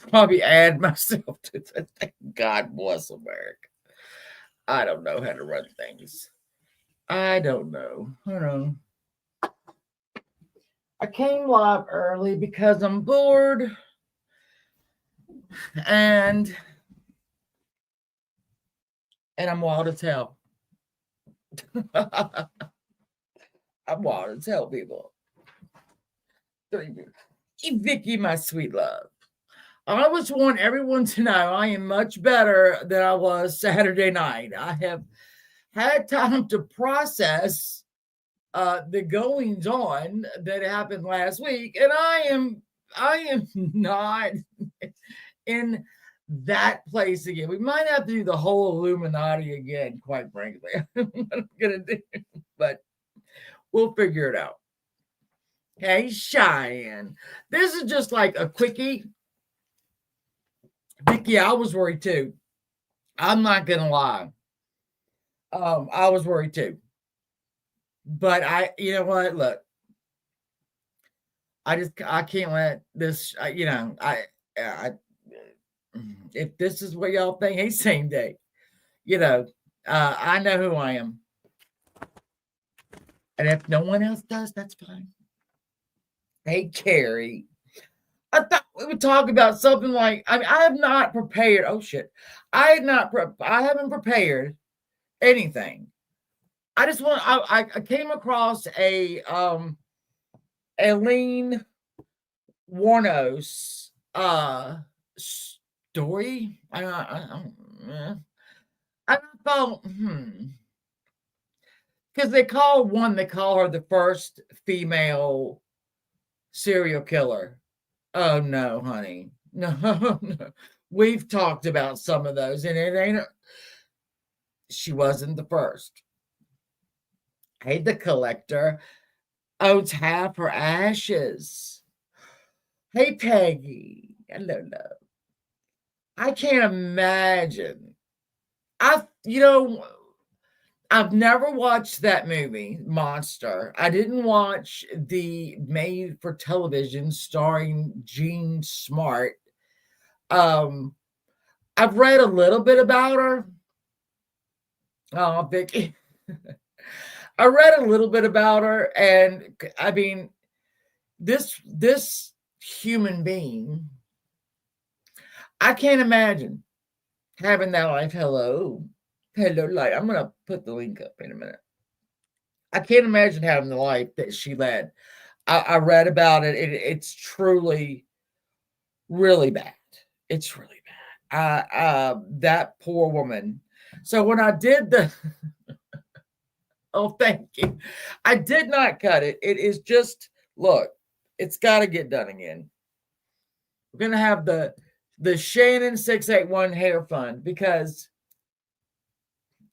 Probably add myself to the thing. God bless America. I don't know how to run things. I don't know. Hold on. I came live early because I'm bored and I'm wild as hell. I'm wild as hell, people. Vicky, my sweet love. I just want everyone to know I am much better than I was Saturday night. I have had time to process the goings on that happened last week, and I am not in that place again. We might have to do the whole Illuminati again, quite frankly. I don't know what I'm gonna do, but we'll figure it out. Hey, Cheyenne. This is just like a quickie. Vicky, I was worried too. I'm not gonna lie. I was worried too. But you know what? Look, I can't let this. I if this is what y'all think, hey, same day. I know who I am, and if no one else does, that's fine. Hey, Carrie. I thought we would talk about something like I have not prepared. Oh shit, I haven't prepared anything. I just want. I came across a Aileen Wuornos story. I thought, because they call her the first female serial killer. Oh no, honey, no, no. We've talked about some of those, and it ain't. She wasn't the first. Hey, the collector owns half her ashes. Hey, Peggy. Hello, love. I can't imagine. I've never watched that movie, Monster. I didn't watch the made for television starring Jean Smart. I've read a little bit about her. Oh, Vicky. I read a little bit about her, and I mean, this human being, I can't imagine having that life. Hello, life. I'm gonna put the link up in a minute. I can't imagine having the life that she led. I read about it. It's truly, really bad. It's really bad. That poor woman. So when I did the, oh, thank you. I did not cut it. It is just, look, it's got to get done again. We're going to have the Shannon 681 hair fund because,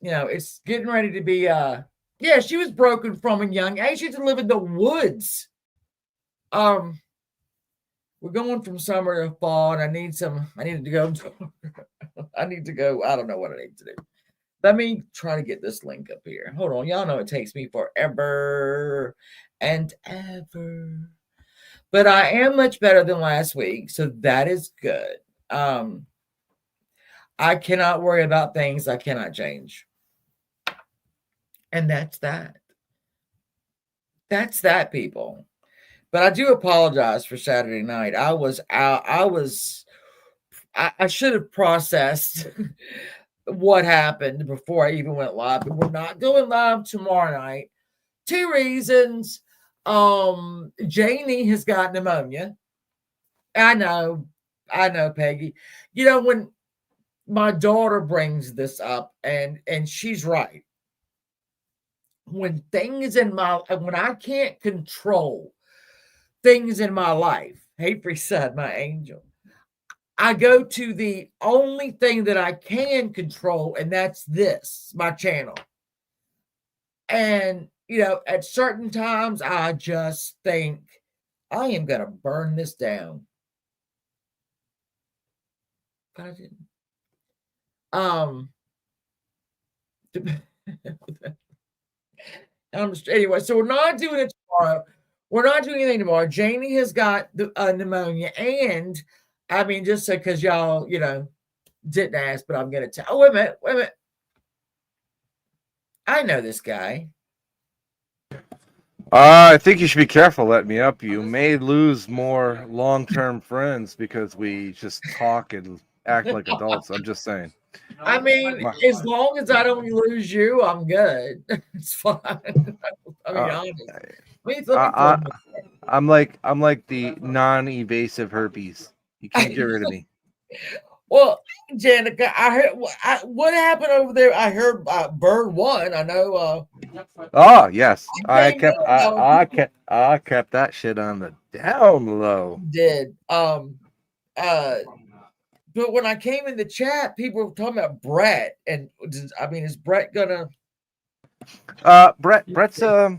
it's getting ready to be, yeah, she was broken from a young age. She used to live in the woods. We're going from summer to fall, and I need to go. I need to go. I don't know what I need to do. Let me try to get this link up here. Hold on. Y'all know it takes me forever and ever. But I am much better than last week, so that is good. I cannot worry about things I cannot change. And that's that. That's that, people. But I do apologize for Saturday night. I was out. I should have processed what happened before I even went live. But we're not going live tomorrow night. 2 reasons. Janie has got pneumonia. I know, Peggy. When my daughter brings this up, and she's right. When I can't control things in my life, hey, free son, my angel, I go to the only thing that I can control, and that's this, my channel. And, at certain times, I just think, I am going to burn this down. But I didn't. Anyway, so we're not doing it tomorrow. We're not doing anything tomorrow. Janie has got the pneumonia, and I mean, just so because y'all, didn't ask, but I'm gonna tell. Oh, wait a minute, wait a minute. I know this guy. I think you should be careful letting me up. You may lose more long-term friends because we just talk and act like adults. I'm just saying. I mean, My, as long as I don't lose you, I'm good. It's fine. I mean, uh, honest. Let me pull I, him I'm like the non-evasive herpes. You up. can't get rid of me. Well, Janica, I heard what happened over there. I heard Bird won. I know. Oh yes, I I came kept in I, though. I kept I kept that shit on the down low. Did uh, but when I came in the chat, people were talking about Brett, and I mean, is Brett gonna? Brett's a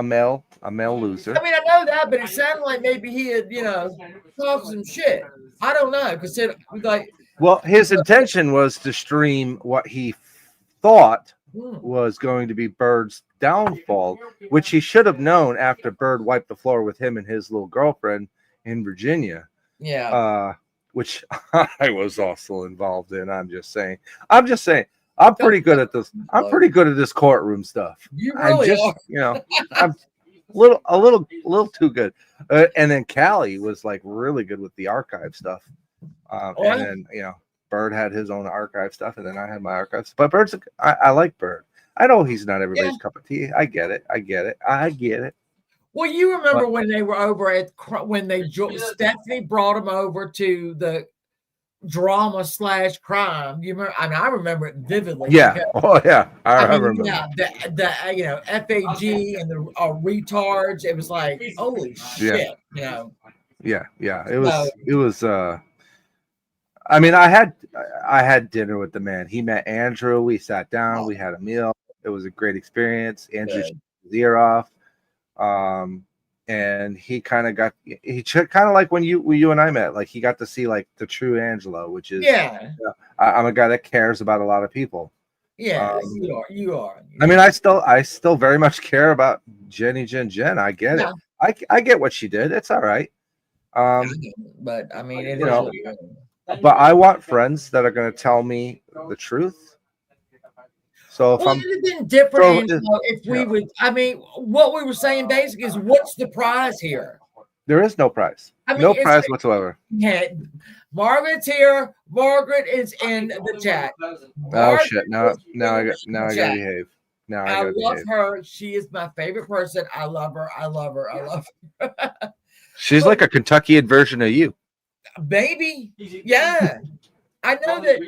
male I loser. mean, I know that, but it sounded like maybe he had, talked some shit. I don't know because it like, Well, his intention was to stream what he thought hmm, was going to be Bird's downfall, which he should have known after Bird wiped the floor with him and his little girlfriend in Virginia, yeah, uh, which I was also involved in. I'm just saying. I'm just saying. I'm don't pretty good at this. I'm low. pretty good at this courtroom stuff. You I'm really just, are. I'm a little too good. And then Callie was like really good with the archive stuff. And Well, then Bird had his own archive stuff, and then I had my archives. But I like Bird. I know he's not yeah. everybody's cup of tea. I get it. I get it. I get it. Well, you remember But when they were over at when Stephanie brought him over to the drama slash crime. You remember? I mean, I remember it vividly yeah, because oh yeah, I I mean, remember. yeah, the FAG and the retards. It was like, holy Yeah, shit. yeah. It So was. It was. I mean, I had dinner with the man. He met Andrew. We sat down. oh, We had a meal. It was a great experience. Andrew shut good. his ear off. Um, and he kind of kind of like when you and I met. Like he got to see like the true Angelo, which is Yeah, I'm a guy that cares about a lot of people. yeah, Um, you are. You are. I mean, I still very much care about Jen. I get it. No, I get what she did. It's all right. I Um, don't, but I mean, it you is know, what it is. but I want friends that are going to tell me the truth. So if Well, it I'm would have been different, so Angelo, if you we know, would. I mean, what we were saying basically is, what's the prize here? there is no prize, I mean, no it's prize whatsoever. yeah, Margaret's here. Margaret is in the chat. Oh Margaret shit! Now is now I in got the now I gotta chat. behave. Now I I gotta love behave. her. She is my favorite person. I love her. I love her. I love her. She's But like a Kentuckian version of you. baby, yeah, I know that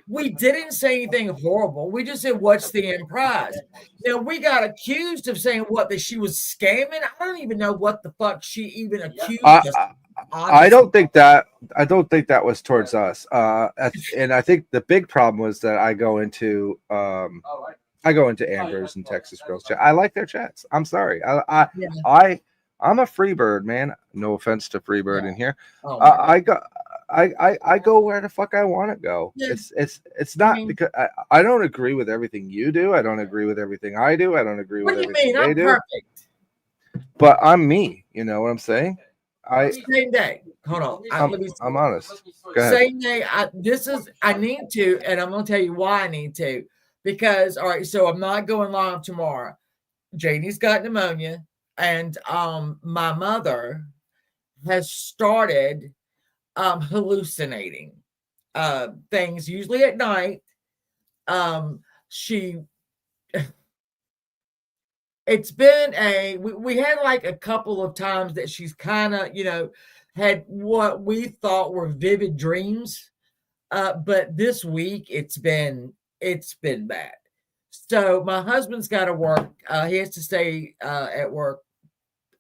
we didn't say anything horrible. We just said, "What's the end prize?" Now we got accused of saying what that she was scamming. I don't even know what the fuck she even I, accused us. I I Honestly, don't think that was towards us. And I think the big problem was that I go into Amber's and Texas Girls chat. I like their chats. I'm sorry. yeah, I'm a free bird, man. No offense to free bird yeah. in here. Oh my god. I go. I go where the fuck I want to go. Yeah, It's I not mean, because I don't agree with everything you do. I don't agree with everything I do. I don't agree what with do you everything mean? they I'm do. perfect. But I'm me. You know what I'm saying? I Same day. Hold on. I'm Let me I'm honest. Go ahead. same day. I need to, and I'm gonna tell you why I need to. Because all right, so I'm not going live tomorrow. Janie's got pneumonia, and my mother has started hallucinating things usually at night. She It's been we had like a couple of times that she's kind of, had what we thought were vivid dreams. But this week it's been bad. So my husband's got to work. He has to stay at work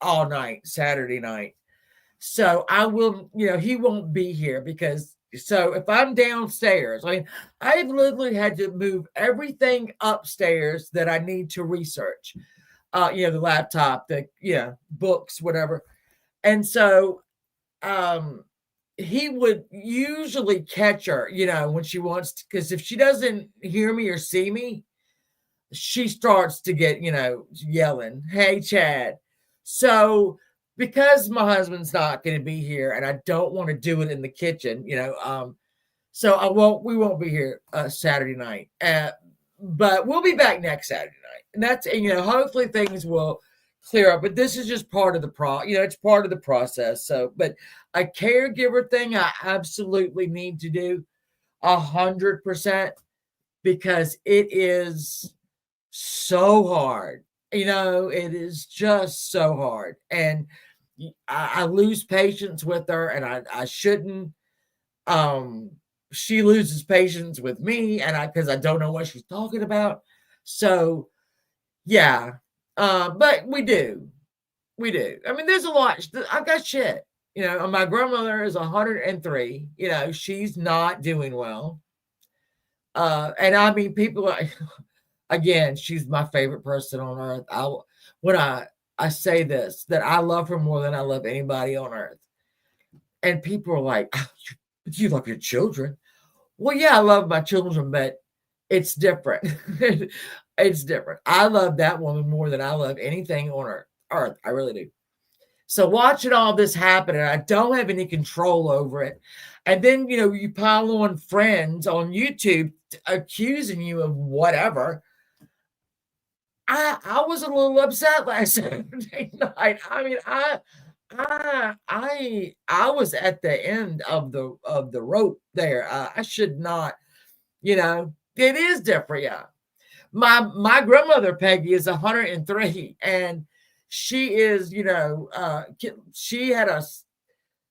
all night, Saturday night. So I will, he won't be here because so if I'm downstairs, I mean, I've literally had to move everything upstairs that I need to research. The laptop, the books, whatever. And so um he would usually catch her, when she wants to, because if she doesn't hear me or see me, she starts to get, yelling, "Hey, Chad." So because my husband's not going to be here, and I don't want to do it in the kitchen, so we won't be here Saturday night. But we'll be back next Saturday night. And that's, hopefully things will clear up. But this is just part of the it's part of the process. So, but a caregiver thing I absolutely need to do 100% because it is so hard. It is just so hard. And I lose patience with her, and I shouldn't. She loses patience with me, and because I don't know what she's talking about. So yeah, but we do. I mean, there's a lot. I've got shit. My grandmother is 103. She's not doing well. And I mean, people. Again, she's my favorite person on earth. When I say this, that I love her more than I love anybody on earth, and people are like, oh, "You love your children." Well, yeah, I love my children, but it's different. It's different. I love that woman more than I love anything on earth. I really do. So watching all this happen, and I don't have any control over it. And then, you pile on friends on YouTube accusing you of whatever. I was a little upset last Saturday night. I mean, I was at the end of the rope there. I should not, it is different. Yeah. My grandmother Peggy is 103, and she is,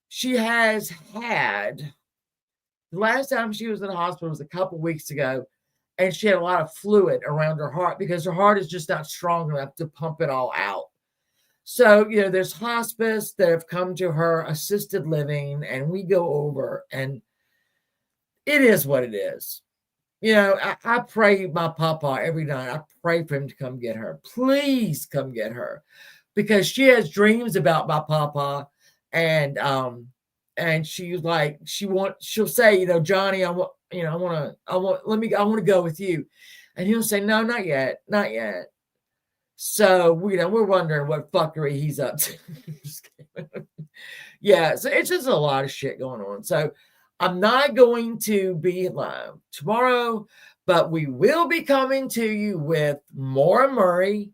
she has had the last time she was in the hospital was a couple weeks ago, and she had a lot of fluid around her heart because her heart is just not strong enough to pump it all out. So, there's hospice that have come to her, assisted living, and we go over, and it is what it is. I pray my papa every night. I pray for him to come get her. Please come get her, because she has dreams about my papa, and she's like, she'll say, Johnny, I want to go with you, and he'll say, no, not yet, not yet. So we're wondering what fuckery he's up to. Yeah, so it's just a lot of shit going on. So I'm not going to be live tomorrow, but we will be coming to you with Maura Murray.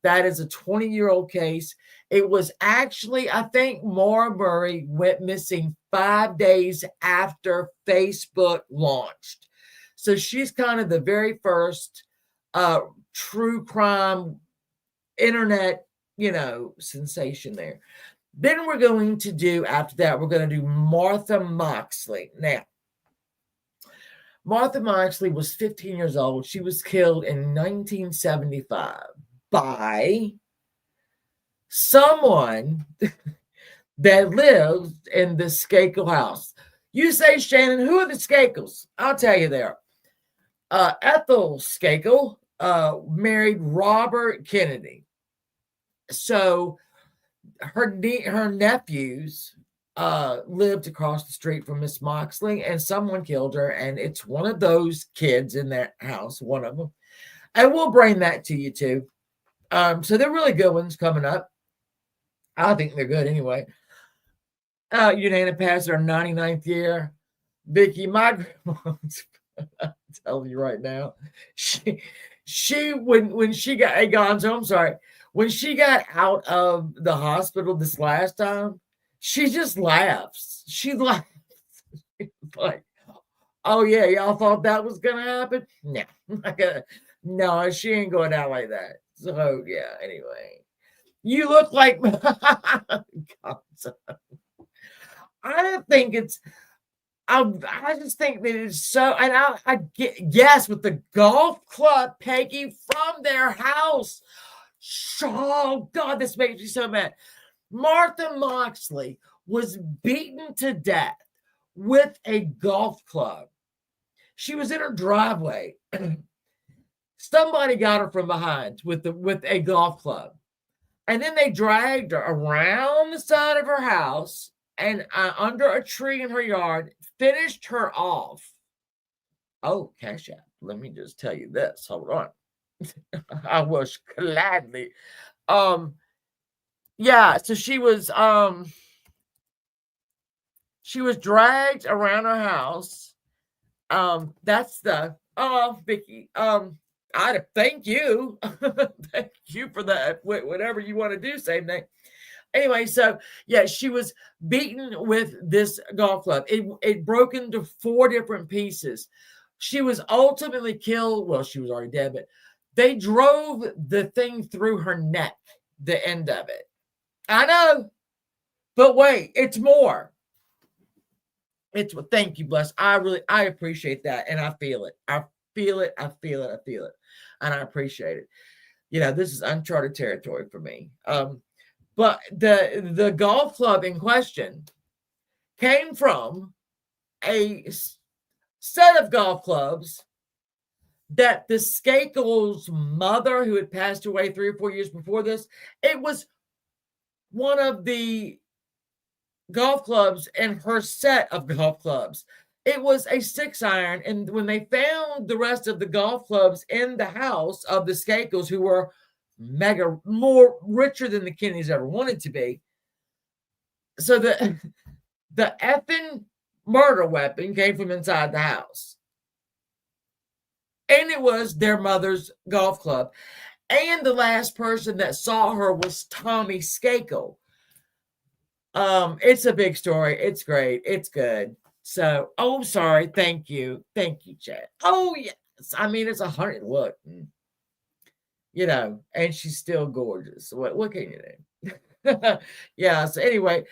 That is a 20-year-old case. It was actually, I think Maura Murray went missing 5 days after Facebook launched. So she's kind of the very first true crime internet, sensation there. Then we're going to do, after that, we're going to do Martha Moxley. Now, Martha Moxley was 15 years old. She was killed in 1975 by someone that lived in the Skakel house. You say, Shannon, who are the Skakels? I'll tell you there. Ethel Skakel married Robert Kennedy. So her nephews lived across the street from Miss Moxley, and someone killed her, and it's one of those kids in that house, one of them. And we'll bring that to you too. So they're really good ones coming up. I think they're good anyway. Unana passed her 99th year. Vicky, my grandma's, I'm telling you right now, she when she got, hey, Gonzo, I'm sorry. When she got out of the hospital this last time, she just laughs. She laughs. Like, oh yeah, y'all thought that was gonna happen? No, she ain't going out like that. So yeah, anyway. You look like I think it's I just think that it's so, and I get, yes, with the golf club, Peggy, from their house. Oh God, this makes me so mad. Martha Moxley was beaten to death with a golf club. She was in her driveway. Somebody got her from behind with a golf club, and then they dragged her around the side of her house and under a tree in her yard, finished her off. Oh, Cash App. Let me just tell you this. Hold on. I was gladly. Yeah, so she was dragged around her house. That's the Vicky. I thank you. Thank you for that. Whatever you want to do, same thing. Anyway, so yeah, she was beaten with this golf club. It broke into 4 different pieces. She was ultimately killed. Well, she was already dead, but they drove the thing through her neck, the end of it. I know, but wait, it's more. It's thank you, Bless. I appreciate that, and I feel it. I feel it. I feel it. I feel it, and I appreciate it. This is uncharted territory for me. But the golf club in question came from a set of golf clubs that the Skakel's mother, who had passed away 3 or 4 years before this, it was one of the golf clubs in her set of golf clubs. It was a 6-iron, and when they found the rest of the golf clubs in the house of the Skakels, who were mega more richer than the Kennedys ever wanted to be, so the effing murder weapon came from inside the house, and it was their mother's golf club. And the last person that saw her was Tommy Skakel. It's a big story. It's great. It's good. So, sorry. Thank you, Chad. Oh yes, I mean it's 100. Look, and she's still gorgeous. What can you do? Yeah. So anyway,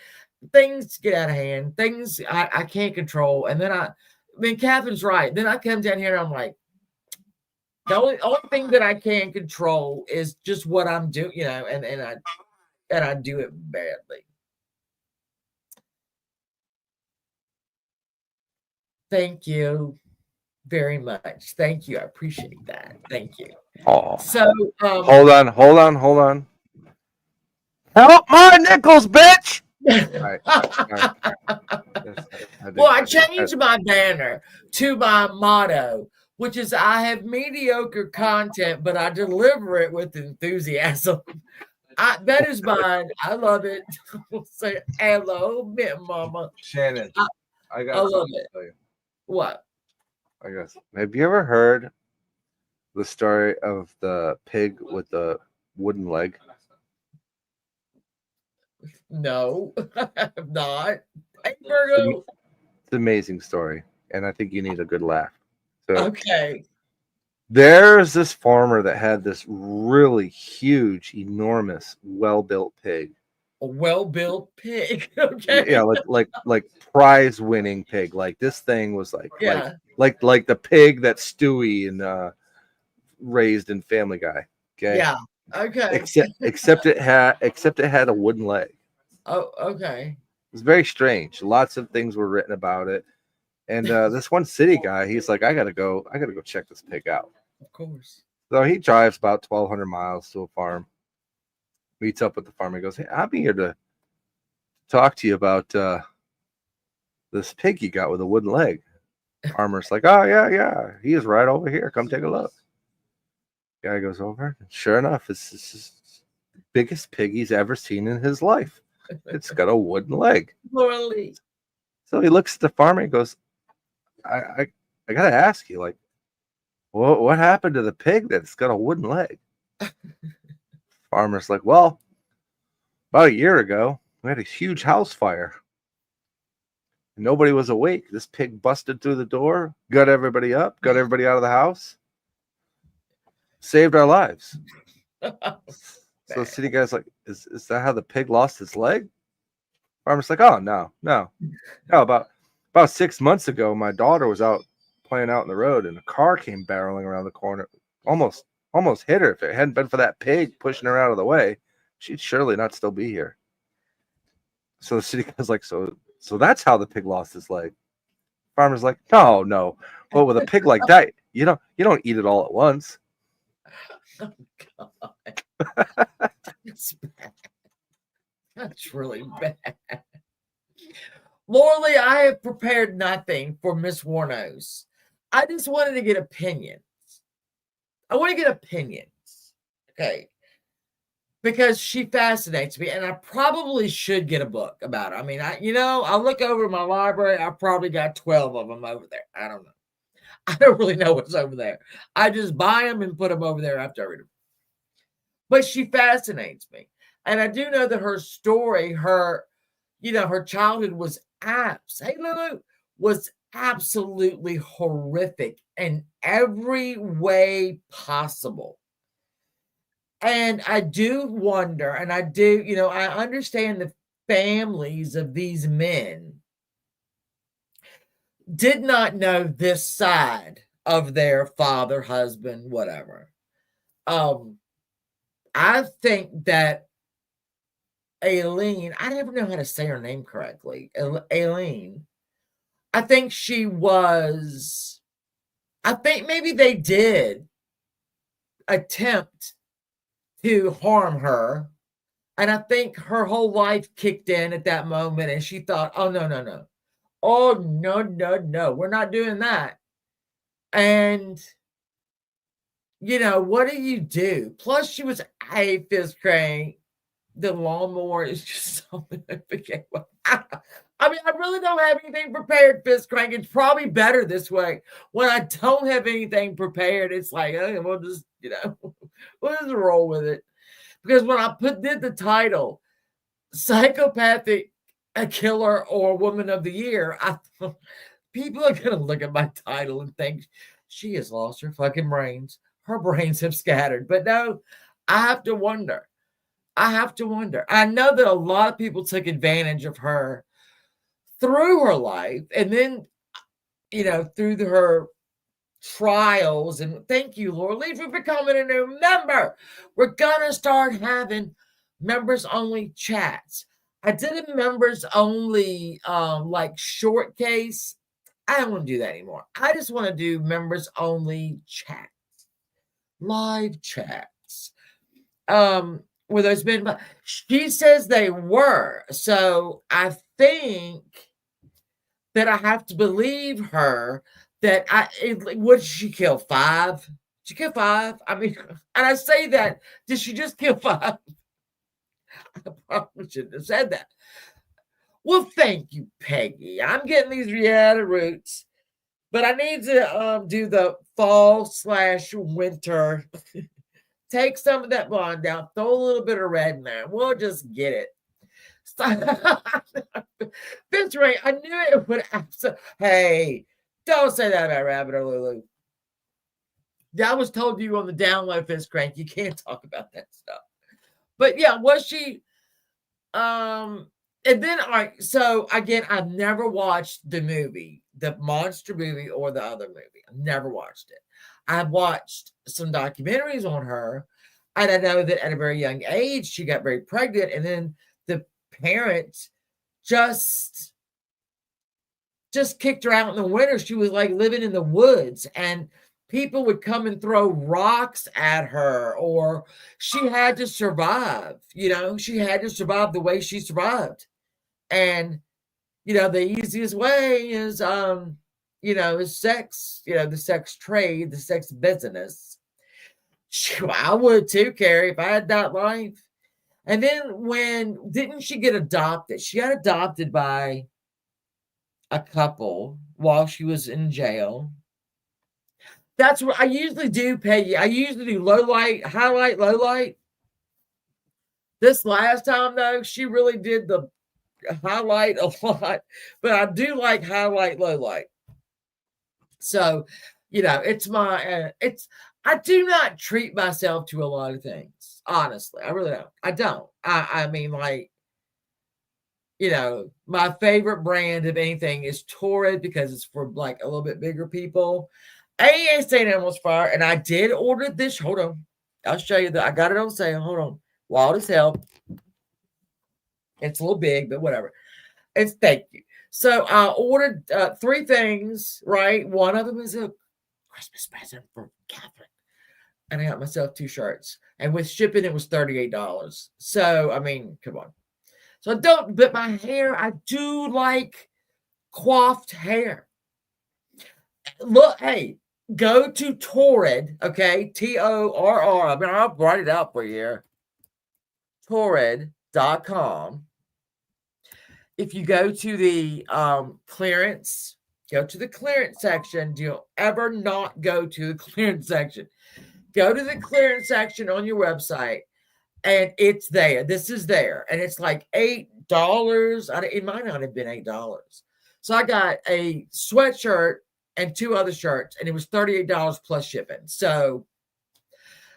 things get out of hand. Things I can't control, and then I mean, Catherine's right. Then I come down here and I'm like, the only thing that I can control is just what I'm doing, and I do it badly. Thank you very much. Thank you. I appreciate that. Thank you. Oh, So, hold on. Help my nickels, bitch! All right. Well, I changed my banner to my motto, which is I have mediocre content, but I deliver it with enthusiasm. That is mine. I love it. Say hello, mama. Shannon, I got love something it. to tell you. What? I guess. Have you ever heard the story of the pig with the wooden leg? No, I have not. Hey, Virgo. It's an amazing story, and I think you need a good laugh. So, Okay. there's this farmer that had this really huge, enormous, well-built pig. A well-built pig. Okay. Yeah, like prize-winning pig. Like this thing was Yeah. like the pig that Stewie and raised in Family Guy. Okay. Yeah. Okay. Except it had a wooden leg. Oh, okay. It was very strange. Lots of things were written about it. And this one city guy, he's like, I gotta go check this pig out. Of course. So he drives about 1,200 miles to a farm, meets up with the farmer. He goes, hey, I'm here to talk to you about this pig you got with a wooden leg. Farmer's like, oh yeah, he is right over here. Come take a look. Guy goes over. Sure enough, it's the biggest pig he's ever seen in his life. It's got a wooden leg. Literally. So he looks at the farmer and goes, I gotta ask you, like, what happened to the pig that's got a wooden leg? Farmer's like, well, about a year ago, we had a huge house fire. Nobody was awake. This pig busted through the door, got everybody up, got everybody out of the house, saved our lives. So the city guy's like, is that how the pig lost his leg? Farmer's like, oh no. About 6 months ago, my daughter was out playing out in the road, and a car came barreling around the corner, almost hit her. If it hadn't been for that pig pushing her out of the way, she'd surely not still be here. So the city guy's like, so that's how the pig lost his leg. Farmer's like, no. But with a pig like that, you don't eat it all at once. Oh, God. That's bad. That's really bad. Morley, I have prepared nothing for Miss Wuornos. I just wanted to get opinions. I want to get opinions. Okay. because she fascinates me, and I probably should get a book about her. I mean, I look over my library. I probably got 12 of them over there. I don't know. I don't really know what's over there. I just buy them and put them over there after I read them. But she fascinates me, and I do know that her story, her childhood was was absolutely horrific in every way possible. And I do wonder, and I understand the families of these men did not know this side of their father, husband, whatever. I think that Aileen, I never know how to say her name correctly. Aileen, I think maybe they did attempt to harm her. And I think her whole life kicked in at that moment and she thought, oh, no, no, no. Oh, no, no, no. We're not doing that. And, what do you do? Plus, she was a fifth grade. The lawnmower is just something that became. I mean, I really don't have anything prepared, fist crank. It's probably better this way. When I don't have anything prepared, it's like, okay, we'll just, we'll just roll with it. Because when I did the title, psychopathic, a killer, or woman of the year, people are going to look at my title and think she has lost her fucking brains. Her brains have scattered. But no, I have to wonder. I know that a lot of people took advantage of her through her life and then, through her trials. And thank you, Laura Lee, for becoming a new member. We're going to start having members only chats. I did a members only like short case. I don't want to do that anymore. I just want to do members only chats, live chats. Were those been? She says they were. So I think that I have to believe her that what did she kill? 5? Did she kill 5? I mean, and I say that, did she just kill 5? I probably shouldn't have said that. Well, thank you, Peggy. I'm getting these reality roots, but I need to do the fall/winter. Take some of that blonde down, throw a little bit of red in there. We'll just get it. Vince Ray, I knew it would hey, don't say that about Rabbit or Lulu. That was told to you on the download, Vince Crank. You can't talk about that stuff. But yeah, was she and then all right, so again, I've never watched the movie, the monster movie or the other movie. I've never watched it. I've watched some documentaries on her, and I know that at a very young age she got very pregnant, and then the parents just kicked her out in the winter. She was like living in the woods, and people would come and throw rocks at her, or she had to survive. She had to survive the way she survived. And the easiest way is is sex, the sex trade, the sex business. I would too, Carrie, if I had that life. And then didn't she get adopted? She got adopted by a couple while she was in jail. That's what I usually do, Peggy. I usually do low light, highlight, low light. This last time, though, she really did the highlight a lot, but I do like highlight, low light. So, it's I do not treat myself to a lot of things. Honestly, I really don't. I don't. I mean, like, my favorite brand of anything is Torrid because it's for like a little bit bigger people. ain't saying Animals Fire, and I did order this. Hold on. I'll show you that. I got it on sale. Hold on. Wild as hell. It's a little big, but whatever. Thank you. So I ordered 3 things, right? One of them is a Christmas present for Catherine. And I got myself 2 shirts. And with shipping, it was $38. So, I mean, come on. So but my hair, I do like coiffed hair. Look, hey, go to Torrid, okay? Torr. I mean, I'll write it out for you here. torrid.com. If you go to the clearance, go to the clearance section. Do you ever not go to the clearance section? Go to the clearance section on your website, and it's there. This is there, and it's like $8. It might not have been $8. So I got a sweatshirt and 2 other shirts, and it was $38 plus shipping. So,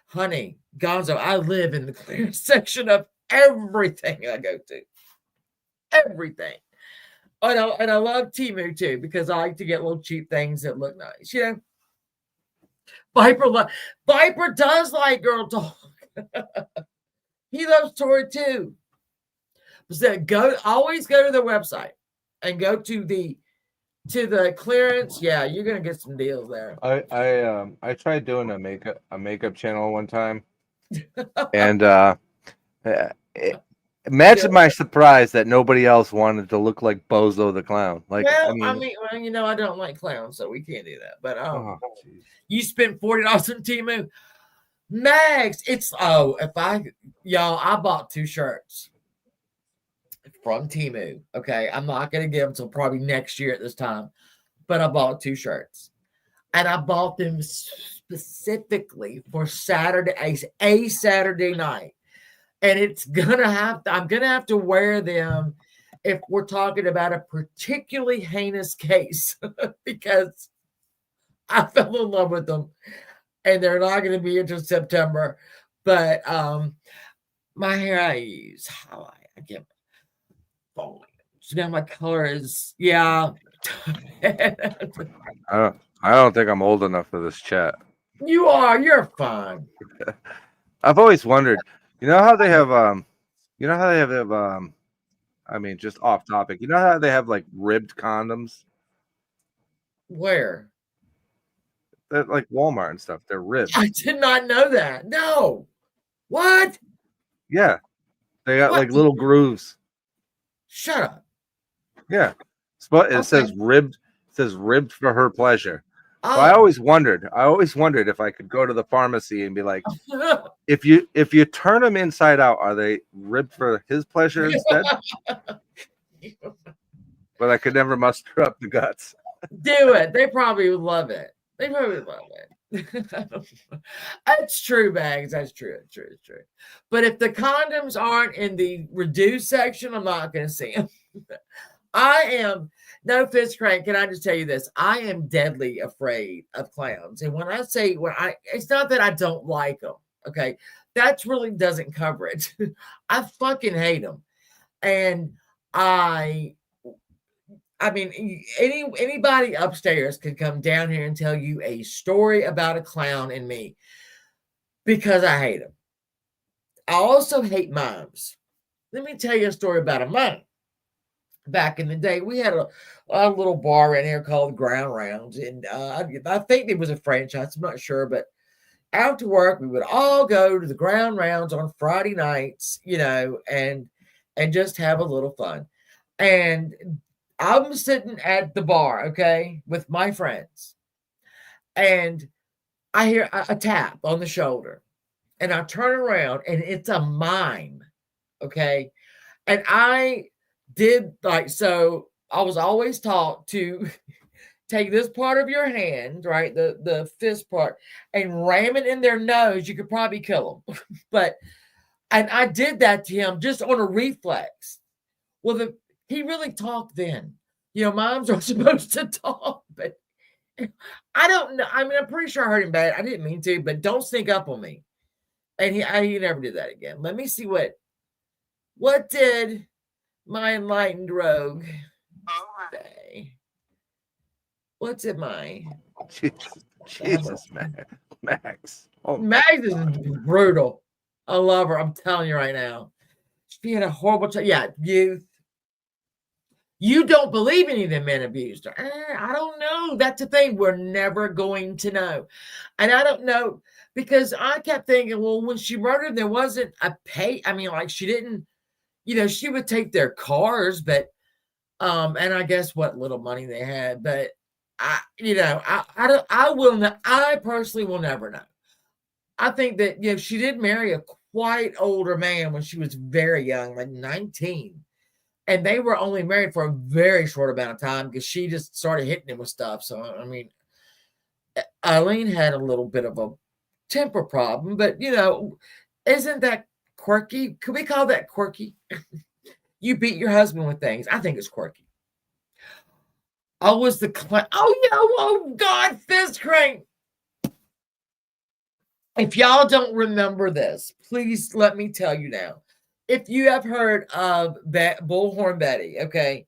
honey, Gonzo, I live in the clearance section of everything I go to. Everything. And I love Temu too, because I like to get little cheap things that look nice. You know, Viper does like girl talk. He loves Tori too. So always go to the website and go to the clearance. Yeah, you're gonna get some deals there. I tried doing a makeup channel one time, and imagine my surprise that nobody else wanted to look like Bozo the Clown. Like, well, you know, I don't like clowns, so we can't do that. But you spent $40 on Temu, Max. I bought 2 shirts from Temu. Okay, I'm not gonna give them till probably next year at this time, but I bought 2 shirts, and I bought them specifically for a Saturday night. And I'm gonna have to wear them if we're talking about a particularly heinous case, because I fell in love with them, and they're not gonna be until September. But my hair I use highlight. I get volume. So now my color is I don't think I'm old enough for this chat. You're fine. I've always wondered, you know how they have I mean, just off topic, you know how they have like ribbed condoms? Where? They're like Walmart and stuff. They're ribbed. I did not know that. No. What? Yeah. They got like little grooves. Shut up. Yeah. But it says ribbed. It says ribbed for her pleasure. Oh. So I always wondered if I could go to the pharmacy and be like, if you turn them inside out, are they ribbed for his pleasure instead? But I could never muster up the guts. Do it. They probably would love it. They probably would love it. That's true, Bags. That's true. It's true. But if the condoms aren't in the reduced section, I'm not going to see them. I am, no fist crank. Can I just tell you this? I am deadly afraid of clowns. And when I say, it's not that I don't like them. Okay. That really doesn't cover it. I fucking hate them. And I mean, anybody upstairs could come down here and tell you a story about a clown and me, because I hate them. I also hate mimes. Let me tell you a story about a mime. Back in the day, we had a little bar in here called Ground Rounds, and I think it was a franchise. I'm not sure, but after work, we would all go to the Ground Rounds on Friday nights, you know, and just have a little fun. And I'm sitting at the bar, okay, with my friends, and I hear a tap on the shoulder, and I turn around, and it's a mime, okay, and I was always taught to take this part of your hand, right, the fist part, and ram it in their nose. You could probably kill them, and I did that to him just on a reflex. Well, he really talked then. You know, moms are supposed to talk, but I don't know. I mean, I'm pretty sure I heard him bad. I didn't mean to, but don't sneak up on me. And he never did that again. Let me see what did my enlightened rogue say? What's it, Jesus, Max. Oh. Max is brutal. I love her. I'm telling you right now. She had a horrible youth. You don't believe any of them men abused her. I don't know. That's the thing. We're never going to know. And I don't know, because I kept thinking, well, when she murdered, there wasn't a pay. I mean, like, she didn't, you know, she would take their cars, but, and I guess what little money they had, but I personally will never know. I think that, you know, she did marry a quite older man when she was very young, like 19. And they were only married for a very short amount of time because she just started hitting him with stuff. So, I mean, Aileen had a little bit of a temper problem, but isn't that quirky? Could we call that quirky? You beat your husband with things. I think it's quirky. Oh, was the oh God, fist crank. If y'all don't remember this, please let me tell you now. If you have heard of Bullhorn Betty, okay,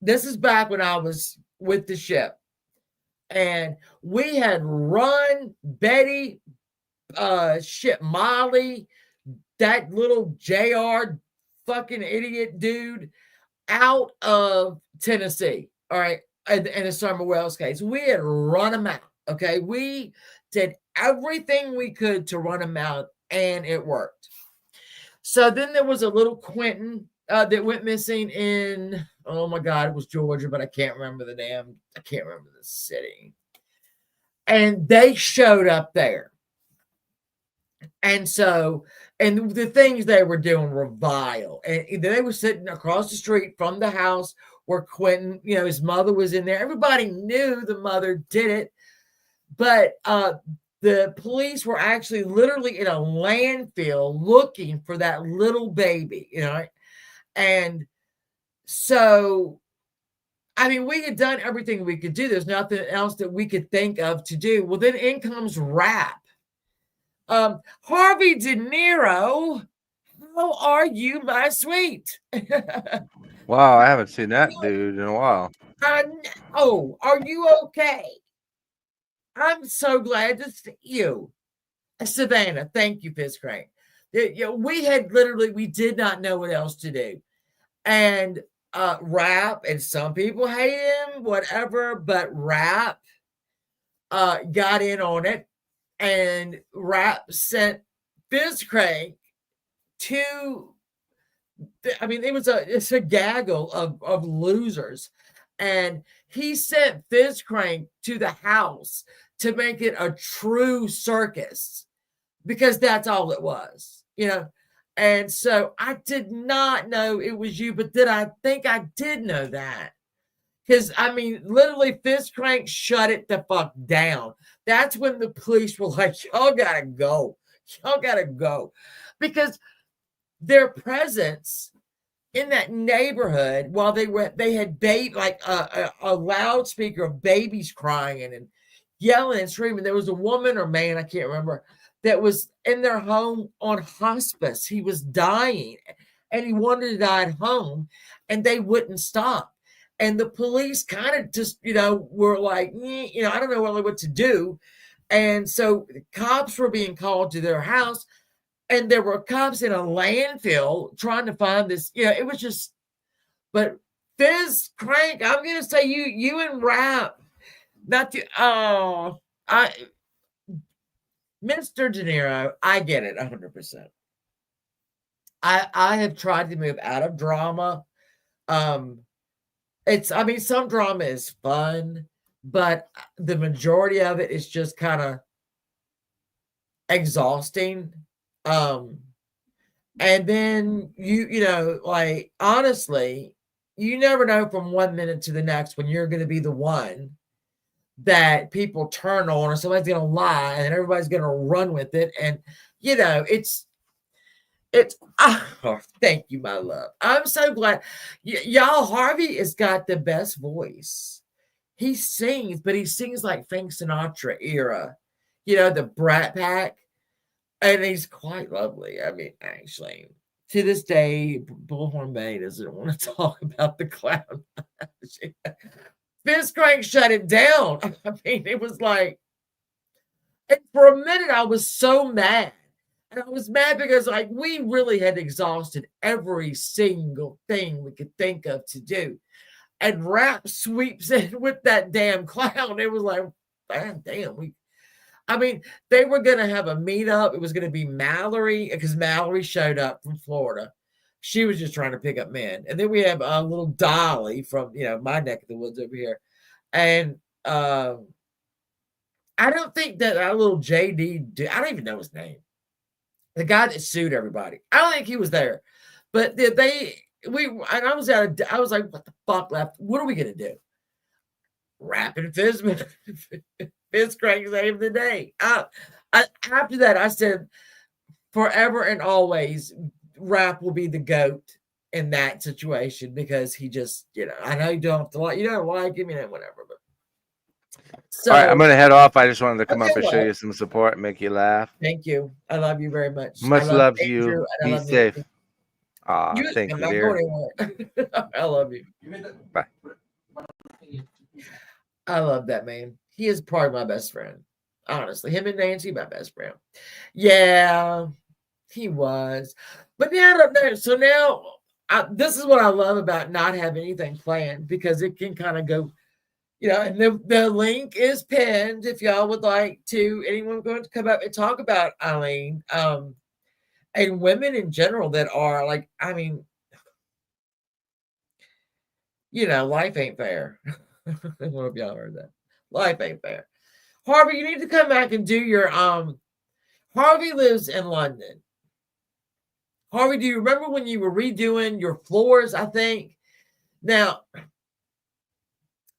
this is back when I was with the ship, and we had run Betty, shit, Molly, that little JR fucking idiot dude out of Tennessee. All right. In the Summer Wells case, we had run them out. Okay. We did everything we could to run them out, and it worked. So then there was a little Quentin that went missing in, oh my God, it was Georgia, but I can't remember I can't remember the city. And they showed up there. And so, and the things they were doing were vile. And they were sitting across the street from the house where Quentin, his mother was in there. Everybody knew the mother did it. But the police were actually literally in a landfill looking for that little baby, And so, I mean, we had done everything we could do. There's nothing else that we could think of to do. Well, then in comes rap. Harvey De Niro, how are you, my sweet? Wow, I haven't seen that dude in a while. Oh, are you okay? I'm so glad to see you. Savannah, thank you, Fist Crank. We did not know what else to do. And Rap, and some people hate him, whatever, but Rap got in on it. And Rap sent Fist Crank to, I mean, it's a gaggle of losers. And he sent Fist Crank to the house to make it a true circus, because that's all it was, And so I did not know it was you, but I think I did know that. Because, I mean, literally, Fist Crank shut it the fuck down. That's when the police were like, y'all gotta go. Y'all gotta go. Because their presence in that neighborhood, while they had a loudspeaker of babies crying and yelling and screaming. There was a woman or man, I can't remember, that was in their home on hospice. He was dying, and he wanted to die at home, and they wouldn't stop. And the police kind of just, were like, I don't know really what to do. And so the cops were being called to their house, and there were cops in a landfill trying to find this. It was just, but Fizz Crank, I'm going to say you and Rap, Mr. De Niro, I get it 100%. I have tried to move out of drama. Some drama is fun, but the majority of it is just kind of exhausting. And then honestly, you never know from 1 minute to the next when you're going to be the one that people turn on, or somebody's going to lie, and everybody's going to run with it. And it's thank you, my love. I'm so glad. Y'all, Harvey has got the best voice. He sings, but he sings like Frank Sinatra era, the Brat Pack. And he's quite lovely. I mean, actually, to this day, Bullhorn Bay doesn't want to talk about the clown. Fist Crank shut it down. I mean, it was like, and for a minute, I was so mad. And I was mad because, we really had exhausted every single thing we could think of to do. And Rap sweeps in with that damn clown. It was like, damn, they were going to have a meetup. It was going to be Mallory, because Mallory showed up from Florida. She was just trying to pick up men. And then we have a little Dolly from, my neck of the woods over here. And I don't think that our little JD, I don't even know his name. the guy that sued everybody. I don't think he was there, but and I was I was like, what the fuck left? What are we gonna do? Rapping fist fist crank save the day. After that, I said forever and always, rap will be the goat in that situation because he just, I know you don't have to like, you don't like him, whatever. But All right, I'm so gonna head off. I just wanted to come okay, up and show well, you some support and make you laugh. thank you. I love you very much. I Much love love to Andrew you. and I Be love safe. Nancy. Thank I'm you, not dear. going anywhere. I love you. Bye. I love that man. He is probably my best friend. Honestly, him and Nancy, my best friend. Yeah, he was. But now, so now, this is what I love about not having anything planned because it can kind of go, and the link is pinned if y'all would like to, anyone going to come up and talk about Aileen, and women in general that are like, I mean, life ain't fair. I don't know if y'all heard that. Life ain't fair. Harvey, you need to come back and do your Harvey lives in London. Harvey, do you remember when you were redoing your floors, I think? Now,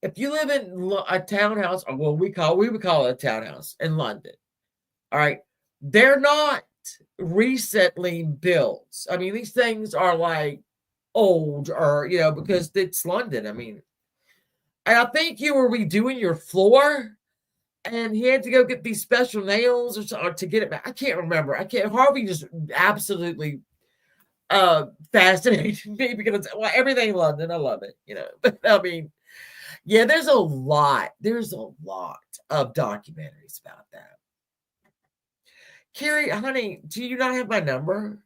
if you live in a townhouse, or we would call it a townhouse in London, all right, they're not recently built. I mean, these things are like old or, because it's London. I mean, and I think you were redoing your floor and he had to go get these special nails or to get it back. I can't remember. Harvey just absolutely fascinated me because everything in London, I love it, But I mean, yeah, there's a lot of documentaries about that. Carrie, honey, do you not have my number?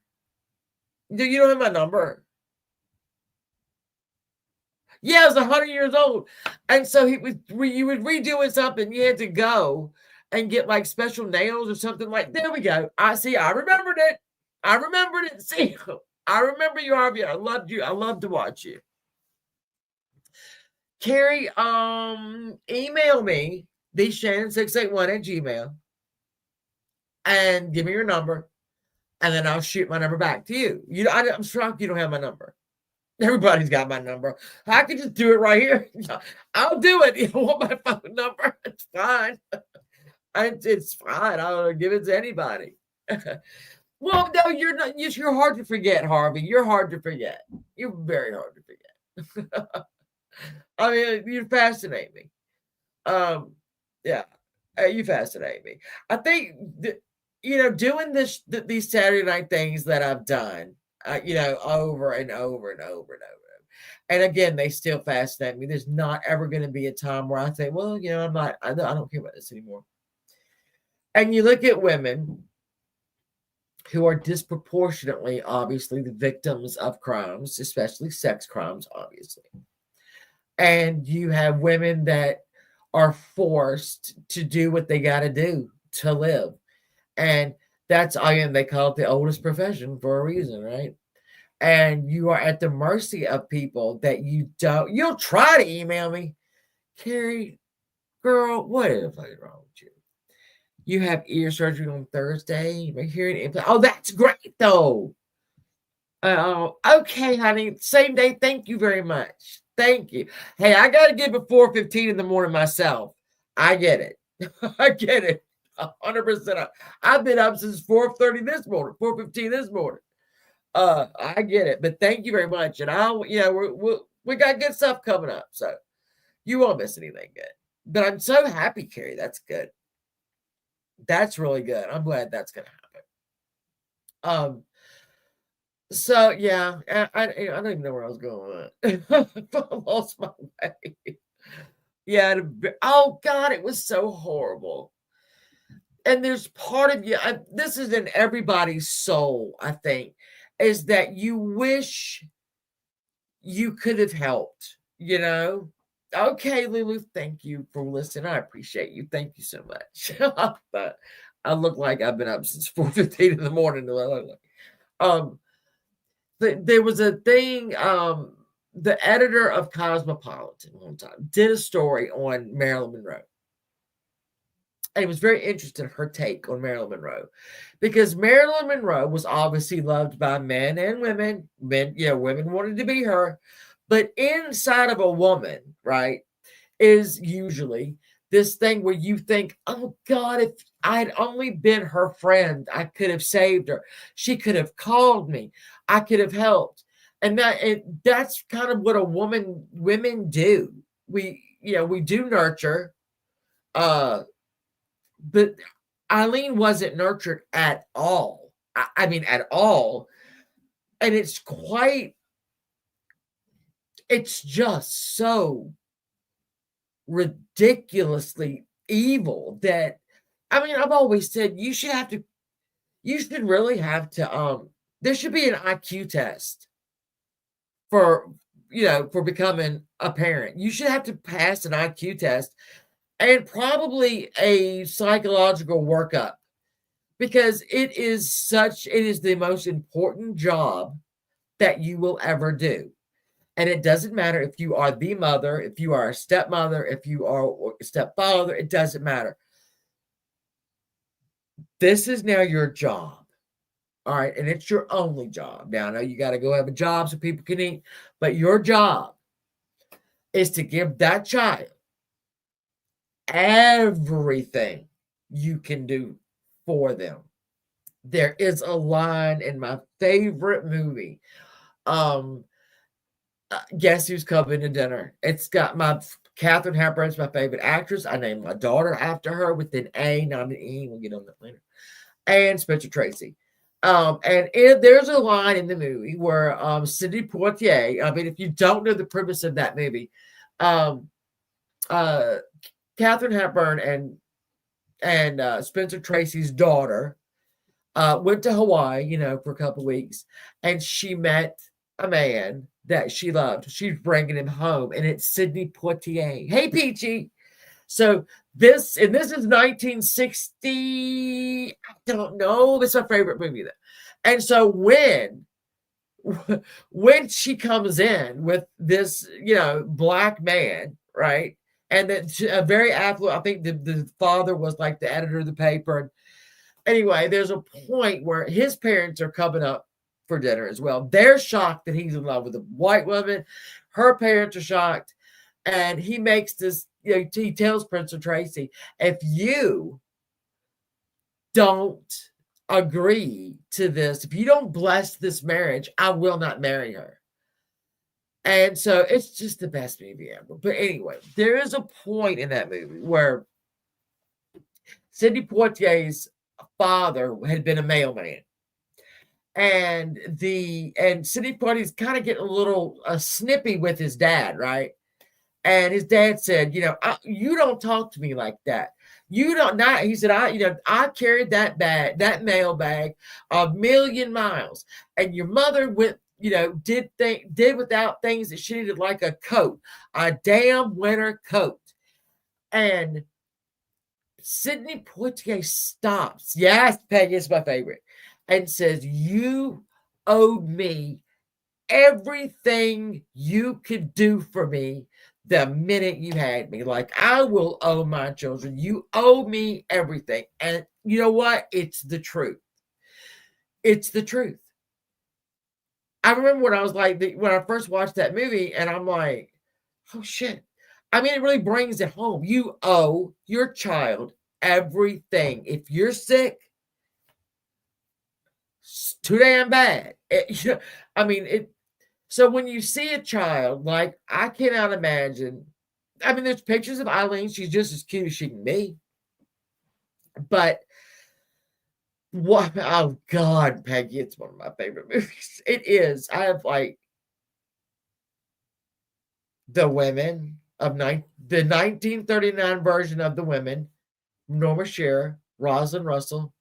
Do you don't have my number? Yeah, it was 100 years old. And so you was redoing something, you had to go and get like special nails or something like, there we go. I remembered it. See, I remember you, Harvey. I loved you. I love to watch you. Carrie, email me, theshannon681@gmail, and give me your number, and then I'll shoot my number back to you. I'm shocked you don't have my number. Everybody's got my number. I can just do it right here. I'll do it. You want my phone number? It's fine. It's fine. I'll give it to anybody. Well, no, you're not. You're hard to forget, Harvey. You're hard to forget. You're very hard to forget. I mean, you fascinate me. Yeah, you fascinate me. I think doing these Saturday night things that I've done, over and over and over and over. And again, they still fascinate me. There's not ever going to be a time where I think, well, I'm not. I don't care about this anymore. And you look at women who are disproportionately, obviously, the victims of crimes, especially sex crimes, obviously. And you have women that are forced to do what they got to do to live. And that's, again, they call it the oldest profession for a reason, right? And you are at the mercy of people that you'll try to email me. Carrie, girl, what is wrong with you? You have ear surgery on Thursday. Hearing implant. Oh, that's great, though. Okay, honey. Same day. Thank you very much. Thank you. Hey, I got to get up at 4:15 in the morning myself. I get it. I get it. 100%. I've been up since 4:30 this morning, 4:15 this morning. I get it. But thank you very much. And we got good stuff coming up. So you won't miss anything good. But I'm so happy, Carrie. That's good. That's really good. I'm glad that's going to happen. So yeah, I don't even know where I was going with that. I lost my way. Yeah. Oh God, it was so horrible. And there's part of you, this is in everybody's soul, I think, is that you wish you could have helped, Okay, Lulu, thank you for listening. I appreciate you. Thank you so much. But I look like I've been up since 4:15 in the morning. There was a thing, the editor of Cosmopolitan one time did a story on Marilyn Monroe. and was very interested in her take on Marilyn Monroe, because Marilyn Monroe was obviously loved by men and women. Men, women wanted to be her, but inside of a woman, right, is usually this thing where you think, oh God, if I had only been her friend, I could have saved her. She could have called me. I could have helped. And that's kind of what women do. We do nurture, but Aileen wasn't nurtured at all. I mean, at all. And it's just so ridiculously evil that, I mean, I've always said you should really have to, there should be an IQ test for, for becoming a parent. You should have to pass an IQ test and probably a psychological workup, because it is the most important job that you will ever do. And it doesn't matter if you are the mother, if you are a stepmother, if you are a stepfather, it doesn't matter. This is now your job. All right. And it's your only job. Now, I know you got to go have a job so people can eat, but your job is to give that child everything you can do for them. There is a line in my favorite movie. Guess Who's Coming to Dinner? It's got Katharine Hepburn's my favorite actress. I named my daughter after her with an A, not an E. We'll get on that later. And Spencer Tracy. There's a line in the movie where Sidney Poitier, I mean, if you don't know the premise of that movie, Katharine Hepburn and Spencer Tracy's daughter went to Hawaii, for a couple of weeks, and she met a man that she loved. She's bringing him home, and it's Sidney Poitier. Hey, Peachy. So this is 1960. I don't know. It's my favorite movie, though. And so when she comes in with this, black man, right? And then a very affluent, I think the father was like the editor of the paper. And anyway, there's a point where his parents are coming up for dinner as well. They're shocked that he's in love with a white woman. Her parents are shocked. And he makes this, he tells Spencer Tracy, if you don't agree to this, if you don't bless this marriage, I will not marry her. And so it's just the best movie ever. But anyway, there is a point in that movie where Sidney Poitier's father had been a mailman. And Sidney Poitier's kind of getting a little snippy with his dad, right? And his dad said, you don't talk to me like that. You don't not. He said, I carried that mail bag a million miles, and your mother went, did without things that she needed, like a coat, a damn winter coat. And Sidney Poitier stops. Yes, Peggy, it's my favorite. And says, you owed me everything you could do for me the minute you had me. Like, I will owe my children. You owe me everything. And you know what? It's the truth. It's the truth. I remember when I was like, when I first watched that movie, and I'm like, oh shit. I mean, it really brings it home. You owe your child everything. If you're sick, it's too damn bad. So when you see a child, like, I cannot imagine. I mean, there's pictures of Aileen. She's just as cute as she can be. But what? Oh God, Peggy, it's one of my favorite movies. It is. I have like The Women of the 1939 version of The Women. Norma Shearer, Rosalind Russell,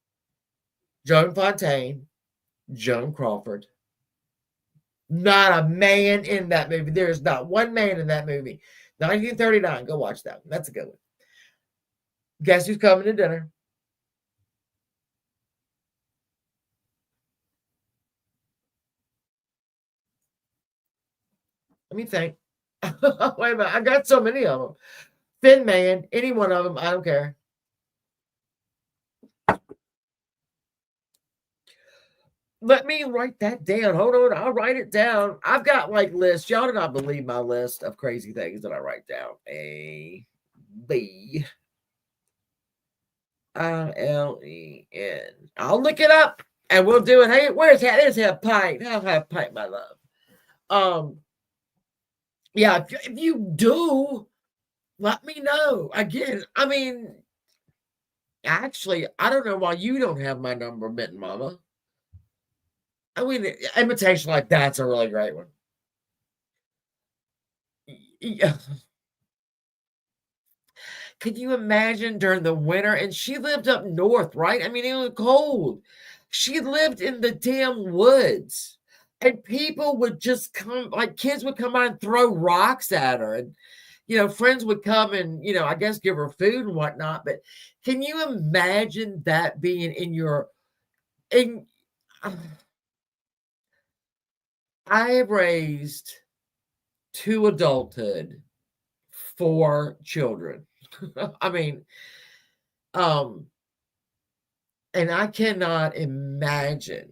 Joan Fontaine, Joan Crawford. Not a man in that movie. There is not one man in that movie. 1939. Go watch that one. That's a good one. Guess Who's Coming to Dinner? Let me think. Wait a minute. I got so many of them. Thin Man. Any one of them. I don't care. Let me write that down. Hold on, I'll write it down. I've got like lists. Y'all do not believe my list of crazy things that I write down. A B ILEN. I'll look it up and we'll do it. Hey, where's that? There's half pint. Half pint, my love. Yeah, if you do, let me know. Again, I mean, actually, I don't know why you don't have my number, Mitten Mama. I mean, imitation like that's a really great one. Yeah. Could you imagine during the winter? And she lived up north, right? I mean, it was cold. She lived in the damn woods. And people would just come, like kids would come by and throw rocks at her. And, friends would come and, I guess give her food and whatnot. But can you imagine that being in I have raised to adulthood 4 children. I mean, and I cannot imagine.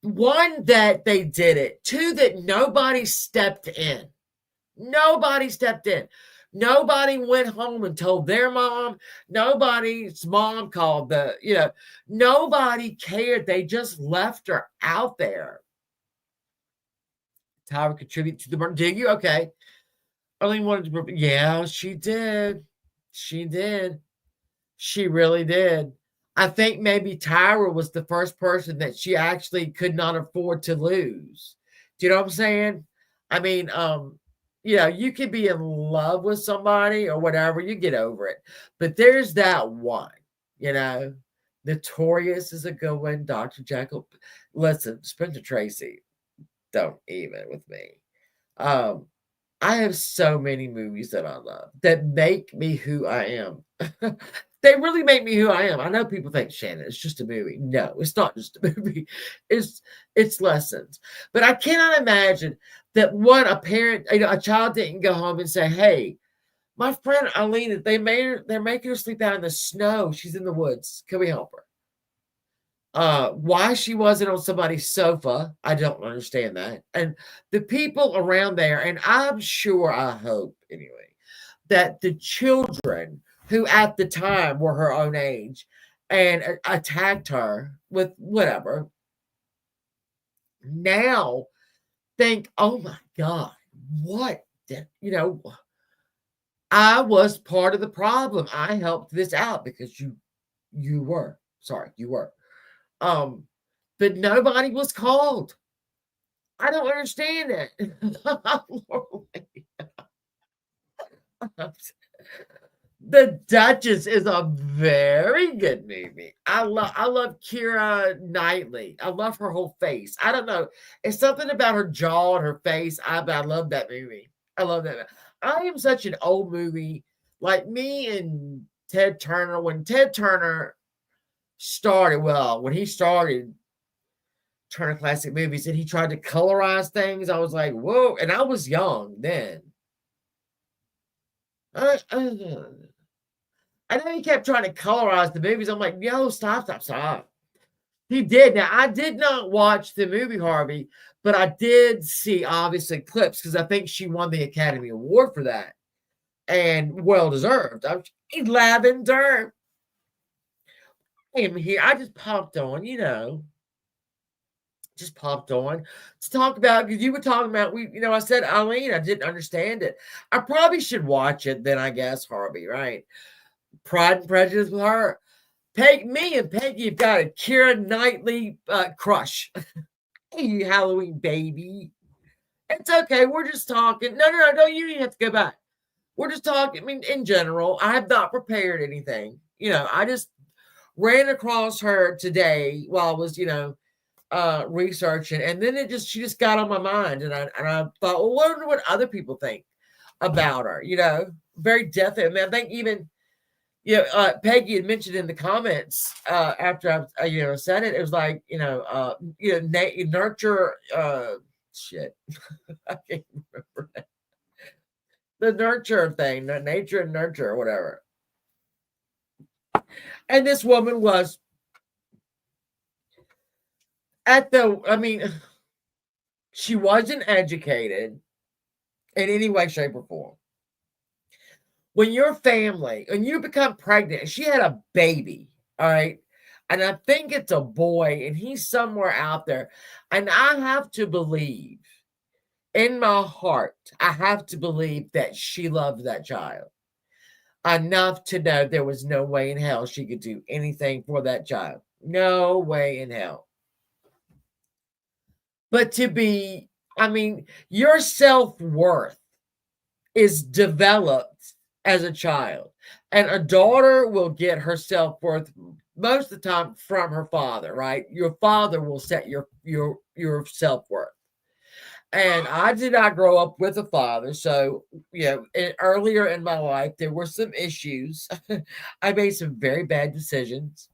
1, that they did it. 2, that nobody stepped in. Nobody stepped in. Nobody went home and told their mom. Nobody's mom called nobody cared. They just left her out there. Tyra contribute to the murder. Did you? Okay. Aileen wanted to. Yeah, she did. She did. She really did. I think maybe Tyra was the first person that she actually could not afford to lose. Do you know what I'm saying? I mean, you could be in love with somebody or whatever, you get over it. But there's that one, Notorious is a good one. Dr. Jekyll. Listen, Spencer Tracy, don't even with me. I have so many movies that I love that make me who I am. They really make me who I am. I know people think, Shannon, it's just a movie. No, it's not just a movie. It's lessons. But I cannot imagine that a child didn't go home and say, hey, my friend Aileen, they're making her sleep out in the snow. She's in the woods. Can we help her? Why she wasn't on somebody's sofa, I don't understand that. And the people around there, and I'm sure, I hope anyway, that the children who at the time were her own age and attacked her with whatever, now think, oh my God, what did, I was part of the problem. I helped this out because you were. Sorry, you were. But nobody was called. I don't understand it. The Duchess is a very good movie. I love Keira Knightley. I love her whole face. I don't know. It's something about her jaw and her face. I love that movie. I love that. I am such an old movie. Like me and Ted Turner. When Ted Turner started, when he started Turner Classic Movies and he tried to colorize things, I was like, whoa. And I was young then. I know he kept trying to colorize the movies. I'm like, yo, stop. He did. Now, I did not watch the movie Harvey, but I did see, obviously, clips because I think she won the Academy Award for that. And well deserved. Lavender. I am here. I just popped on, just popped on to talk about, because you were talking about, I said Aileen, I didn't understand it. I probably should watch it then, I guess, Harvey, right? Pride and Prejudice with her. Me and Peggy have got a Keira Knightley crush. Hey, Halloween baby. It's okay. We're just talking. No. You didn't have to go back. We're just talking. I mean, in general, I have not prepared anything. I just ran across her today while I was, researching, and then she just got on my mind, and I thought, well, I wonder what other people think about her. Very definitely. I mean, I think even Peggy had mentioned in the comments after I said it. It was like nurture. Shit, I can't remember that. The nurture thing, the nature and nurture, or whatever. And this woman was she wasn't educated in any way, shape, or form. When your family, when you become pregnant, she had a baby, all right? And I think it's a boy, and he's somewhere out there. And I have to believe, in my heart, I have to believe that she loved that child enough to know there was no way in hell she could do anything for that child. No way in hell. But your self-worth is developed as a child. And a daughter will get her self-worth most of the time from her father, right? Your father will set your self-worth. And I did not grow up with a father, so earlier in my life there were some issues. I made some very bad decisions,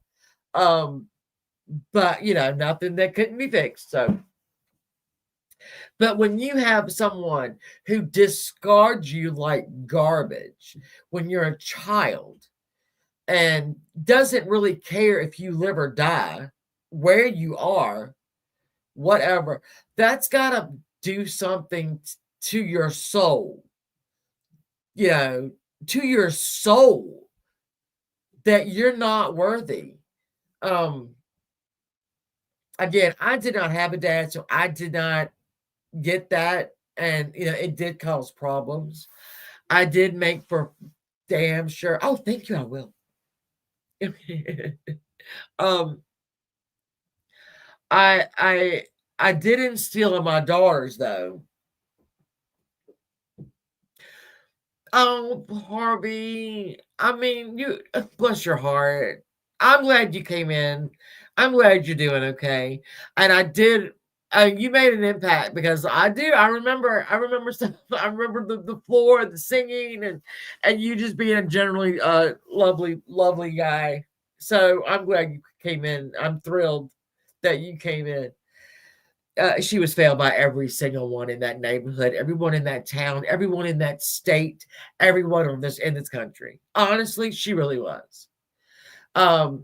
but nothing that couldn't be fixed. So, but when you have someone who discards you like garbage when you're a child and doesn't really care if you live or die, where you are, whatever, that's got to do something to your soul, to your soul, that you're not worthy. Again, I did not have a dad, so I did not get that, and it did cause problems. I did make for damn sure. Oh, thank you. I will. I did instill in my daughters, though. Oh, Harvey, you bless your heart. I'm glad you came in. I'm glad you're doing okay. And I did. You made an impact, because I do. I remember stuff. I remember the floor, the singing, and you just being a generally lovely guy. So I'm glad you came in. I'm thrilled that you came in. She was failed by every single one in that neighborhood, everyone in that town, everyone in that state, everyone in this country. Honestly, she really was. I've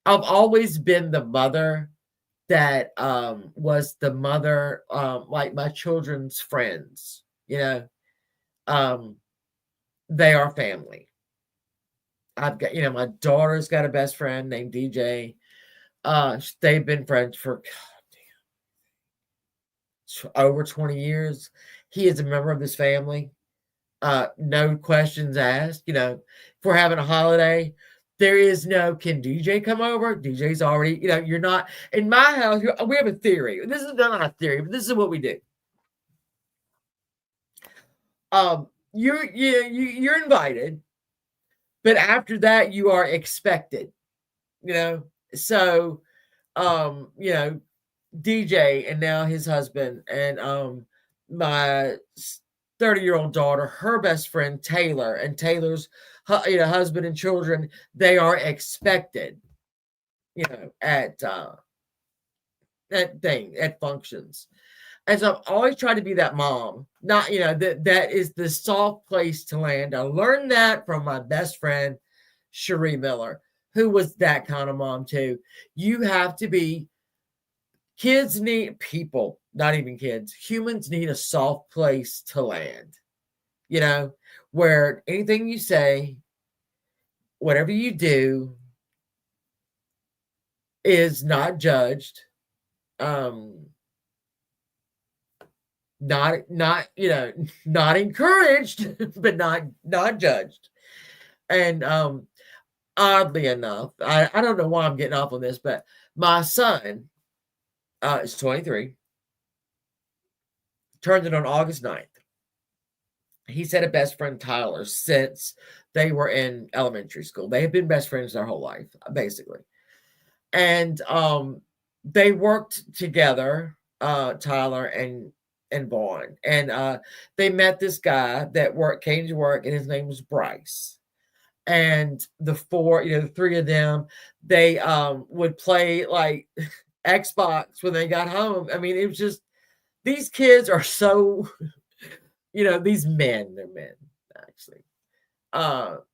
always been the mother that was the mother, like my children's friends. They are family. I've got, my daughter's got a best friend named DJ. They've been friends for over 20 years. He is a member of this family. No questions asked. If we're having a holiday, there is no, can DJ come over? DJ's already, you're not in my house. We have a theory. This is not a theory, but this is what we do. You're invited, but after that you are expected. So DJ and now his husband and my 30-year-old daughter, her best friend Taylor, and Taylor's husband and children, they are expected at functions. And so I've always tried to be that mom, not that is the soft place to land. I learned that from my best friend Cherie Miller, who was that kind of mom too. You have to be. Kids need people, not even kids. Humans need a soft place to land, where anything you say, whatever you do, is not judged. Not encouraged, but not judged. And oddly enough, I don't know why I'm getting off on this, but my son is 23. Turned it on August 9th. He's had a best friend, Tyler, since they were in elementary school. They have been best friends their whole life, basically. And they worked together, Tyler and Vaughn. And they met this guy that came to work, and his name was Bryce. And the three of them, they would play like Xbox when they got home. It was just, these kids are so, they're men, actually.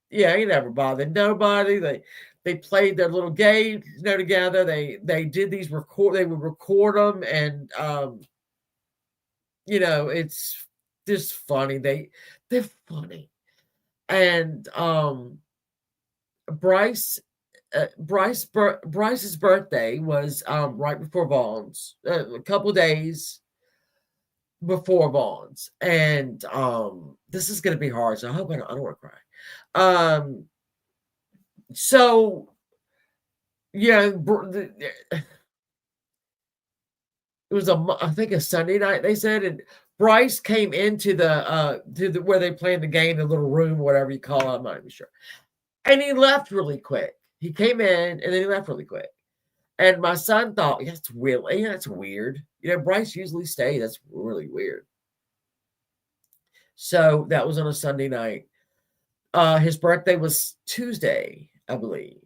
He never bothered nobody. they played their little game, together. They did these record. They would record them, and it's just funny. They're funny, and Bryce's birthday was right before Vaughn's, a couple days before Vaughn's, and this is going to be hard. So I hope I don't want to cry. So yeah, it was I think a Sunday night, they said, and Bryce came into the where they played the game, the little room, whatever you call it, I'm not even sure. And he left really quick. He came in and then he left really quick. And my son thought, that's weird. Bryce usually stays. That's really weird. So that was on a Sunday night. His birthday was Tuesday, I believe.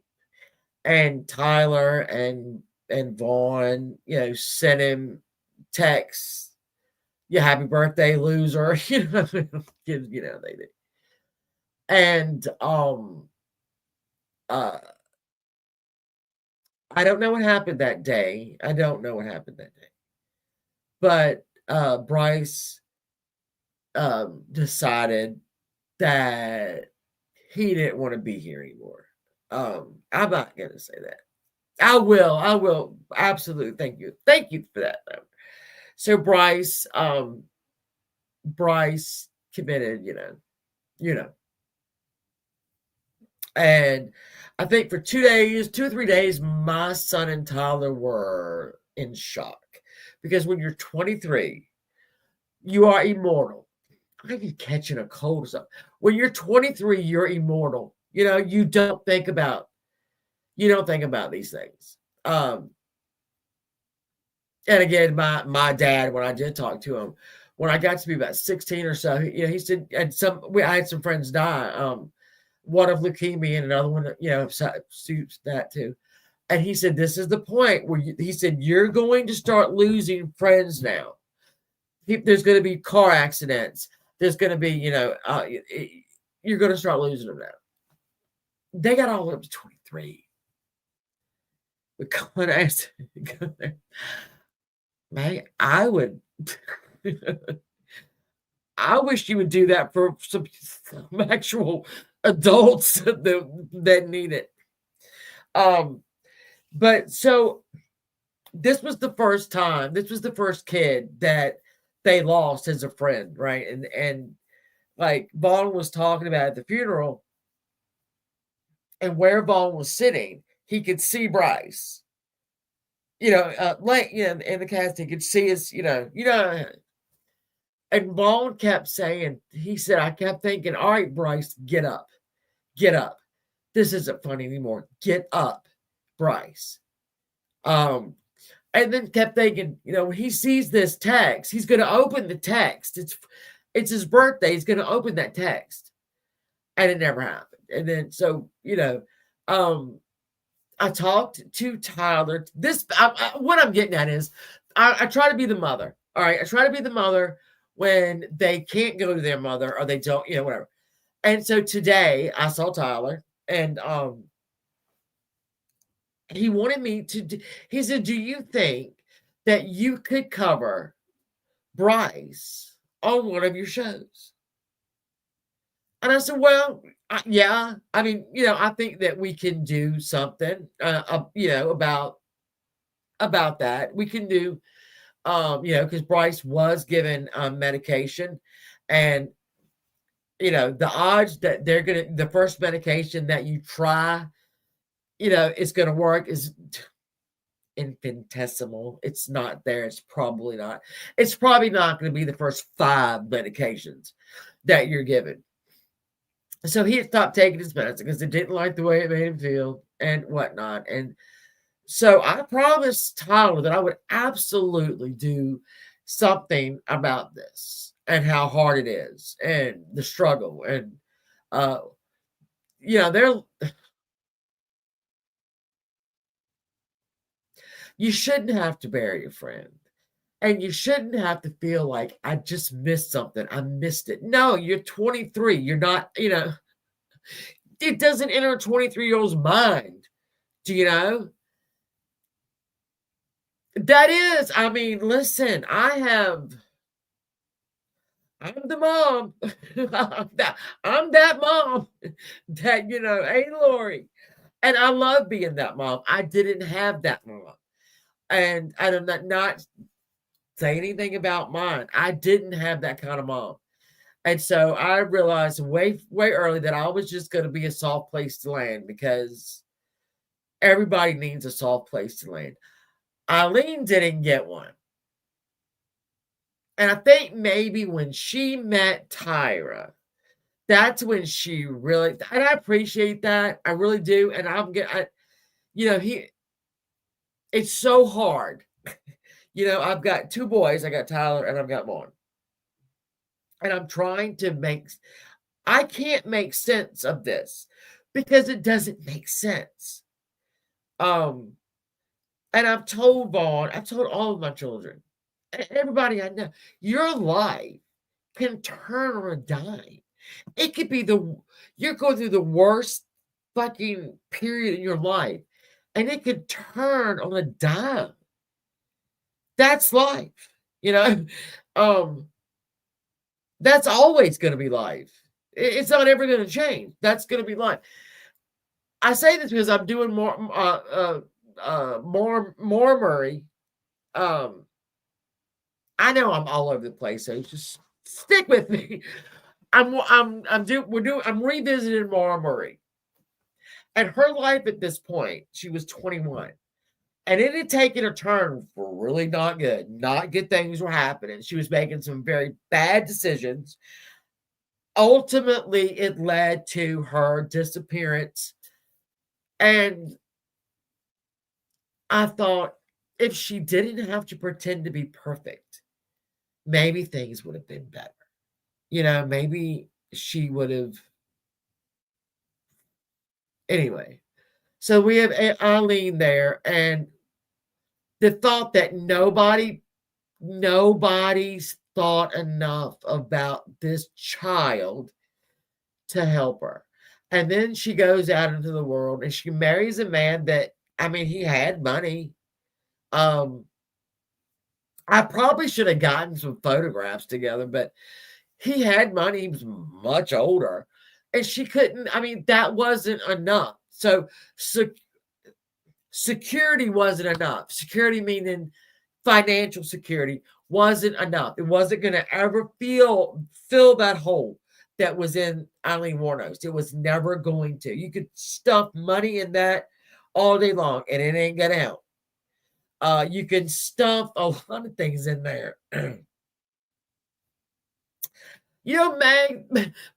And Tyler and Vaughn, sent him texts. Yeah, happy birthday, loser. Kids, they do. And I don't know what happened that day. But Bryce decided that he didn't want to be here anymore. I'm not going to say that. I will absolutely. Thank you for that, though. So Bryce committed, and I think for 2 or 3 days, my son and Tyler were in shock, because when you're 23, you are immortal. I think you're catching a cold or something. When you're 23, you're immortal. You don't think about these things. And again, my dad, when I did talk to him, when I got to be about 16 or so, he said, and I had some friends die. One of leukemia and another one, suits that too. And he said, this is the point where he said, you're going to start losing friends now. There's going to be car accidents. There's going to be, you're going to start losing them now. They got all up to 23. Man, I would. I wish you would do that for some actual adults that need it. But so this was the first time. This was the first kid that they lost as a friend, right? And like Vaughn was talking about at the funeral, and where Vaughn was sitting, he could see Bryce. In the cast, he could see his, and Vaughn kept saying, he said, I kept thinking, all right, Bryce, get up. This isn't funny anymore. Get up, Bryce. And then kept thinking, when he sees this text, he's going to open the text. It's his birthday. He's going to open that text. And it never happened. And then, so, I talked to Tyler. What I'm getting at is I try to be the mother. All right. I try to be the mother when they can't go to their mother or they don't, whatever. And so today I saw Tyler, and he wanted me to, he said, do you think that you could cover Bryce on one of your shows? And I said, well, yeah. I mean, I think that we can do something, about that. We can do, because Bryce was given medication, and the odds that the first medication that you try, is going to work is infinitesimal. It's not there. It's probably not. It's probably not going to be the first 5 medications that you're given. So he had stopped taking his medicine because it didn't like the way it made him feel and whatnot. And so I promised Tyler that I would absolutely do something about this and how hard it is and the struggle. And, you shouldn't have to bury a friend. And you shouldn't have to feel like I just missed something. I missed it. No, you're 23. You're not, it doesn't enter a 23-year-old's mind Do you know? That is, I mean, listen, I'm the mom. I'm that mom that, hey, Lori. And I love being that mom. I didn't have that mom. And I'm not say anything about mine. I didn't have that kind of mom. And so I realized way, way early that I was just going to be a soft place to land because everybody needs a soft place to land. Aileen didn't get one. And I think maybe when she met Tyra, that's when she really, and I appreciate that. I really do. And it's so hard. I've got two boys. I got Tyler and I've got Vaughn. And I'm trying to I can't make sense of this because it doesn't make sense. And I've told Vaughn, I've told all of my children, everybody I know, your life can turn on a dime. It could be you're going through the worst fucking period in your life, and it could turn on a dime. That's life, that's always going to be life. It's not ever going to change. That's going to be life. I say this because I'm doing more Murray. I know I'm all over the place, so just stick with me. I'm revisiting Murray. And her life at this point, she was 21. And it had taken a turn for really not good. Not good things were happening. She was making some very bad decisions. Ultimately, it led to her disappearance. And I thought, if she didn't have to pretend to be perfect, maybe things would have been better. Maybe she would have. Anyway, so we have Aileen there, and the thought that nobody's thought enough about this child to help her. And then she goes out into the world and she marries a man that, he had money. I probably should have gotten some photographs together, but he had money. He was much older. And she couldn't, that wasn't enough. So security wasn't enough. Security meaning financial security wasn't enough. It wasn't going to ever fill that hole that was in Aileen Wuornos. It was never going to. You could stuff money in that all day long, and it ain't going to help. You can stuff a lot of things in there.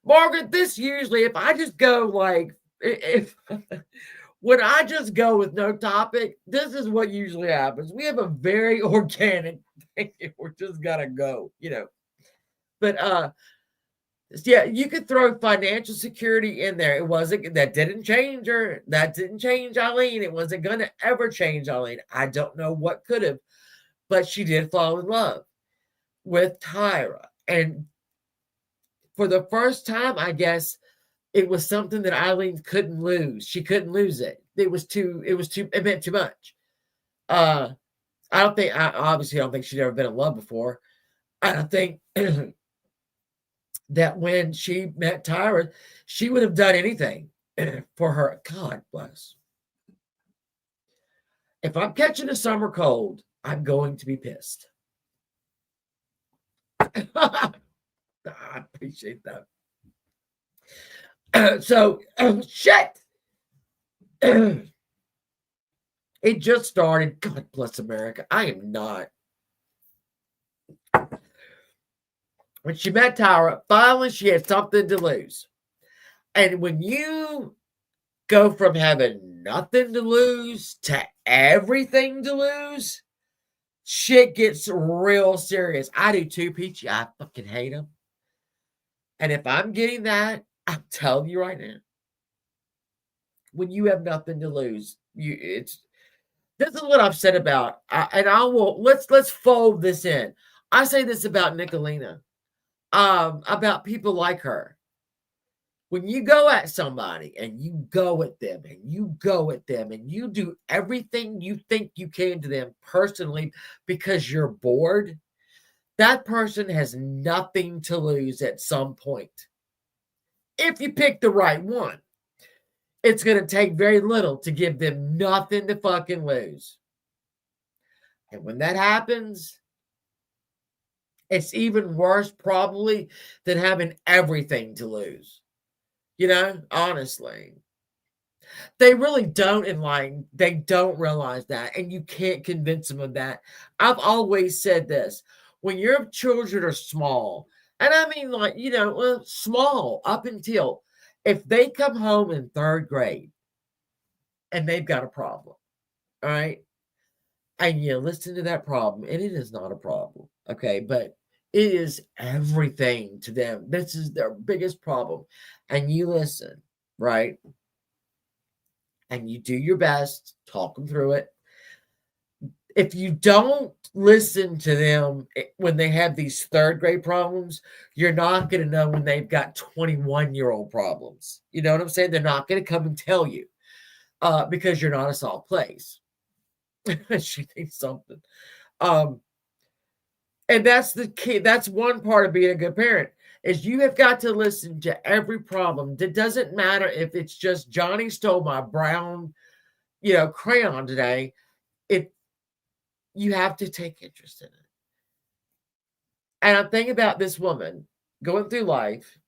Margaret, this usually, if I just go when I just go with no topic, this is what usually happens. We have a very organic thing. We're just gotta go, But yeah, you could throw financial security in there. That didn't change her. That didn't change Aileen. It wasn't gonna ever change Aileen. I don't know what could have, but she did fall in love with Tyra. And for the first time, I guess, it was something that Aileen couldn't lose. She couldn't lose it. It meant too much. I don't think she'd ever been in love before. I don't think that when she met Tyra, she would have done anything for her. God bless. If I'm catching a summer cold, I'm going to be pissed. I appreciate that. So, shit. It just started. God bless America. I am not. When she met Tyra, finally she had something to lose. And when you go from having nothing to lose to everything to lose, shit gets real serious. I do too, Peachy. I fucking hate them. And if I'm getting that, I'm telling you right now, when you have nothing to lose, this is what I've said about, let's fold this in. I say this about Nicolina, about people like her. when you go at somebody and you go at them and you go at them and you do everything you think you can to them personally because you're bored, that person has nothing to lose at some point. If you pick the right one, it's going to take very little to give them nothing to fucking lose. And when that happens, it's even worse probably than having everything to lose. You know, honestly. They really don't enlighten. They don't realize that. And you can't convince them of that. I've always said this. When your children are small, and I mean like, you know, small up until if they come home in third grade and they've got a problem, all right? And you listen to that problem, and it is not a problem, okay? But it is everything to them. This is their biggest problem. And you listen, right? And you do your best, talk them through it. If you don't listen to them when they have these third grade problems, you're not going to know when they've got 21-year-old problems. You know what I'm saying? They're not going to come and tell you because you're not a soft place. She thinks something. And that's the key. That's one part of being a good parent is you have got to listen to every problem. It doesn't matter if it's just Johnny stole my brown, you know, crayon today. You have to take interest in it. And I'm thinking about this woman going through life,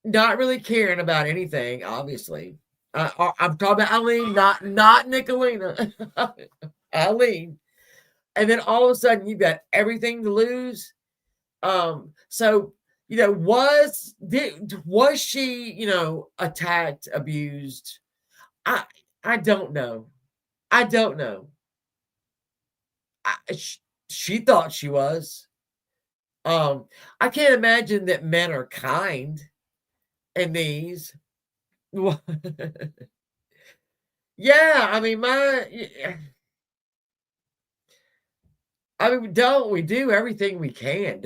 not really caring about anything, obviously. I'm talking about Aileen, not Nicolina. Aileen. And then all of a sudden you've got everything to lose. So, you know, was she, you know, attacked, abused? I don't know. I don't know. She thought she was. I can't imagine that men are kind in these. Yeah, I mean, we do everything we can.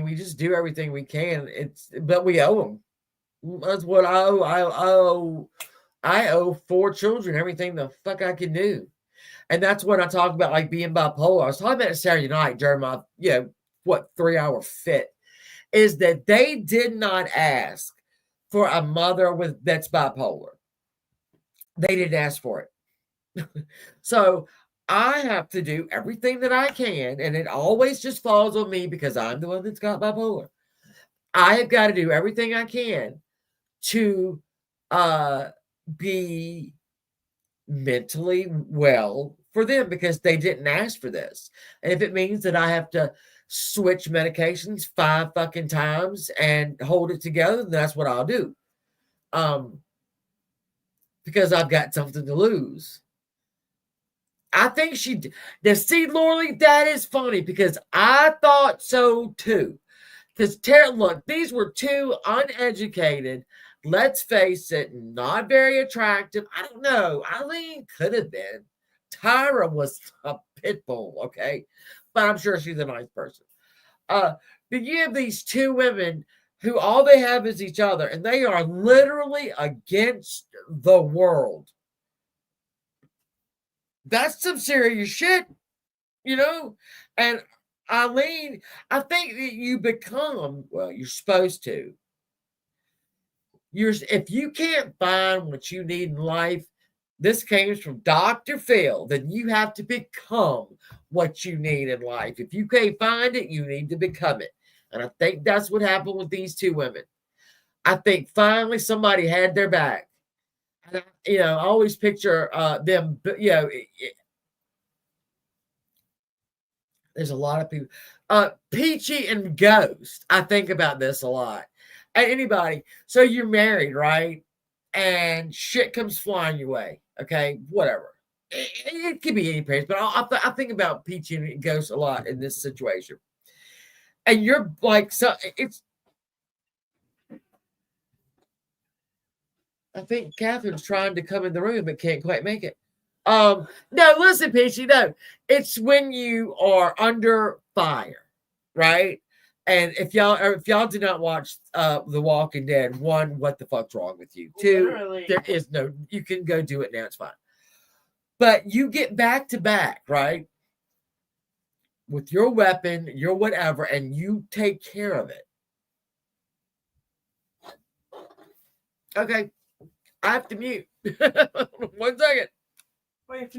We just do everything we can. But we owe them. That's what I owe. I owe 4 children everything the fuck I can do. And that's when I talk about like being bipolar. I was talking about it Saturday night during my, 3-hour fit, is that they did not ask for a mother that's bipolar. They didn't ask for it. So I have to do everything that I can, and it always just falls on me because I'm the one that's got bipolar. I have got to do everything I can to be mentally well for them because they didn't ask for this. And if it means that I have to switch medications 5 fucking times and hold it together, then that's what I'll do. Because I've got something to lose. I think now see, Lorley, that is funny because I thought so too. Because look, these were 2 uneducated, let's face it, not very attractive. I don't know. Aileen could have been. Tyra was a pit bull, okay? But I'm sure she's a nice person. But you have these 2 women who all they have is each other, and they are literally against the world. That's some serious shit, you know? And Aileen, I think that you become, well, you're supposed to. If you can't find what you need in life, this came from Dr. Phil, then you have to become what you need in life. If you can't find it, you need to become it. And I think that's what happened with these 2 women. I think finally somebody had their back. And I always picture them, there's a lot of people. Peachy and Ghost, I think about this a lot. And anybody, so you're married, right? And shit comes flying your way. Okay, whatever. It could be any parents, but I think about Peachy and Ghost a lot in this situation. And you're like, so it's. I think Catherine's trying to come in the room but can't quite make it. No, listen, Peachy, no. It's when you are under fire, right? And if y'all do not watch The Walking Dead, one, what the fuck's wrong with you? Two, Literally. there is no, you can go do it now, it's fine. But you get back to back, right? With your weapon, your whatever, and you take care of it. Okay. I have to mute. 1 second. Wait,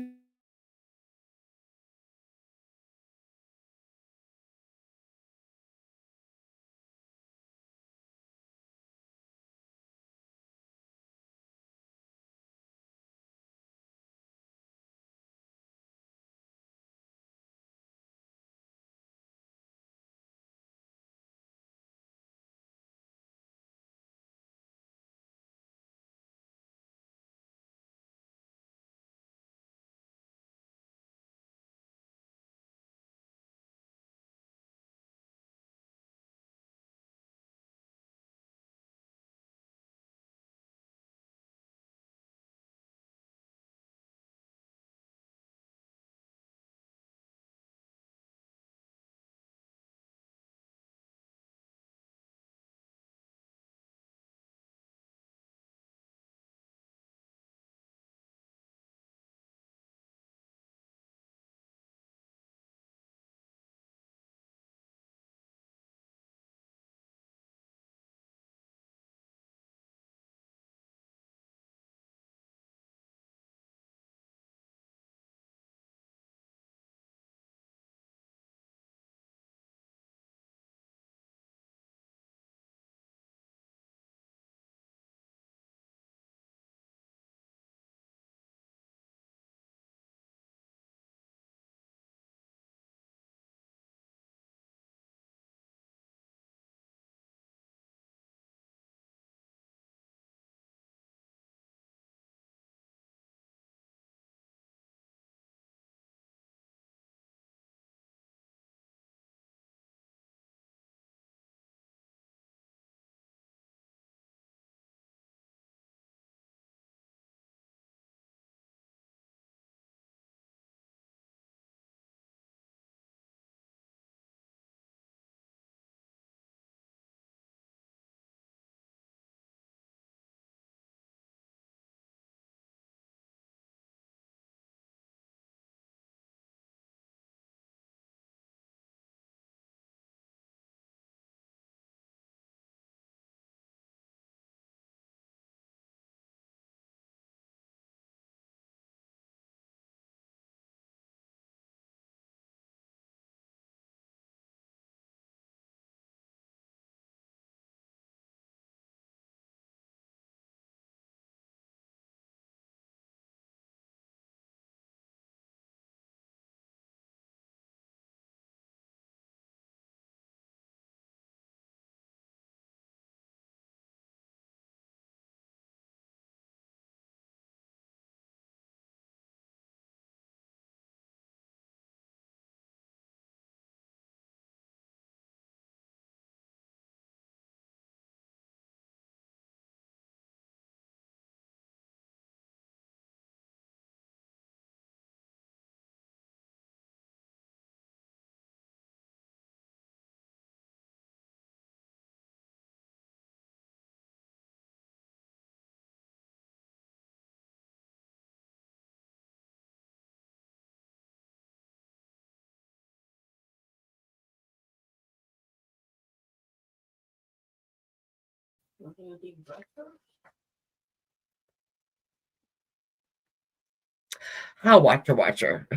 Hi, watcher.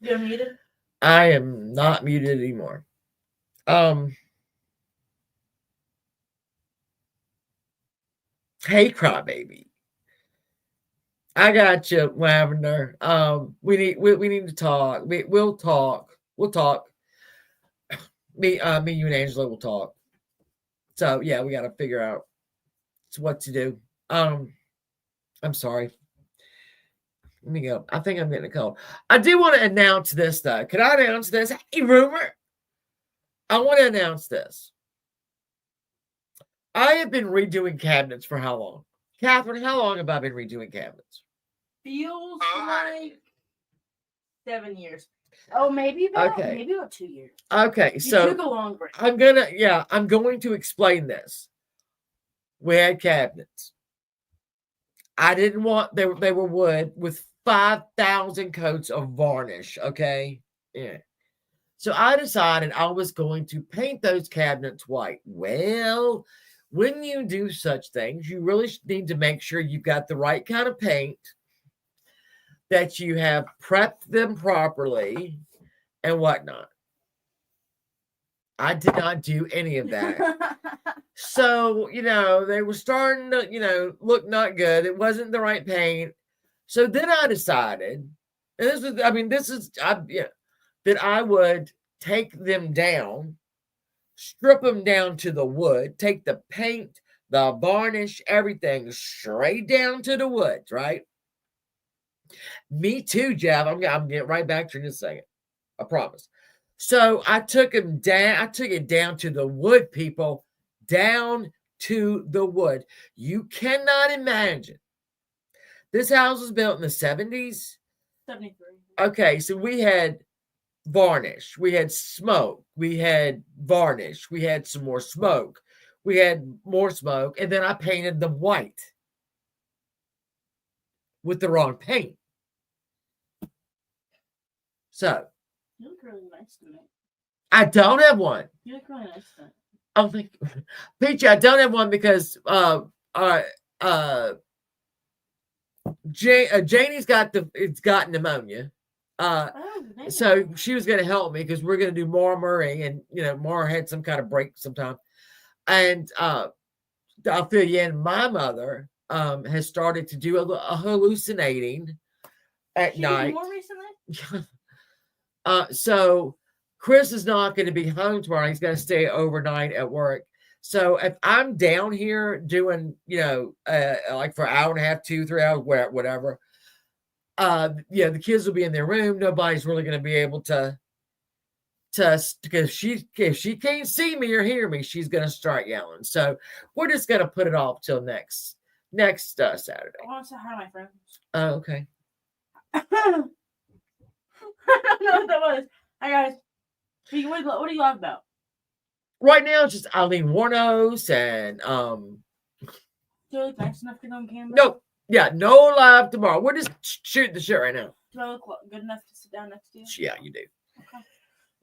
you're muted? I am not muted anymore. Hey, crybaby. I got you, Lavender. We need to talk. We'll talk. We'll talk. Me, you and Angela will talk. So yeah, we got to figure out what to do. I'm sorry. Let me go. I think I'm getting a cold. I do want to announce this though. Can I announce this? Hey, rumor. I want to announce this. I have been redoing cabinets for how long? Catherine, how long have I been redoing cabinets? Feels like 7 years. Oh, maybe about Okay. maybe about 2 years. Okay, You so took a long break. I'm going to explain this. We had cabinets. I didn't want they were wood with 5,000 coats of varnish. Okay, yeah. So I decided I was going to paint those cabinets white. Well, when you do such things, you really need to make sure you've got the right kind of paint, that you have prepped them properly, and whatnot. I did not do any of that. So, they were starting to, look not good. It wasn't the right paint. So then I decided, and that I would take them down, strip them down to the wood, take the paint, the varnish, everything straight down to the woods, right? Me too, Jeff. I'm getting right back to you in a second. I promise. So I took him down. I took it down to the wood, people. Down to the wood. You cannot imagine. This house was built in the 70s. 73. Okay, so we had varnish, we had smoke, we had varnish, we had some more smoke, we had more smoke, and then I painted them white with the wrong paint. So You look really nice tonight. I don't have one. You look really nice tonight. I think, Peachy, I don't have one because Janie's got pneumonia. So she was going to help me because we're going to do Maury, and Mara had some kind of break sometime. And I'll fill you in. My mother has started to do a hallucinating at night. More recently? So Chris is not going to be home tomorrow. He's going to stay overnight at work. So if I'm down here doing, like for an hour and a half, 2-3 hours, whatever, the kids will be in their room. Nobody's really going to be able to because if she can't see me or hear me, she's going to start yelling. So we're just going to put it off till next Saturday. I want to say hi to my friends. Oh, okay. I don't know what that was. Hi guys. What do you laugh about? Right now, it's just Aileen Wuornos and Do I look nice enough to go on camera? Nope. Yeah, no live tomorrow. We're just shooting the shit right now. Do I look good enough to sit down next to you? Yeah, you do. Okay.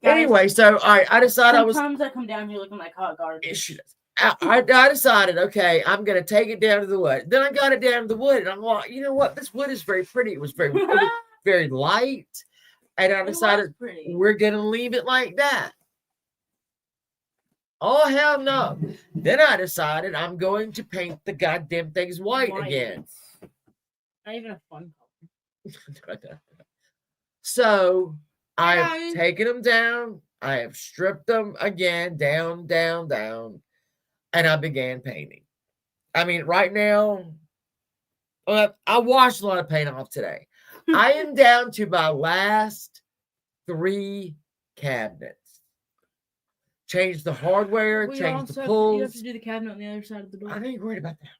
Guys, Anyway, so I decided sometimes I come down here looking like hot garbage. I decided, okay, I'm gonna take it down to the wood. Then I got it down to the wood, and I'm like, you know what? This wood is very pretty. It was very light, and I decided we're gonna leave it like that. Oh hell no! Then I decided I'm going to paint the goddamn things white again. Not even a fun color. So I have taken them down. I have stripped them again, down, and I began painting. I mean, right now, I washed a lot of paint off today. I am down to my last 3 cabinets. Change the hardware, change the pulls. You have to do the cabinet on the other side of the door. I ain't worried about that.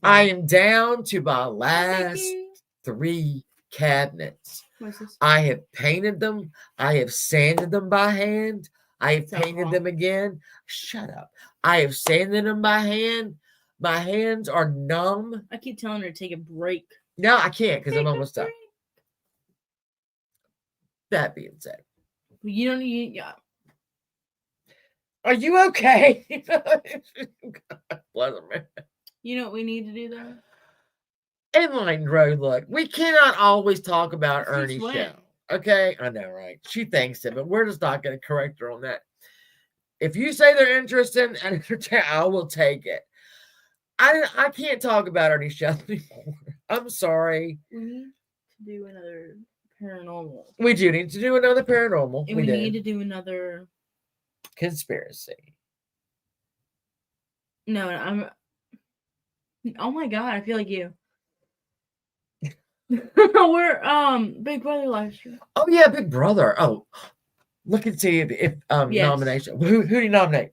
I am down to my last 3 cabinets. I have painted them. I have sanded them by hand. I have painted them again. Shut up. I have sanded them by hand. My hands are numb. I keep telling her to take a break. No, I can't because I'm almost done. That being said. You don't need... Yeah. Are you okay? God bless him. You know what we need to do though? Enlightened Road, look, we cannot always talk about Ernie's show. Okay? I know, right? She thinks it, but we're just not going to correct her on that. If you say they're interested and entertaining, I will take it. I can't talk about Ernie's show anymore. I'm sorry. We need to do another paranormal. We do need to do another paranormal. And we need to do another conspiracy. No, oh my god, I feel like you. We're Big Brother live stream. Oh yeah, Big Brother. Oh, look and see if yes. Nomination. Who do you nominate?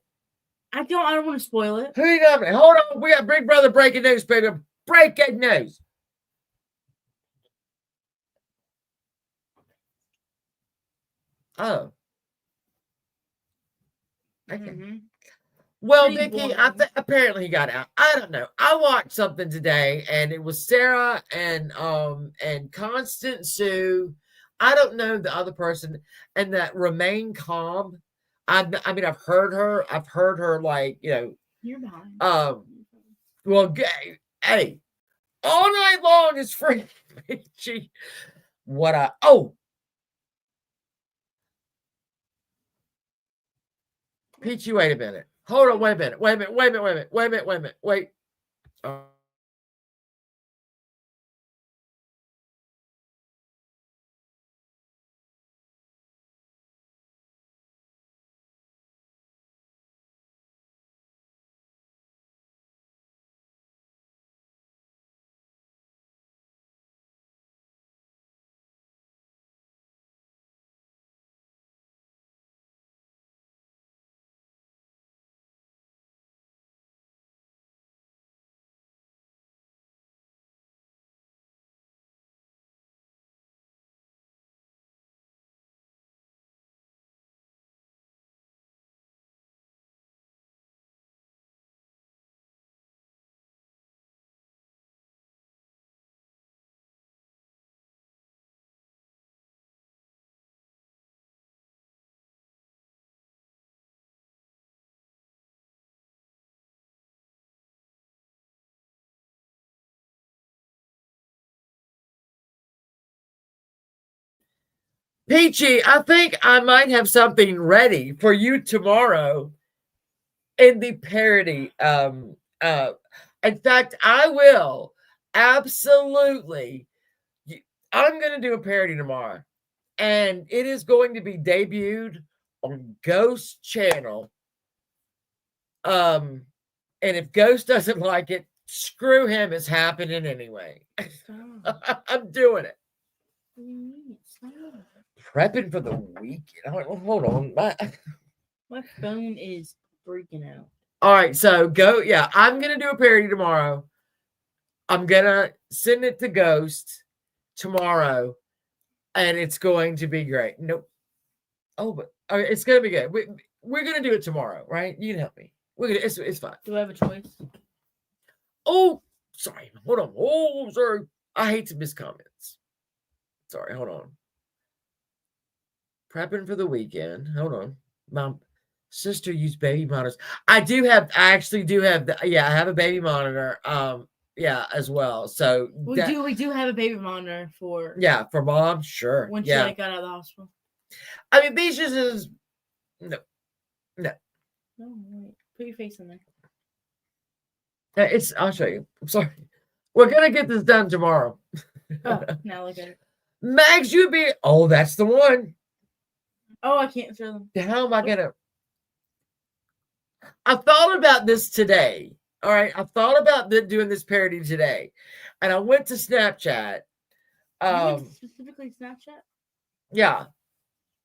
I don't want to spoil it. Who do you nominate? Hold on, we got Big Brother breaking news, baby. Breaking news. Oh. Okay. Mhm. Well, Pretty Vicky, boring. apparently he got out. I don't know. I watched something today, and it was Sarah and Constant Sue. I don't know the other person, and that Remain Calm. I mean, I've heard her. I've heard her like You're behind. Well, hey, all night long is free. Peachy. Peachy, wait a minute. Hold on, wait a minute. Wait a minute. Wait a minute. Wait a minute. Wait a minute. Wait a minute. Wait. Peachy, I think I might have something ready for you tomorrow in the parody. In fact, I will absolutely. I'm going to do a parody tomorrow, and it is going to be debuted on Ghost Channel. And if Ghost doesn't like it, screw him. It's happening anyway. I'm doing it. Prepping for the weekend. Hold on. My phone is freaking out. All right, so I'm gonna do a parody tomorrow. I'm gonna send it to Ghost tomorrow, and it's going to be great. Nope. Oh, but it's gonna be good. We're gonna do it tomorrow, right? You can help me. It's fine. Do I have a choice? Oh, sorry. Hold on. Oh, sorry. I hate to miss comments. Sorry. Hold on. Prepping for the weekend. Hold on. Mom. Sister used baby monitors. I actually do have I have a baby monitor. As well. So we do have a baby monitor for for mom, sure. when she got out of the hospital. I mean, these is no. No, wait. Put your face in there. I'll show you. I'm sorry. We're gonna get this done tomorrow. Oh, now look at it. Mags, that's the one. Oh, I can't show them. How am I gonna? I thought about this today. All right, I thought about doing this parody today, and I went to Snapchat. Specifically Snapchat? Yeah,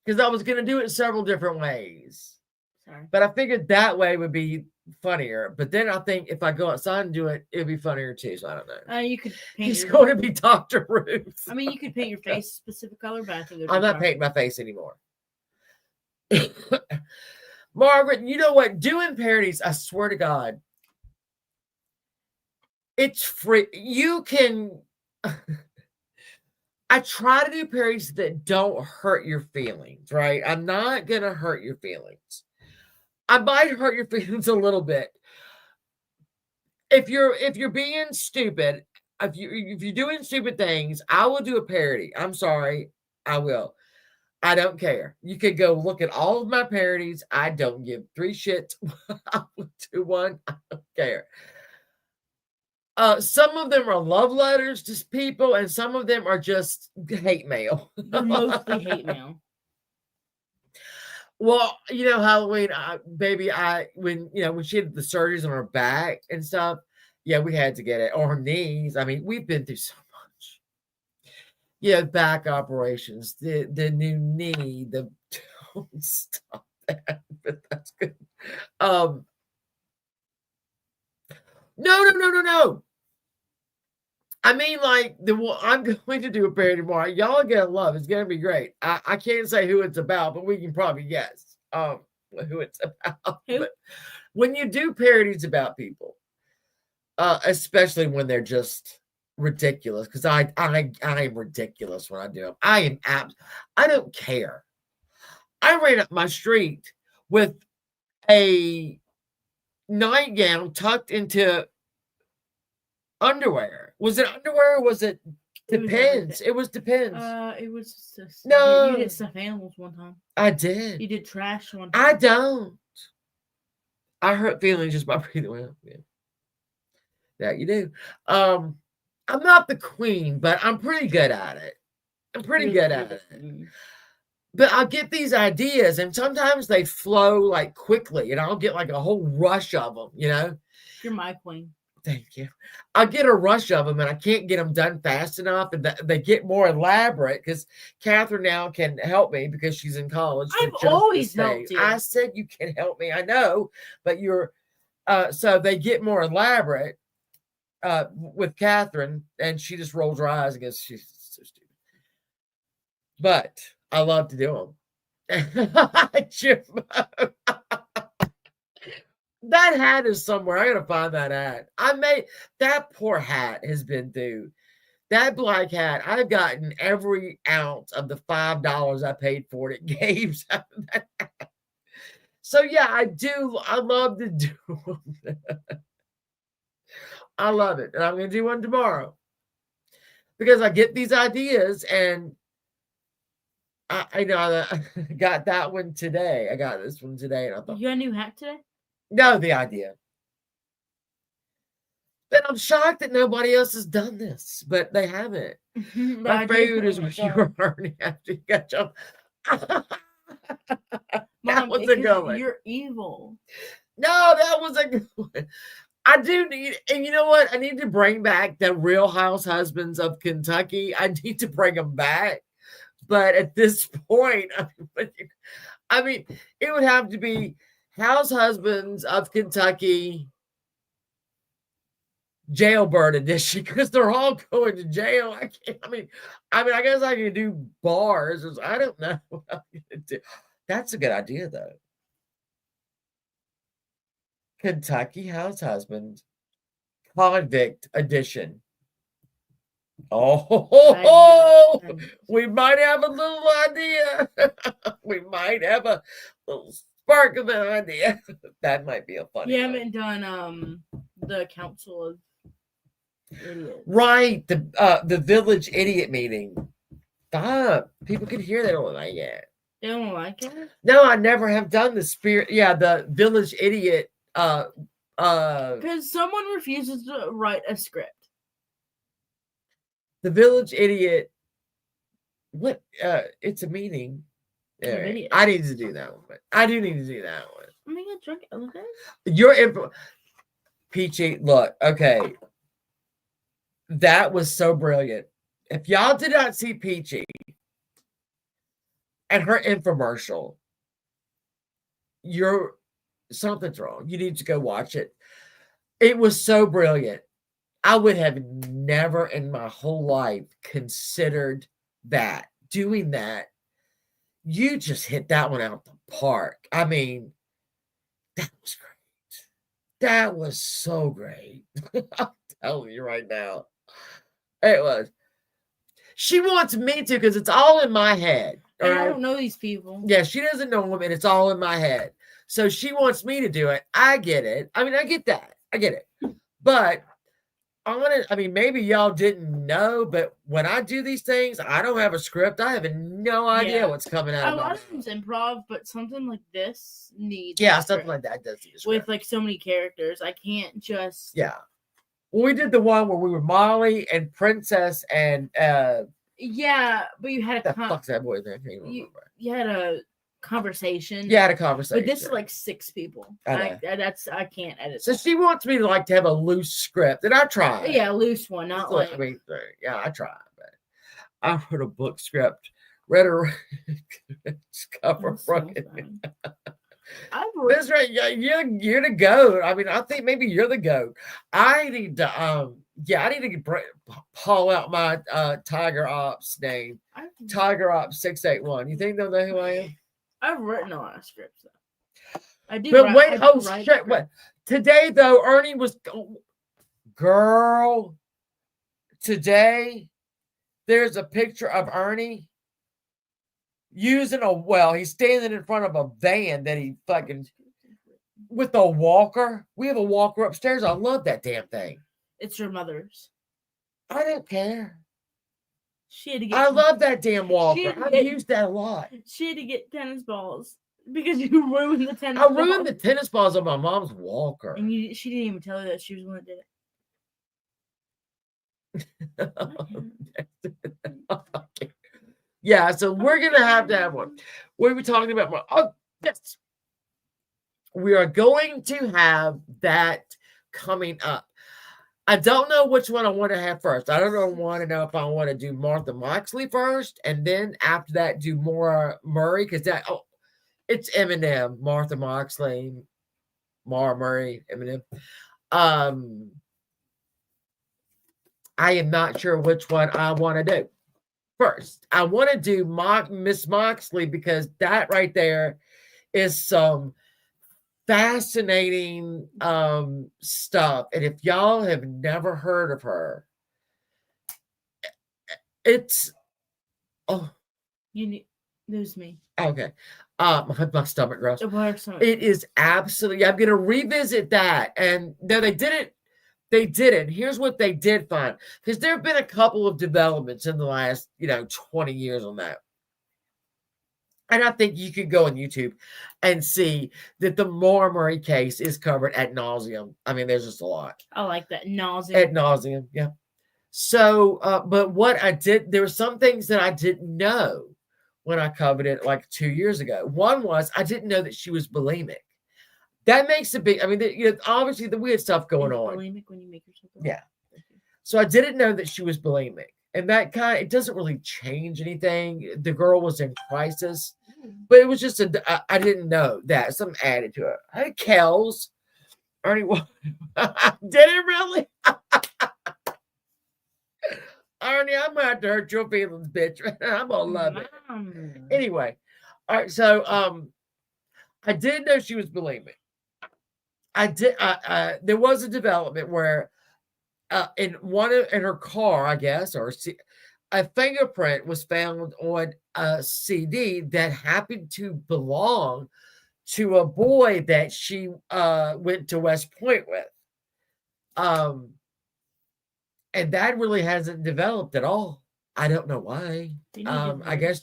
because I was gonna do it several different ways. Sorry, but I figured that way would be funnier. But then I think if I go outside and do it, it'd be funnier too. So I don't know. You could paint. He's going to be Dr. Ruth. I mean, you could paint your face a specific color, but I think I'm not painting my face anymore. Margaret, you know what? Doing parodies, I swear to God, it's free. You can. I try to do parodies that don't hurt your feelings, right? I'm not going to hurt your feelings. I might hurt your feelings a little bit. If you're being stupid, if you're doing stupid things, I will do a parody. I'm sorry, I will. I don't care. You could go look at all of my parodies. I don't give three shits. I will do one. I don't care. Some of them are love letters to people, and some of them are just hate mail. They're mostly hate mail. Well, Halloween, when she had the surgeries on her back and stuff, we had to get it. Or her knees. I mean, we've been through so much. Back operations, the new knee, don't stop that, but that's good. No. I mean, like the one I'm going to do a parody tomorrow. Y'all are gonna love. It's gonna be great. I can't say who it's about, but we can probably guess who it's about. Who? But when you do parodies about people, especially when they're just ridiculous, because I am ridiculous when I do them. I don't care. I ran up my street with a nightgown tucked into underwear. Was it underwear or was it depends? It was depends. It was just No. You did stuffed animals one time. I did. You did trash one time. I don't. I hurt feelings just by breathing. Well, yeah. That you do. I'm not the queen, but I'm pretty good at it. I'm pretty good at it. But I'll get these ideas, and sometimes they flow like quickly, and I'll get like a whole rush of them, you know? You're my queen. Thank you. I'll get a rush of them, and I can't get them done fast enough, and they get more elaborate because Catherine now can help me because she's in college. I've always helped you. I said you can help me. I know, but you're so they get more elaborate with Catherine, and she just rolls her eyes and goes, she's so stupid. But I love to do them. That hat is somewhere. I gotta find that hat. That poor hat has been through. That black hat, I've gotten every ounce of the $5 I paid for it at Gabe's. So yeah, I do. I love to do them. I love it. And I'm gonna do one tomorrow. Because I get these ideas, and I know I got that one today. I got this one today, and I thought, you got a new hat today? No, the idea. But I'm shocked that nobody else has done this, but they haven't. My favorite is when you were learning after you got jumped. That was a good one. You're evil. No, that was a good one. I do need, and you know what? I need to bring back the Real House Husbands of Kentucky. I need to bring them back. But at this point, I mean, it would have to be House Husbands of Kentucky Jailbird edition because they're all going to jail. I guess I can do bars. I don't know what I'm gonna do. That's a good idea, though. Kentucky House Husband Convict Edition. Oh, we might have a little idea. We might have a little spark of an idea. That might be a funny. You haven't done the Council of Idiots. Right, the Village Idiot meeting. Stop. People can hear they don't like it. They don't like it? No, I never have done the spirit. Yeah, the Village Idiot. Because someone refuses to write a script. The Village Idiot. What? It's a meeting. Right. I need to do that one. I do need to do that one. I'm gonna get drunk. Okay. Your info, Peachy. Look, okay. That was so brilliant. If y'all did not see Peachy and her infomercial, something's wrong. You need to go watch it. It was so brilliant. I would have never in my whole life considered doing that. You just hit that one out the park. I mean, that was great. That was so great. I'm telling you right now. It was. She wants me to because it's all in my head. Right? I don't know these people. Yeah, she doesn't know them, and it's all in my head. So she wants me to do it. I get it. I mean, I get that. I get it. But maybe y'all didn't know, but when I do these things, I don't have a script. I have no idea what's coming out. A lot of times improv, but something like this needs. Yeah, something like that does need a script. With like so many characters, I can't just. Yeah. Well, we did the one where we were Molly and Princess and. Yeah, but you had a. Fuck's that boy there? I can't remember. You had a conversation. Yeah, I had a conversation. But this is like 6 people. I can't edit. So she wants me to have a loose script, and I try. Yeah, a loose one, not like. Yeah, I try, but I wrote a book script, read a cover from it. That's right. Yeah, you're the goat. I mean, I think maybe you're the goat. I need to I need to pull out my Tiger Ops name. Tiger Ops 681. You think they'll know who I am? I've written a lot of scripts though. I do. But wait, write shit! What today though? Ernie was girl. Today, there's a picture of Ernie using he's standing in front of a van that he fucking with a walker. We have a walker upstairs. I love that damn thing. It's your mother's. I don't care. She had to get. I love that damn walker. I've used that a lot. She had to get tennis balls because you ruined the tennis balls. I ruined the tennis balls on my mom's walker. And she didn't even tell her that she was the one that did it. Yeah, so we're gonna have to have one. What are we talking about? Oh, yes. We are going to have that coming up. I don't know which one I want to have first. I don't want to know if I want to do Martha Moxley first, and then after that do Maura Murray, because it's Eminem, Martha Moxley, Maura Murray, Eminem. I am not sure which one I want to do first. I want to do Miss Moxley because that right there is some fascinating stuff. And if y'all have never heard of her, it's you need lose me. Okay. My stomach grows. It is absolutely. I'm gonna revisit that. And no, they didn't. They didn't. Here's what they did find, because there have been a couple of developments in the last 20 years on that. And I think you could go on YouTube and see that the Maura Murray case is covered ad nauseum. I mean, there's just a lot. I like that. Nauseum. Ad nauseum, yeah. So, but what I did, there were some things that I didn't know when I covered it like 2 years ago. One was I didn't know that she was bulimic. That makes a big, I mean, obviously the weird stuff going on. Bulimic when you make yourself ill? Yeah. So I didn't know that she was bulimic. And that it doesn't really change anything. The girl was in crisis. But it was just I didn't know that. Something added to it. Hey, Kels. Ernie, did it really? Ernie, I'm going to have to hurt your feelings, bitch. I'm going to love it. Anyway. All right. So I did know she was bulimic. There was a development where in her car, I guess, or a fingerprint was found on a CD that happened to belong to a boy that she went to West Point with. And that really hasn't developed at all. I don't know why. I guess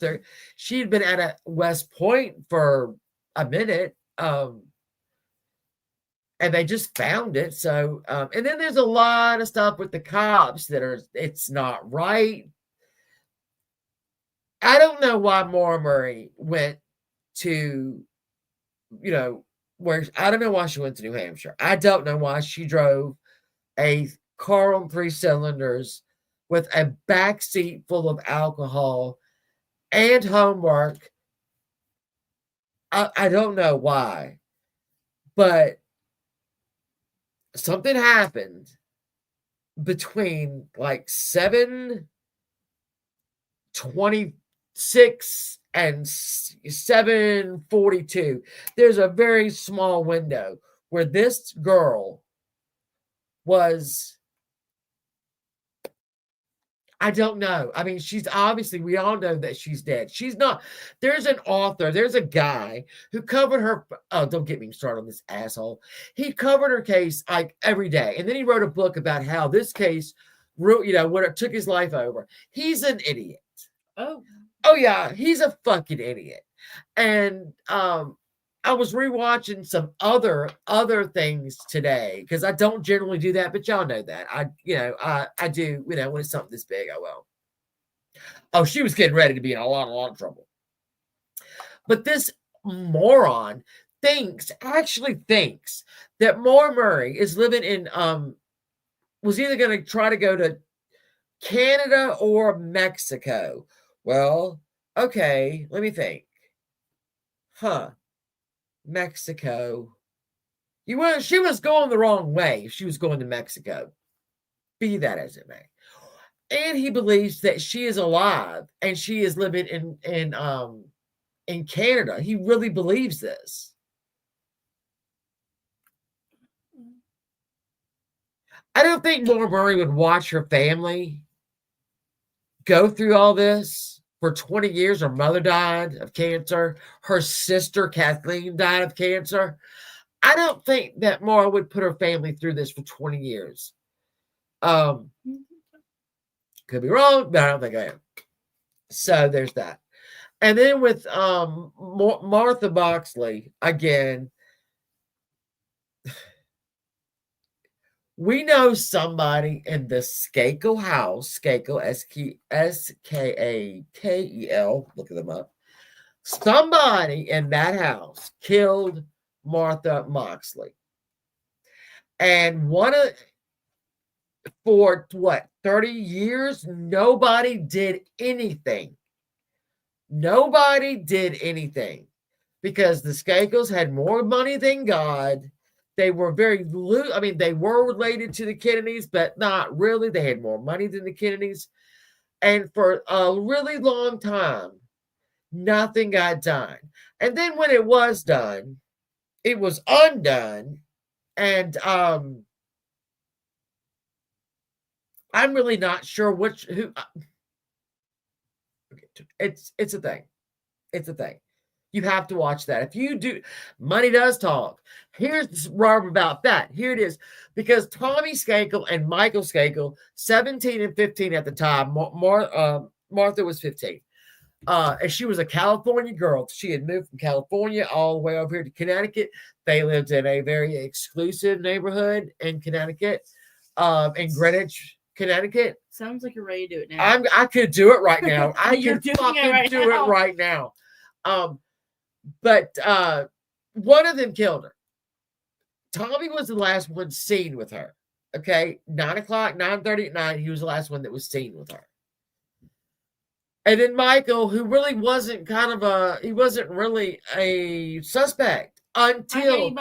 she'd been at West Point for a minute. And they just found it. So, and then there's a lot of stuff with the cops it's not right. I don't know why Maura Murray went to, I don't know why she went to New Hampshire. I don't know why she drove a car on 3 cylinders with a back seat full of alcohol and homework. I don't know why, but something happened between like 7:26 and 7:42. There's a very small window where this girl was, I don't know. I mean, she's obviously, we all know that she's dead. She's not. There's an author, there's a guy who covered her. Oh, don't get me started on this asshole. He covered her case like every day. And then he wrote a book about how this case, when it took his life over. He's an idiot. Oh yeah. He's a fucking idiot. And I was rewatching some other things today because I don't generally do that, but y'all know that I do. When it's something this big, I will. Oh, she was getting ready to be in a lot of trouble. But this moron actually thinks that Maura Murray is living in was either going to try to go to Canada or Mexico. Well, okay, let me think. Mexico. She was going the wrong way. She was going to Mexico. Be that as it may. And he believes that she is alive and she is living in Canada. He really believes this. I don't think Laura Murray would watch her family go through all this for 20 years. Her mother died of cancer. Her sister, Kathleen, died of cancer. I don't think that Maura would put her family through this for 20 years. Could be wrong, but I don't think I am. So there's that. And then with Martha Boxley, again, we know somebody in the Skakel house, Skakel, Skakel, look them up. Somebody in that house killed Martha Moxley. And for 30 years, nobody did anything. Nobody did anything because the Skakels had more money than God. They were they were related to the Kennedys, but not really. They had more money than the Kennedys. And for a really long time, nothing got done. And then when it was done, it was undone. And I'm really not sure who. It's a thing. It's a thing. You have to watch that. If you do, money does talk. Here's the rub about that. Here it is. Because Tommy Skakel and Michael Skakel, 17 and 15 at the time, Martha was 15. And she was a California girl. She had moved from California all the way over here to Connecticut. They lived in a very exclusive neighborhood in Connecticut, in Greenwich, Connecticut. Sounds like you're ready to do it now. I could do it right now. I You're could doing it right fucking do now. it right now. But one of them killed her. Tommy was the last one seen with her. Okay, 9:30 at night, he was the last one that was seen with her. And then Michael, who really wasn't he wasn't really a suspect until.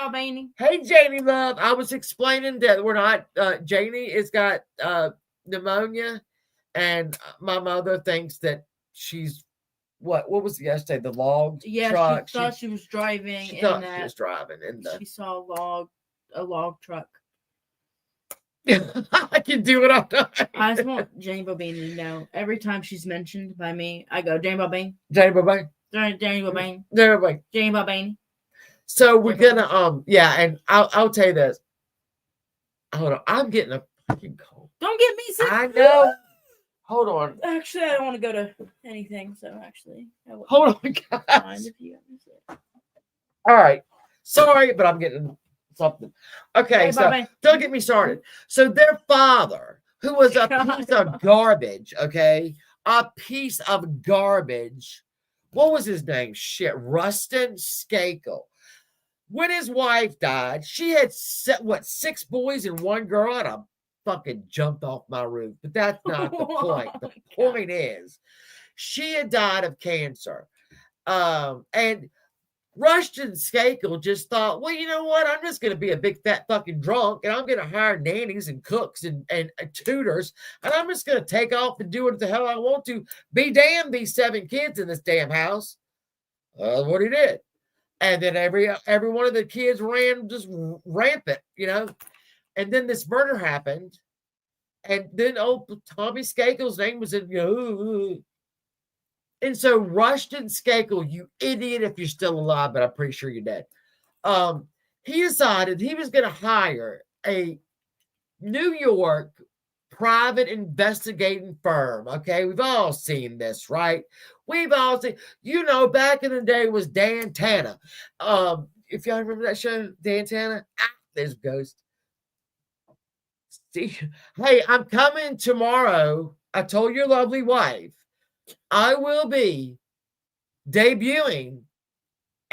Hey, Janie Love. I was explaining that we're not, Janie has got pneumonia, and my mother thinks that she's, what was it yesterday? The log truck. She thought she was driving. She thought she was driving. She saw a log truck. I can do it all night. I just want Janie Bobini to know every time she's mentioned by me, I go, Janie Bobini. Janie Bobini. Janie Bobini. Janie Bobini. Janie Bobini. So we're gonna and I'll tell you this. Hold on, I'm getting a fucking cold. Don't get me sick. I know. Hold on. Actually, I don't want to go to anything, so actually, hold on, guys. If you all right. Sorry, but I'm getting something. Okay, so don't get me started. So their father, who was a piece of garbage, okay, a piece of garbage. What was his name? Shit, Rustin Skakel. When his wife died, she had 6 boys and 1 girl, and I fucking jumped off my roof. But that's not the point. The point is, she had died of cancer. And Rustin Skakel just thought, well, you know what? I'm just going to be a big fat fucking drunk, and I'm going to hire nannies and cooks and tutors, and I'm just going to take off and do what the hell I want to. Be damned, these 7 kids in this damn house. What he did. And then every one of the kids ran just rampant, And then this murder happened. And then Tommy Skakel's name was in. And so Rustin Skakel, you idiot, if you're still alive, but I'm pretty sure you're dead. He decided he was going to hire a New York private investigating firm. Okay, we've all seen this, right? We've all seen, back in the day was Dan Tana. If y'all remember that show, Dan Tana, there's a ghost. See, hey, I'm coming tomorrow. I told your lovely wife I will be debuting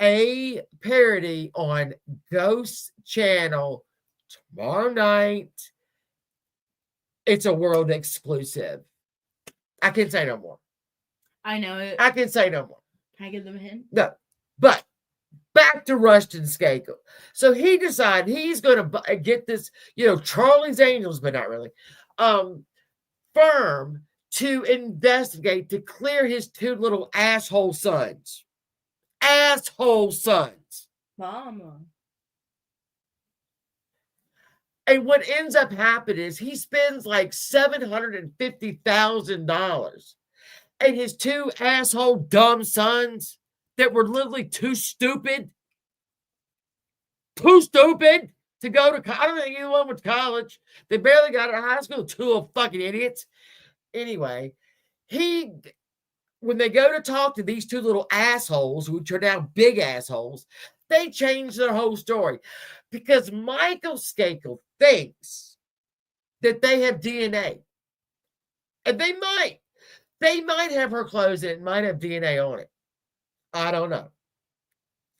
a parody on Ghost Channel tomorrow night. It's a world exclusive. I can say no more. I know it. I can say no more. Can I give them a hint? No. But back to Rushton Skakel. So he decided he's going to get this, Charlie's Angels, but not really, firm to investigate to clear his two little asshole sons. Asshole sons. Mama. And what ends up happening is he spends like $750,000. And his two asshole dumb sons that were literally too stupid to go to college. I don't think anyone went to college. They barely got out of high school. Two of fucking idiots. Anyway, when they go to talk to these two little assholes, which are now big assholes, they change their whole story because Michael Skakel thinks that they have DNA. And they might. They might have her clothes and it might have DNA on it. I don't know.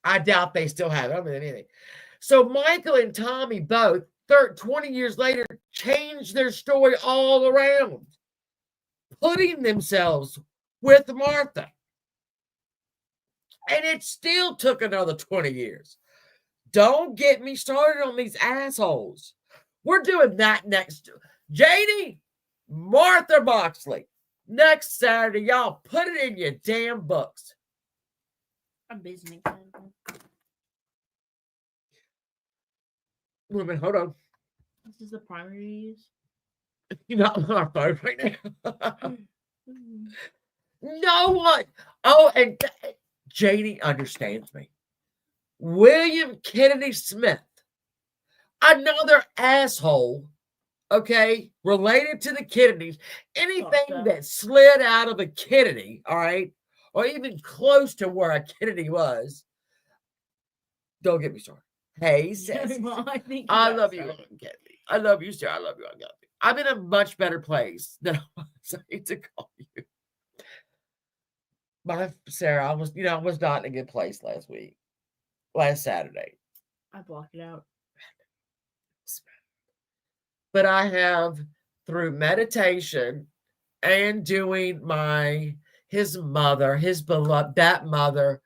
I doubt they still have it. I don't mean anything. So Michael and Tommy both, 20 years later, changed their story all around, putting themselves with Martha. And it still took another 20 years. Don't get me started on these assholes. We're doing that next. JD, Martha Boxley. Next Saturday, y'all put it in your damn books. I'm busy. Wait a minute, hold on. This is the primary use. You're not on our phone right now. No one. Oh, and JD understands me. William Kennedy Smith, another asshole, okay, related to the Kennedys. Anything that slid out of a Kennedy, all right, or even close to where a Kennedy was, don't get me started. Hey, sis, I love you, Kennedy. I love you, sir. I love you. I love you. I'm in a much better place than I was. I hate to call you. Sarah, I was not in a good place last Saturday. I blocked it out. But I have, through meditation and doing his mother, his beloved, that mother,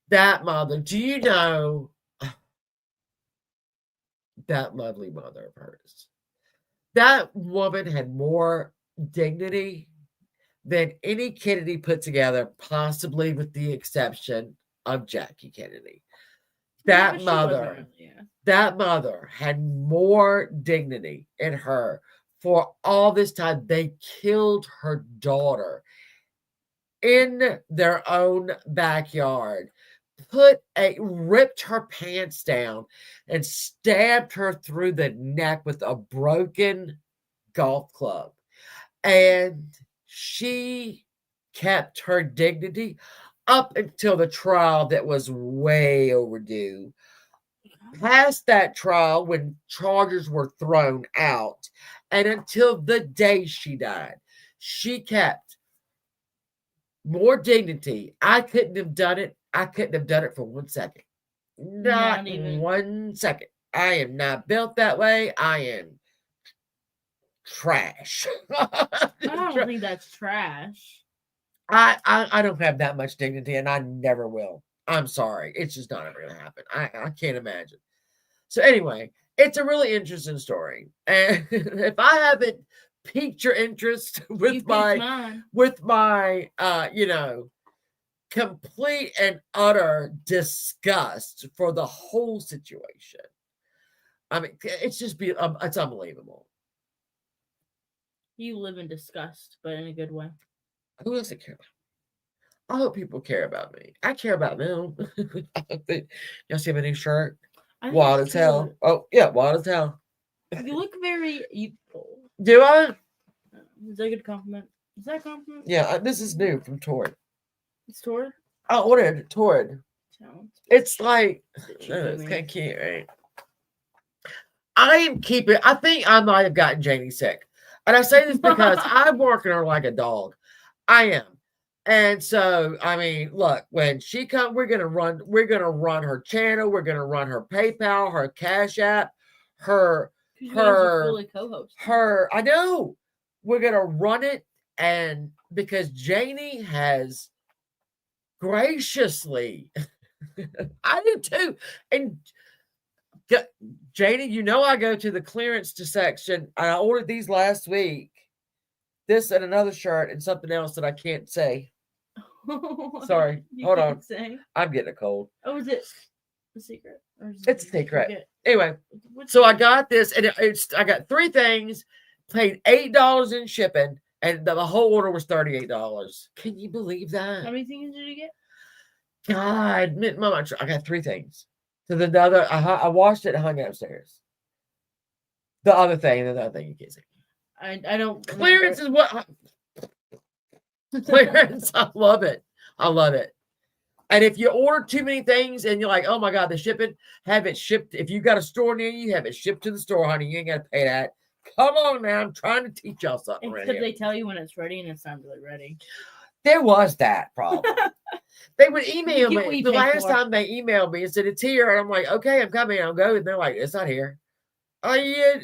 do you know that lovely mother of hers? That woman had more dignity than any Kennedy put together, possibly with the exception of Jackie Kennedy. That mother had more dignity in her for all this time. They killed her daughter in their own backyard, ripped her pants down and stabbed her through the neck with a broken golf club. And she kept her dignity up until the trial that was way overdue. Past that trial, when charges were thrown out, and until the day she died, she kept more dignity. I couldn't have done it. I couldn't have done it for 1 second. Not even 1 second. I am not built that way. I am trash. I don't think that's trash. I don't have that much dignity, and I never will. I'm sorry. It's just not ever going to happen. I can't imagine. So anyway, it's a really interesting story. And if I haven't piqued your interest with my complete and utter disgust for the whole situation. I mean, it's unbelievable. You live in disgust, but in a good way. Who else care about me? I hope people care about me. I care about them. Y'all see my new shirt? Wild as hell. Oh, yeah, wild as hell. You look very youthful. Do I? Is that a good compliment? Is that a compliment? Yeah, this is new from Torrid. It's Torrid? I ordered Torrid. It's like, it's kind of cute, right? I think I might have gotten Janie sick. And I say this because I'm working her like a dog. I am. And so, I mean, look, when she comes, we're gonna run her channel, we're gonna run her PayPal, her Cash App, her I know. We're gonna run it, and because Janie has graciously I do too. And Janie, I go to the clearance section. I ordered these last week. This and another shirt and something else that I can't say. Sorry. Hold on. Say. I'm getting a cold. Oh, is it a secret? Or is It's a secret. Forget? Anyway, so I got this, and I got 3 things, paid $8 in shipping, and the whole order was $38. Can you believe that? How many things did you get? God, Mama, I got 3 things. So the other, I washed it and hung it upstairs. The other thing, you can't see. I don't. Clearance is what. Clearance, I love it. I love it. And if you order too many things and you're like, oh my God, the shipping, have it shipped. If you got a store near you, have it shipped to the store, honey. You ain't got to pay that. Come on now. I'm trying to teach y'all something. Except they tell you when it's ready and it's not really ready. There was that problem. They would email me. The last time they emailed me and said, it's here. And I'm like, okay, I'm coming. I'll go. And they're like, it's not here. Oh, you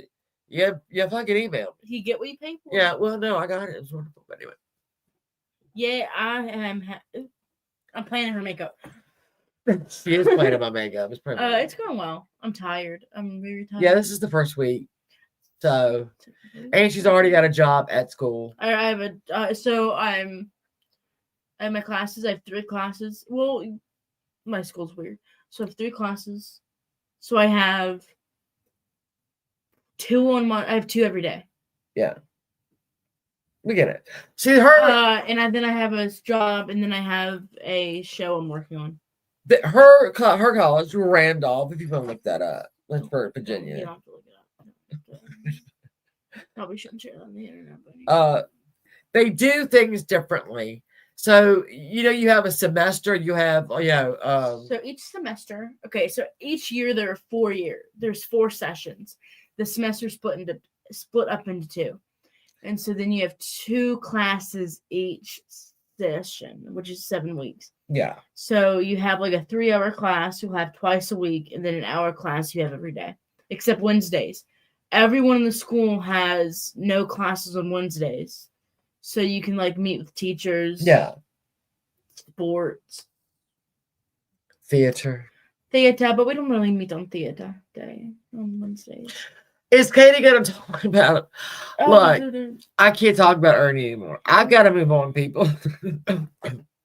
fucking emailed me. You get what you pay for? Yeah, well, no, I got it. It was wonderful. But anyway. Yeah, I am. I'm planning her makeup. She is planning my makeup. It's going well. I'm tired. I'm very tired. Yeah, this is the first week. So, and she's already got a job at school. I have so I'm at my classes. I have 3 classes. Well, my school's weird. So I have 3 classes. So I have 2 on one. I have 2 every day. Yeah. We get it. See her, and then I have a job, and then I have a show I'm working on. Her college, Randolph. If you want to look that up, that's for Virginia. You don't have to look it up. Probably shouldn't share that on the internet. But they do things differently. So you have a semester. You have so each semester. Okay, so each year there are 4 years. There's 4 sessions. The semester split up into 2. And so then you have 2 classes each session, which is 7 weeks. Yeah. So you have like a 3-hour class you'll have twice a week, and then an hour class you have every day, except Wednesdays. Everyone in the school has no classes on Wednesdays. So you can like meet with teachers. Yeah. Sports. Theater, but we don't really meet on theater day on Wednesdays. Is Katie going to talk about it? Look, I can't talk about Ernie anymore. I've got to move on, people.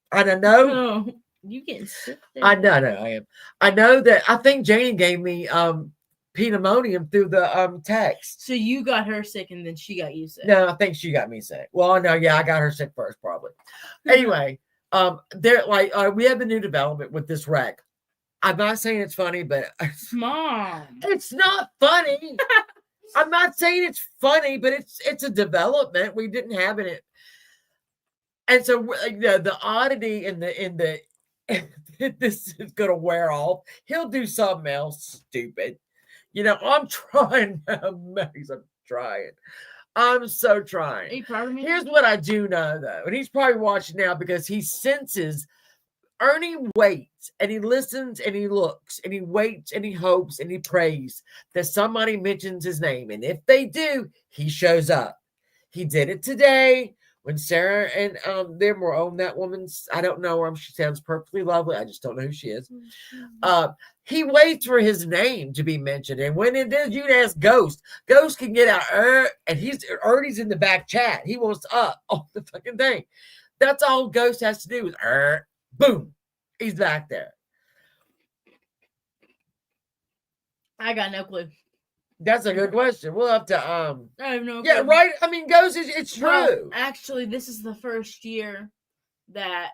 I don't know. No, you can sit there. I know, I am. I know that I think Janie gave me pneumonium through the text. So you got her sick and then she got you sick. No, I think she got me sick. Well, no, yeah, I got her sick first, probably. Anyway, they're like we have a new development with this wreck. I'm not saying it's funny, but Mom, it's not funny. I'm not saying it's funny, but it's a development we didn't have in it. And so the oddity in the this is gonna wear off. He'll do something else stupid. I'm trying, Max. I'm trying. I'm so trying. Are you proud of me? Here's what I do know, though, and he's probably watching now because he senses. Ernie waits and he listens and he looks and he waits and he hopes and he prays that somebody mentions his name. And if they do, he shows up. He did it today when Sarah and them were on that woman's. I don't know her. She sounds perfectly lovely. I just don't know who she is. He waits for his name to be mentioned. And when it is, you can ask Ghost. Ghost can get out and Ernie's in the back chat. He wants up on the fucking thing. That's all Ghost has to do is boom, he's back there. I got no clue. That's a good question. We'll have to I have no clue. Yeah, right. I mean, it's true. Well, actually, this is the first year that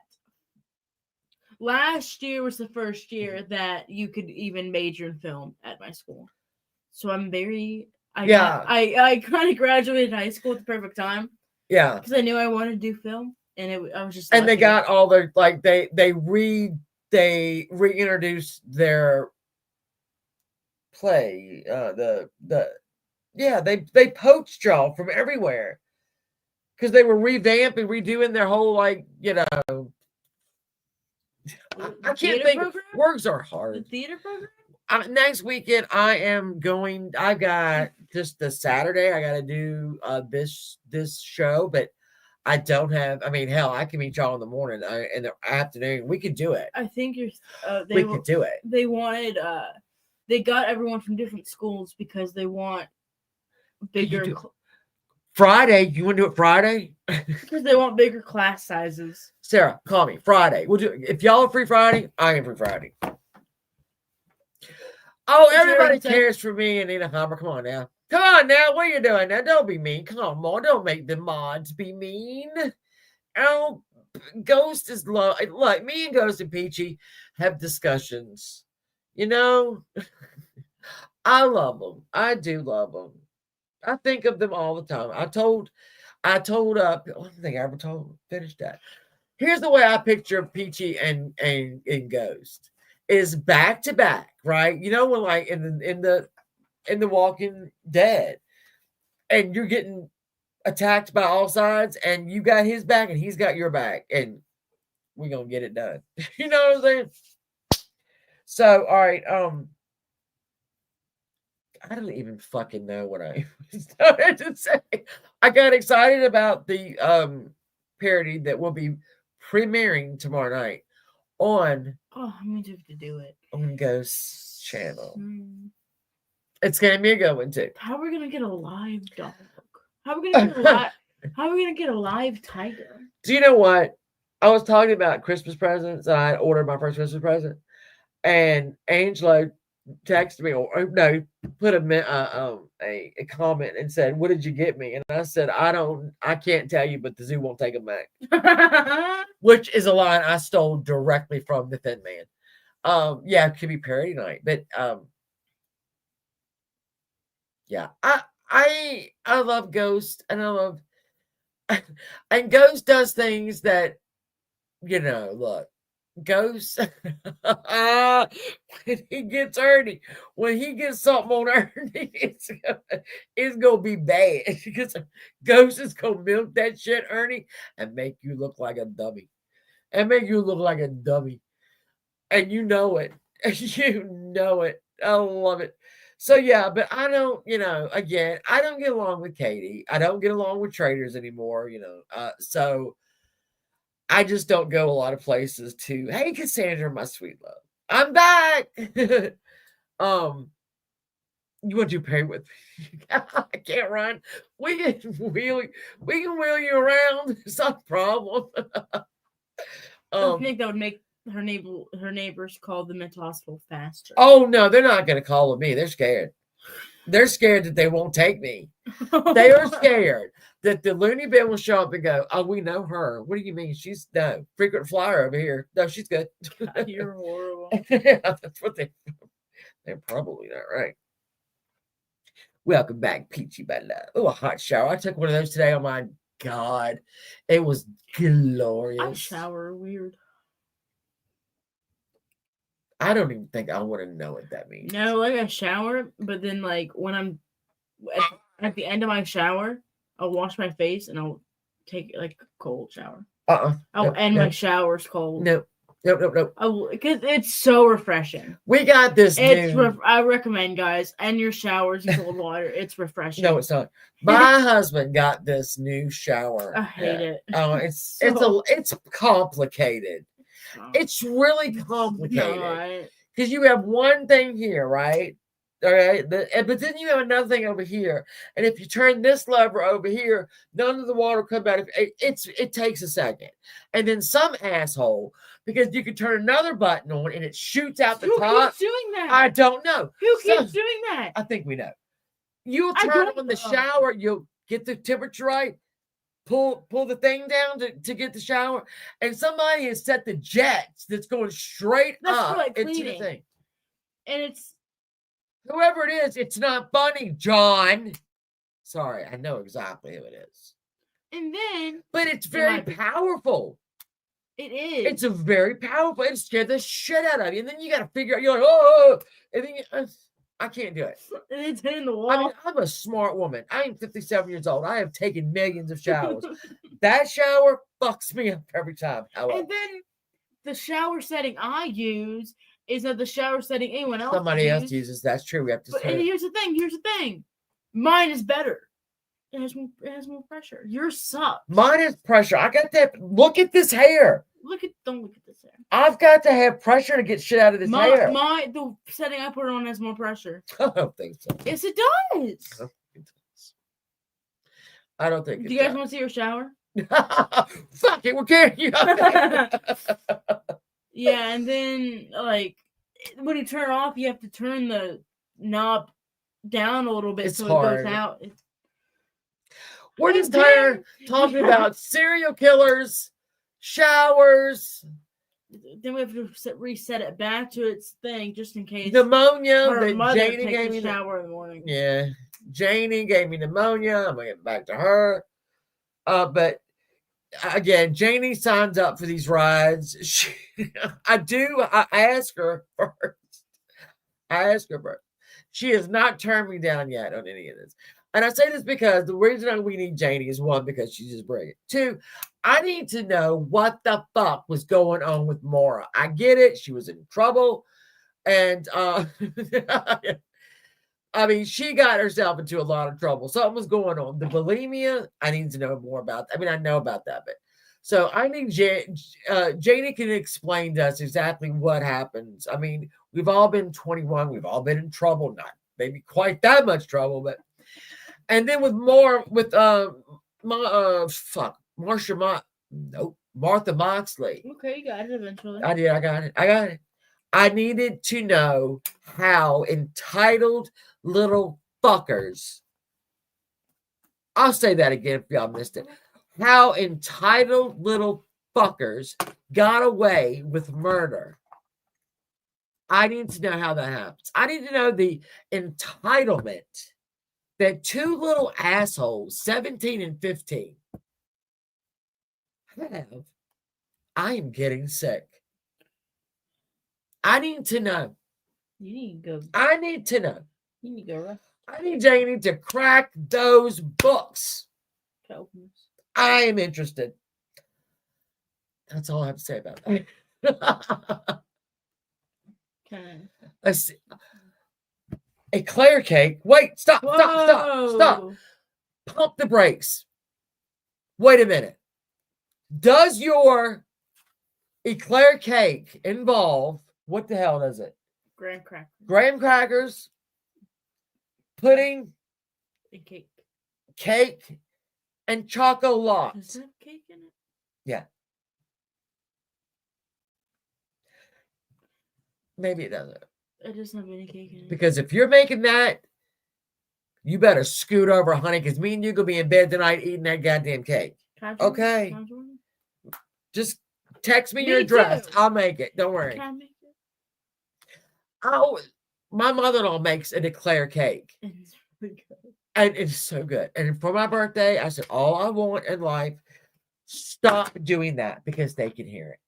last year was the first year that you could even major in film at my school. So I'm very I kind of graduated high school at the perfect time. Yeah. Because I knew I wanted to do film. And I was just and they got all their they reintroduced their play they poached y'all from everywhere because they were revamping, redoing their whole I can't think program? Words are hard. The theater program? Next weekend I've got just the Saturday I got to do this show, but I don't have. I mean, hell, I can meet y'all in the morning, in the afternoon. We could do it. I think you're. We could do it. They wanted. They got everyone from different schools because they want bigger. Friday, you want to do it Friday? Because they want bigger class sizes. Sarah, call me Friday. We'll do it. If y'all are free Friday, I am free Friday. Oh, everybody cares for me and Nina Hummer. Come on now. Come on now. What are you doing now? Don't be mean. Come on, Mom. Don't make the mods be mean. Oh, Ghost is low. Look, me and Ghost and Peachy have discussions. You know, I love them. I do love them. I think of them all the time. I told I don't think I ever finished that. Here's the way I picture Peachy and Ghost is back to back, right? You know, when like in the Walking Dead, and you're getting attacked by all sides, and you got his back and he's got your back, and we're gonna get it done. You know what I'm saying? So, all right, I don't even fucking know what I started to say. I got excited about the parody that will be premiering tomorrow night on. Oh, I'm going to have to do it on Ghost's channel. It's gonna be a good one too. How are we gonna get a live dog? How are we gonna get a live? How are we gonna get a live tiger? Do you know what? I was talking about Christmas presents, and I ordered my first Christmas present, and Angelo texted me, or no, put a comment and said, "What did you get me?" And I said, I can't tell you, but the zoo won't take them back." Which is a line I stole directly from the Thin Man. Yeah, it could be parody night, but yeah, I love Ghost, and I love, and Ghost does things that, you know, look. Ghost when he gets Ernie, when he gets something on Ernie, it's gonna be bad because Ghost is gonna milk that shit, Ernie, and make you look like a dummy, and you know it. You know it. I love it. So yeah, but I don't, you know, again, I don't get along with Katie. I don't get along with traders anymore, you know. So I just don't go a lot of places to, hey, Cassandra, my sweet love, I'm back. You want to pray with me? I can't run. We can wheel you around. It's not a problem. I think that would make her neighbors call the mental hospital faster. Oh no, they're not going to call me. They're scared. They're scared that they won't take me. They are scared that the loony bin will show up and go, "Oh, we know her. What do you mean? She's no frequent flyer over here. No, she's good." God, you're horrible. Yeah, that's what they're probably not right. Welcome back, Peachy Bella. Oh, a hot shower. I took one of those today. Oh my God, it was glorious. I shower weird. I don't even think I want to know what that means. No, like I shower, but then like when I'm at the end of my shower, I'll wash my face and I'll take like a cold shower. I'll end my showers cold. Nope. Because it's so refreshing. We got this. I recommend, guys, end your showers in cold water. It's refreshing. No, it's not. My husband got this new shower. I hate it. Oh, it's complicated. It's really complicated because you have one thing here, right? All right, but then you have another thing over here, and if you turn this lever over here, none of the water will come out. It takes a second, and then some asshole, because you can turn another button on and it shoots out the top. Who keeps doing that? I don't know. Who keeps doing that? I think we know. You'll turn on the shower. You'll get the temperature right. Pull the thing down to get the shower, and somebody has set the jets that's going straight up into the thing. And it's whoever it is, it's not funny, John. Sorry, I know exactly who it is. And then, but it's very powerful. It is. It's a very powerful. It scared the shit out of you, and then you got to figure out. You're like, oh, and then I can't do it. It's hitting the wall. I mean, I'm a smart woman. I am 57 years old. I have taken millions of showers. That shower fucks me up every time. However. And then the shower setting I use is not the shower setting anyone else else uses. That's true. We have to. And here's the thing. Mine is better. It has more pressure. Yours sucks. Mine is pressure. I got that. Look at this hair. Don't look at this hair. I've got to have pressure to get shit out of this hair. The setting I put on has more pressure. I don't think so. Yes, it does. I don't think. Do you guys want to see your shower? Fuck it, we're carrying you. Yeah, and then like when you turn it off, you have to turn the knob down a little bit so hard. it goes out. We're just tired talking about serial killers, showers. Then we have to reset it back to its thing just in case. Pneumonia. Her mother Janie takes gave a me shower in the morning. Yeah, Janie gave me pneumonia. I'm gonna get back to her. But again, Janie signs up for these rides. I ask her first. She has not turned me down yet on any of this. And I say this because the reason we need Janie is one, because she's just brilliant. Two, I need to know what the fuck was going on with Maura. I get it. She was in trouble. And I mean, she got herself into a lot of trouble. Something was going on. The bulimia, I need to know more about. I mean, I know about that, but so I think Janie can explain to us exactly what happens. I mean, we've all been 21. We've all been in trouble. Not maybe quite that much trouble, but and then Martha Moxley. Okay, you got it eventually. I did. I got it. I needed to know how entitled little fuckers. I'll say that again if y'all missed it. How entitled little fuckers got away with murder. I need to know how that happens. I need to know the entitlement that two little assholes, 17 and 15, have. I am getting sick. I need to know. You need to go. I need to know. You need to go rough. I need Janie to crack those books. Open. I am interested. That's all I have to say about that. Okay. Let's see. Eclair cake. Wait, stop. Pump the brakes. Wait a minute. Does your eclair cake involve, what the hell does it? Graham crackers, pudding, and cake, and chocolate. Does it have cake in it? Yeah. Maybe it doesn't. It doesn't have any cake in it. Because if you're making that, you better scoot over, honey, because me and you gonna be in bed tonight eating that goddamn cake. Okay. Just text me your address. I'll make it. Don't worry. Can I make it? Oh, my mother-in-law makes an eclair cake. It's really good. And it's so good. And for my birthday, I said, all I want in life, stop doing that because they can hear it.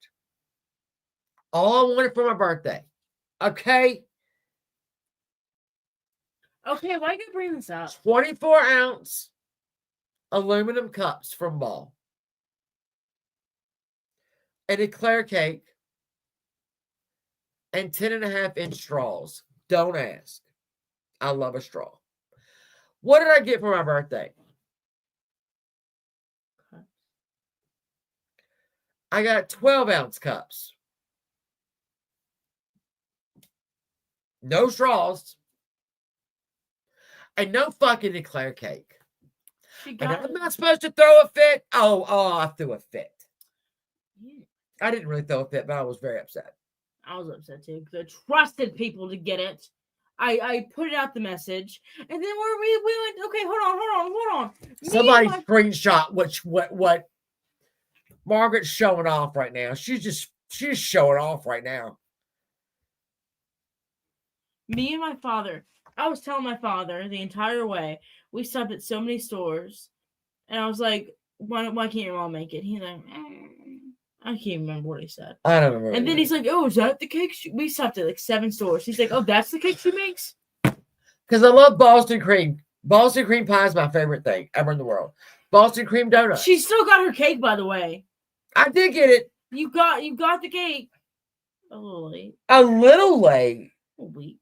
All I wanted for my birthday. Okay? Okay, why are you bring this up? 24-ounce aluminum cups from Ball. An eclair cake. And 10.5-inch straws. Don't ask. I love a straw. What did I get for my birthday? I got 12-ounce cups. No straws. And no fucking eclair cake. And I'm not supposed to throw a fit. Oh, I threw a fit. Yeah. I didn't really throw a fit, but I was very upset. I was upset too because I trusted people to get it. I put it out the message, and then we went. Okay, hold on. Somebody screenshot what Margaret's showing off right now. She's showing off right now. Me and my father. I was telling my father the entire way. We stopped at so many stores, and I was like, "Why can't your mom make it?" He's like, I can't remember what he said. I don't remember. And then he's like, "Oh, is that the cake?" We stopped at like 7 stores. He's like, "Oh, that's the cake she makes." Because I love Boston cream. Boston cream pie is my favorite thing ever in the world. Boston cream donuts. She still got her cake, by the way. I did get it. You got the cake. A little late. A little late. A week.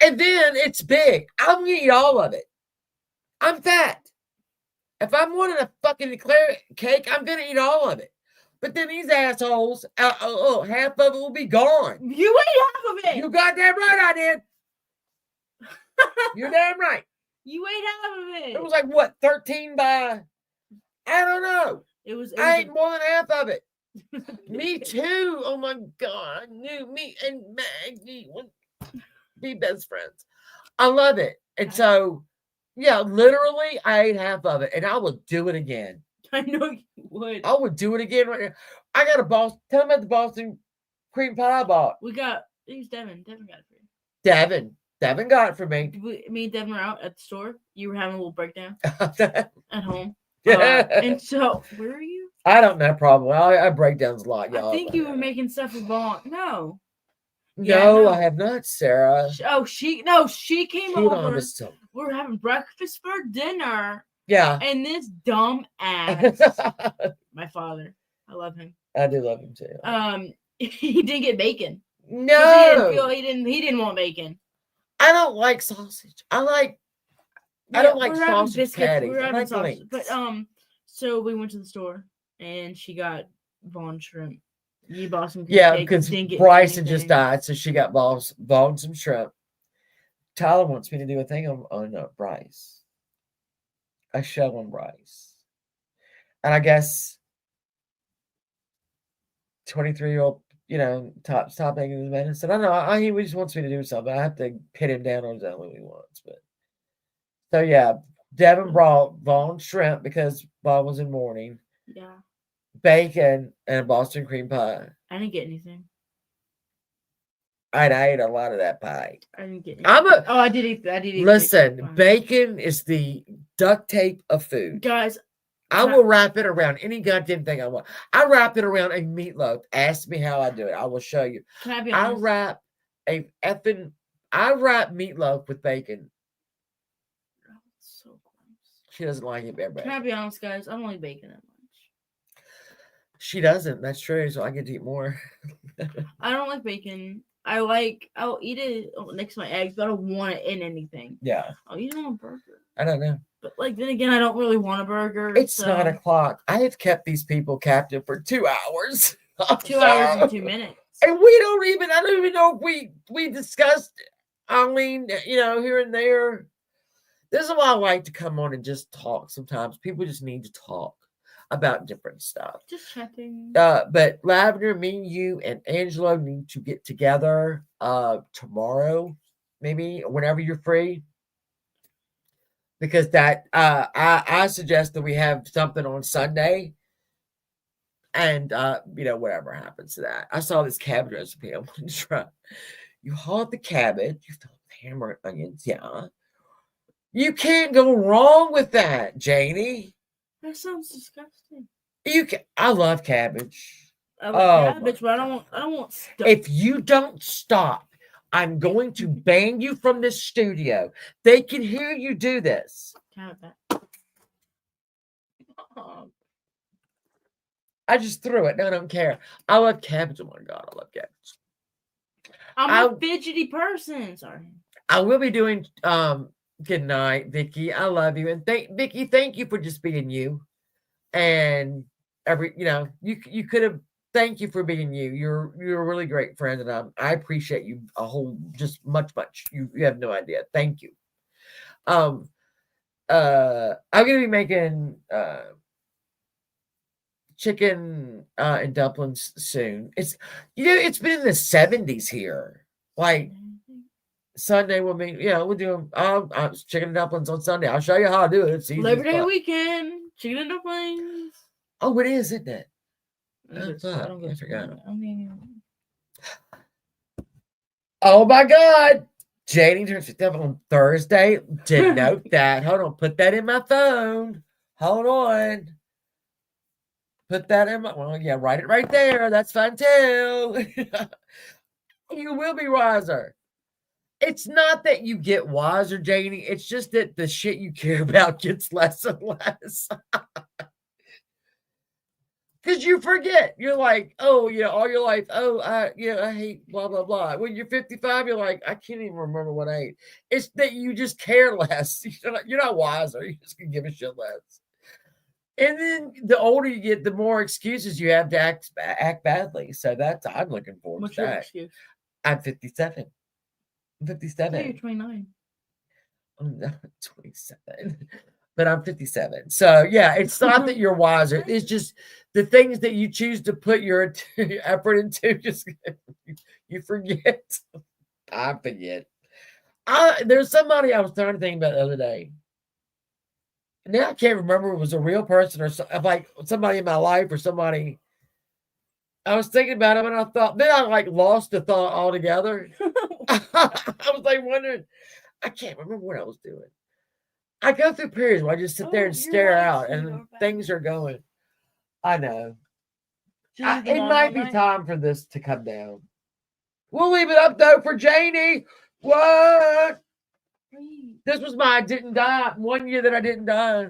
And then it's big. I'm gonna eat all of it. I'm fat. If I'm wanting a fucking eclair cake, I'm gonna eat all of it. But then these assholes, half of it will be gone. You ate half of it. You goddamn right I did. You're damn right. You ate half of it. It was like what, 13 by, I don't know. I ate more than half of it. Me too. Oh my God. I knew me and Maggie would be best friends. I love it. And so, yeah, literally, I ate half of it, and I would do it again. I know you would. I would do it again right now. I got a Boston. Tell them about the Boston cream pie I bought. It was Devin. Devin got it for you. Devin got it for me. Me and Devin were out at the store. You were having a little breakdown at home. Yeah. And so, where are you? I don't know, probably. I break downs a lot, y'all. I think you were making stuff with Vaughn. No. No, I have not, Sarah. She came Hold over. on, We were having breakfast for dinner. Yeah. And this dumb ass, my father, I love him. I do love him too. He didn't get bacon. No. He didn't want bacon. I don't like sausage. I don't like sausage patties. We're I having like sausage. links. But so we went to the store and she got Vaughn shrimp. You bought some because Bryson just died, so she got Vaughn some shrimp. Tyler wants me to do a thing on Bryce. A show on Bryce. And I guess 23-year-old, top thing in the man said, I don't know, he just wants me to do something. I have to pin him down on exactly what he wants. But so yeah, Devin brought Vaughn shrimp because Vaughn was in mourning. Yeah. Bacon and a Boston cream pie. I didn't get anything. I ate a lot of that pie. I didn't get anything. I did eat. Listen, bacon is the duct tape of food. Guys, I will wrap it around any goddamn thing I want. I wrap it around a meatloaf. Ask me how I do it. I will show you. Can I be honest? I wrap meatloaf with bacon. Oh, so gross. She doesn't like it very much. Can I be honest, guys? I don't like bacon that much. She doesn't. That's true. So I get to eat more. I don't like bacon. I'll eat it next to my eggs, but I don't want it in anything. Yeah. I'll eat it on a burger. I don't know. But then again, I don't really want a burger. It's 9 o'clock. I have kept these people captive for 2 hours. 2 hours and 2 minutes. And I don't even know if we discussed Aileen, here and there. This is why I like to come on and just talk sometimes. People just need to talk about different stuff. Just chatting. But Lavender, me, you, and Angelo need to get together tomorrow, maybe, whenever you're free. Because I suggest that we have something on Sunday. And, whatever happens to that. I saw this cabbage recipe I wanted to try. You haul the cabbage, you fill the hammer onions, yeah. You can't go wrong with that, Janie. That sounds disgusting. I love cabbage. I love cabbage, but I don't want stuff. If you don't stop, I'm going to ban you from this studio. They can hear you do this. I just threw it. No, I don't care. I love cabbage. Oh my God, I love cabbage. I'm a fidgety person. Sorry. I will be doing good night, Vicky. I love you. And Vicky, thank you for just being you. And you could have, thank you for being you. You're a really great friend, and I appreciate you a whole, just much. You have no idea. Thank you. I'm gonna be making chicken and dumplings soon. It's been in the 70s here. Like Sunday we'll do chicken and dumplings on Sunday. I'll show you how to do it. It's easy. Labor Day weekend, chicken and dumplings. Oh, it is, isn't it? I forgot. Oh my God. Janie turns 57 on Thursday. Did note that. Hold on. Put that in my phone. Hold on. Put that in my, write it right there. That's fine too. You will be wiser. It's not that you get wiser, Janie. It's just that the shit you care about gets less and less. Because you forget. You're like, all your life, I hate blah, blah, blah. When you're 55, you're like, I can't even remember what I ate. It's that you just care less. You're not wiser. You just can give a shit less. And then the older you get, the more excuses you have to act badly. So I'm looking forward What's to your that. excuse? I'm 57. I'm Yeah, 57. you're 29. I'm not 27, but I'm 57. So yeah, it's not that you're wiser. It's just the things that you choose to put your effort into. Just you forget. I forget. There's somebody I was trying to think about the other day. Now I can't remember if it was a real person or like somebody in my life or somebody. I was thinking about him and I thought, then I like lost the thought altogether. I was like wondering, I can't remember what I was doing. I go through periods where I just sit there and stare out and things are going. I know. It might be time for this to come down. We'll leave it up though for Janie. What? This was my I didn't die. 1 year that I didn't die.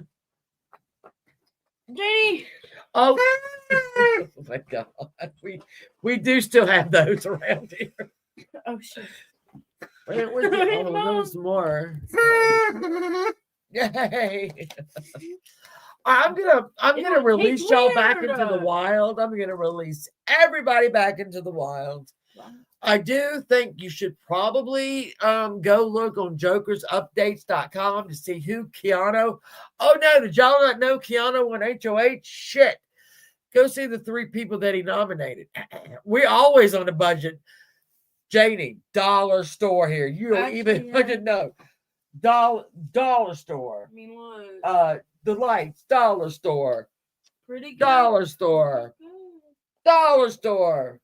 Janie. Oh, oh my God. We do still have those around here. Oh shit. There's more. Yay. I'm gonna release y'all back into the wild. I'm gonna release everybody back into the wild. I do think you should probably go look on jokersupdates.com to see who Keanu. Oh no, did y'all not know Keanu won HOH? Shit. Go see the 3 people that he nominated. We're always on a budget. Janie, dollar store here. You don't even know. Dollar store. I mean, what? The lights, dollar store. Pretty good. Dollar store. Dollar store.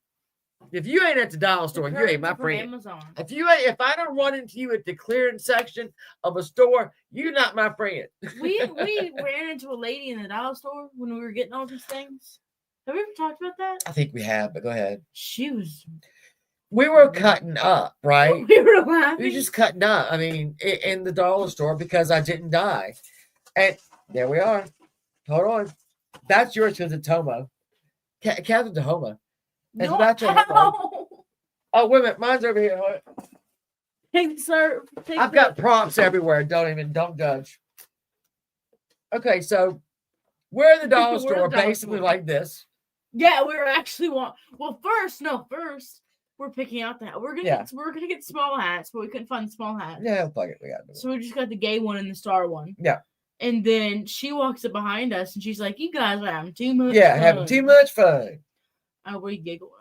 If you ain't at the dollar store, you ain't my friend. Amazon. If I don't run into you at the clearance section of a store, you're not my friend. we ran into a lady in the dollar store when we were getting all these things. Have we ever talked about that? I think we have, but go ahead. We were cutting up, right? We were laughing. We were just cutting up. I mean, in the dollar store because I didn't die. And there we are. Hold on. That's yours because it's homo. Catherine's a homo. No, that's your homo. Oh, wait a minute. Mine's over here. Take the serve. I've got props everywhere. Don't judge. Okay, so we're in the dollar store basically like this. Yeah, we were actually first we're picking out the hat. We're gonna get small hats, but we couldn't find the small hats. Yeah, fuck it, we got it. So we just got the gay one and the star one. Yeah. And then she walks up behind us and she's like, "You guys are having too much fun." Having too much fun. We giggle.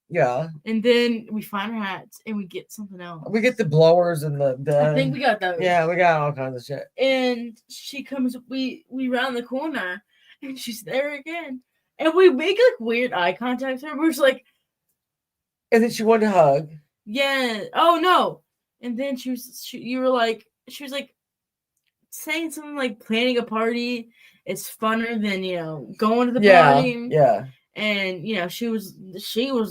Yeah. And then we find our hats and we get something else. We get the blowers and the I think we got those. Yeah, we got all kinds of shit. And she comes, we round the corner and she's there again. And we make like weird eye contact with her. We're just like, and then she wanted to hug. Yeah. Oh no. And then she was like saying something like planning a party is funner than, going to the party. Yeah. And she was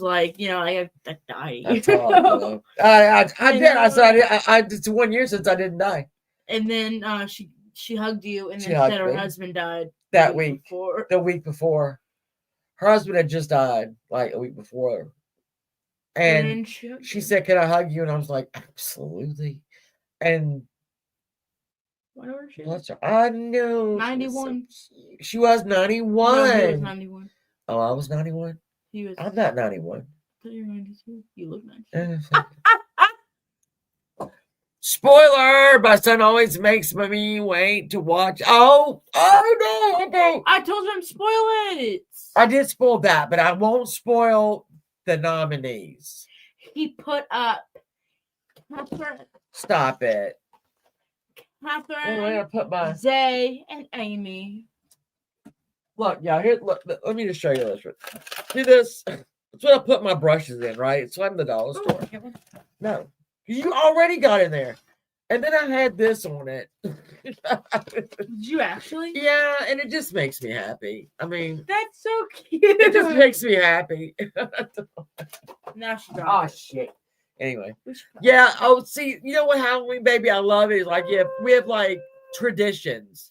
like, I died. That's all, I did. I said it's 1 year since I didn't die. And then she hugged you, and then said her husband died that week. The week before, her husband had just died like a week before, and she said, "Can I hug you?" And I was like, "Absolutely." And whatever she I knew 91. She was 91. No, he was 91. Oh, I was 91? He was. I'm not 91. I thought you were 92. You look 92. Spoiler! My son always makes me wait to watch. Oh no! I told him spoil it. I did spoil that, but I won't spoil the nominees. He put up Catherine. Stop it. Catherine. I'm gonna put my Zay and Amy. Look, yeah, here. Look, let me just show you this. See this? That's what I put my brushes in, right? So I'm the dollar store. No, you already got in there, and then I had this on it. Did you actually? Yeah, and it just makes me happy. I mean, that's so cute. It just makes me happy. Now she dropped it. Shit. Anyway, yeah. Oh, see, you know what Halloween, baby, I love is like, yeah, we have like traditions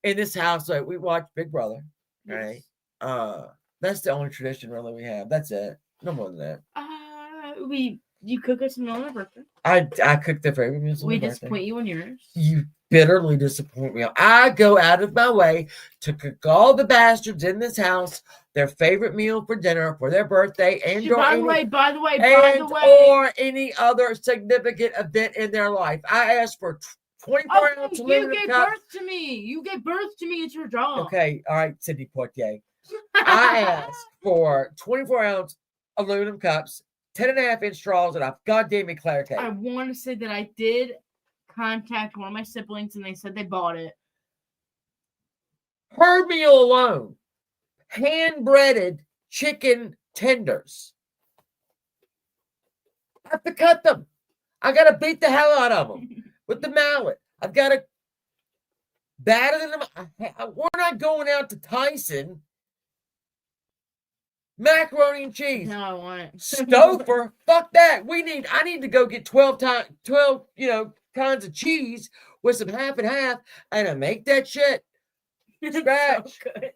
in this house. Like we watch Big Brother. Right. That's the only tradition really we have. That's it. No more than that. You cook us a meal on our birthday. I cook the favorite meals. We disappoint you on yours. You bitterly disappoint me. I go out of my way to cook all the bastards in this house their favorite meal for dinner for their birthday and By the way, or any other significant event in their life. I ask for 24 ounce aluminum you gave cups. birth to me. You gave birth to me. It's your job. Okay, all right, Sidney Poitier. I ask for 24 ounce aluminum cups, 10.5-inch straws, and a goddamn eclair cake. I want to say that I did contact one of my siblings and they said they bought it. Her meal alone, hand-breaded chicken tenders. I have to cut them. I got to beat the hell out of them with the mallet. I've got to batter them. We're not going out to Tyson. Macaroni and cheese. No, I want it. Stouffer. Fuck that. I need to go get 12 kinds of cheese with some half and half and I make that shit. Scratch. So good.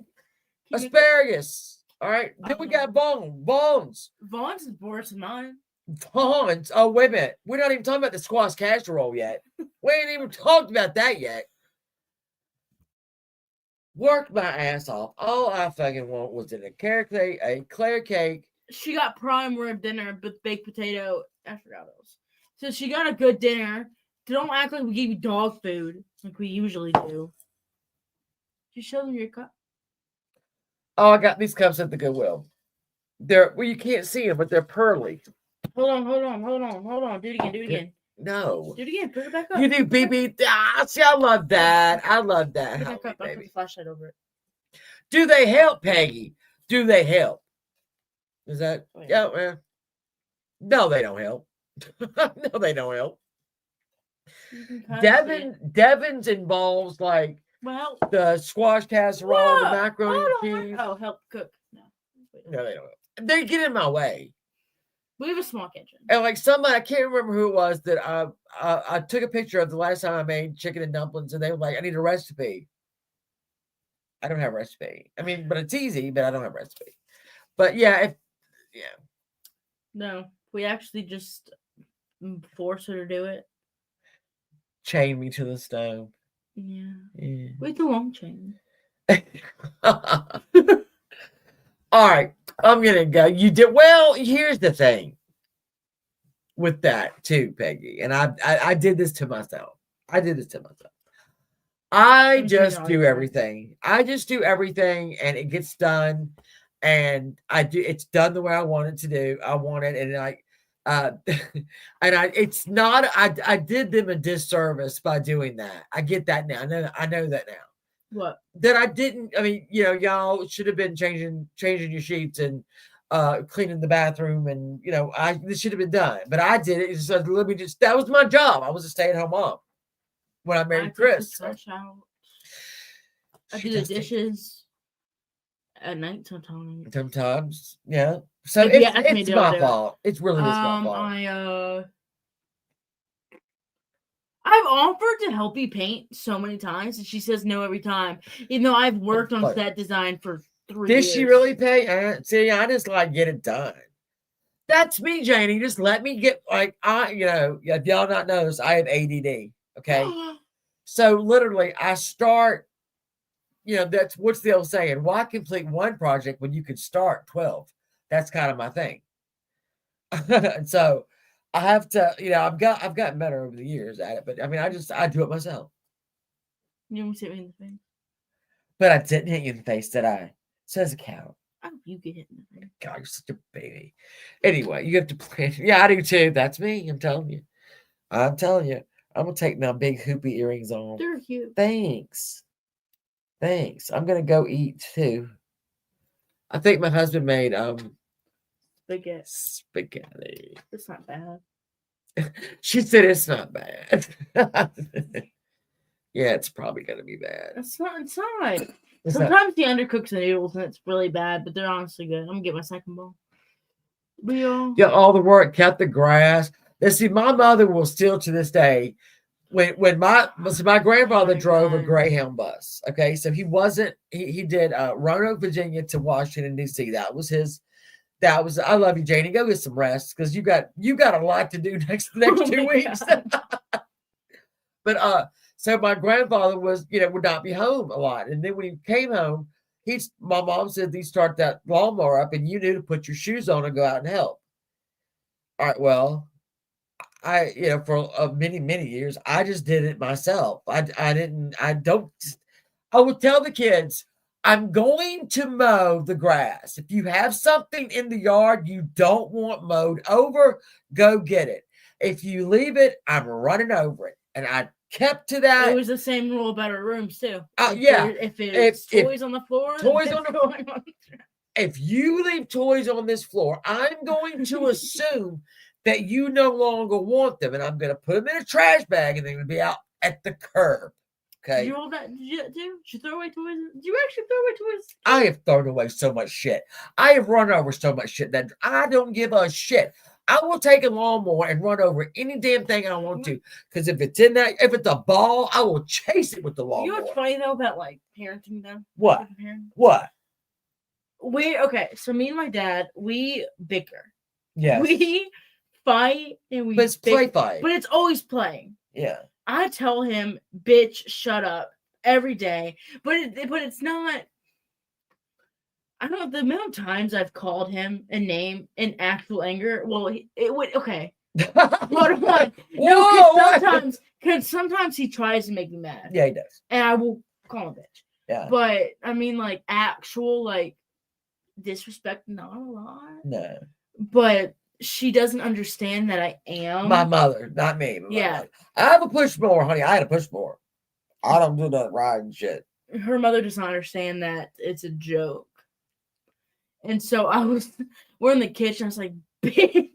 Asparagus. All right. Then we got Vaughn's. Vaughn's is worse than mine. Vaughn's. Oh, wait a minute. We're not even talking about the squash casserole yet. We ain't even talked about that yet. Worked my ass off. All I fucking want was an eclair cake. She got prime rib dinner with baked potato. I forgot those. So she got a good dinner. Don't act like we give you dog food like we usually do. Just show them your cup. Oh, I got these cups at the Goodwill. You can't see them, but they're pearly. Hold on. Do it again. No. Do it again. Put it back up. You do BB. See, I love that. I love that. Put it back up. I put the flashlight over it. Do they help, Peggy? Do they help? Is that? Oh, yeah. Yeah. No, they don't help. No, they don't help. Devin's involves like the squash casserole, the macaroni and cheese. Oh, help cook. No, they don't help. They get in my way. We have a small kitchen. And like somebody, I can't remember who it was that I took a picture of the last time I made chicken and dumplings, and they were like, "I need a recipe." I don't have a recipe. I mean, but it's easy, but I don't have a recipe. But yeah. No, we actually just force her to do it. Chain me to the stove. Yeah. With the long chain. All right. I'm going to go. You did well. Here's the thing with that too, Peggy. And I did this to myself. I just do everything. And it gets done. And it's done the way I want it to do. I want it. And I did them a disservice by doing that. I get that now. I know that now. What? That I didn't. I mean, y'all should have been changing your sheets and cleaning the bathroom, and this should have been done. But I did it. So that was my job. I was a stay-at-home mom when I married Chris. I do the dishes at night sometimes. Sometimes, yeah. So it's my fault. It's really my fault. I've offered to help you paint so many times, and she says no every time. Even though I've worked on set design for 3 years. Did she really pay? See, I just get it done. That's me, Janie. Just let me get if y'all not knows, I have ADD. Okay, so literally, I start. That's what's the old saying? Why complete one project when you could start 12? That's kind of my thing. And so I have to, I've gotten better over the years at it, but I mean, I do it myself. You almost hit me in the face. But I didn't hit you in the face, did I? Says a cow. Oh, you get hit in the face. God, you're such a baby. Anyway, you have to plan. Yeah, I do too. That's me. I'm telling you. I'm going to take my big hoopy earrings on. They're cute. Thanks. I'm going to go eat too. I think my husband made spaghetti. It's not bad. She said it's not bad. Yeah, it's probably gonna be bad. It's not. Sometimes he undercooks the noodles and it's really bad, but they're honestly good. I'm gonna get my second bowl. Yeah, all the work, cut the grass. Let's see, my mother will still to this day. When my grandfather drove a Greyhound bus. Okay, so he did Roanoke, Virginia to Washington D.C. That was I love you, Janie. Go get some rest because you got a lot to do next 2 weeks. But So my grandfather was, would not be home a lot. And then when he came home, my mom said he'd start that lawnmower up and you knew to put your shoes on and go out and help. All right, well, for many, many years, I just did it myself. I would tell the kids, I'm going to mow the grass. If you have something in the yard you don't want mowed over, go get it. If you leave it, I'm running over it. And I kept to that. It was the same rule about our rooms too. If toys on the floor, if you leave toys on this floor, I'm going to assume that you no longer want them, and I'm going to put them in a trash bag, and they're going to be out at the curb. Okay. Did you all that? Did you throw away toys? Did you actually throw away toys? I have thrown away so much shit. I have run over so much shit that I don't give a shit. I will take a lawnmower and run over any damn thing I want to. Because if it's a ball, I will chase it with the lawnmower. You know what's funny though about like parenting though? What? What? So me and my dad, we bicker. Yeah. We fight and we But it's play fight. But it's always playing. Yeah. I tell him, bitch, shut up every day. But it's not. I don't know the amount of times I've called him a name in actual anger. Well, it would okay. Hold on. No, because sometimes he tries to make me mad. Yeah, he does. And I will call him bitch. Yeah. But I mean, like actual like disrespect, not a lot. No. But she doesn't understand that I am my mother, not me. Yeah. I have a push mower, honey. I had a push mower. I don't do that riding shit. Her mother does not understand that it's a joke. And so we're in the kitchen. I was like, bitch,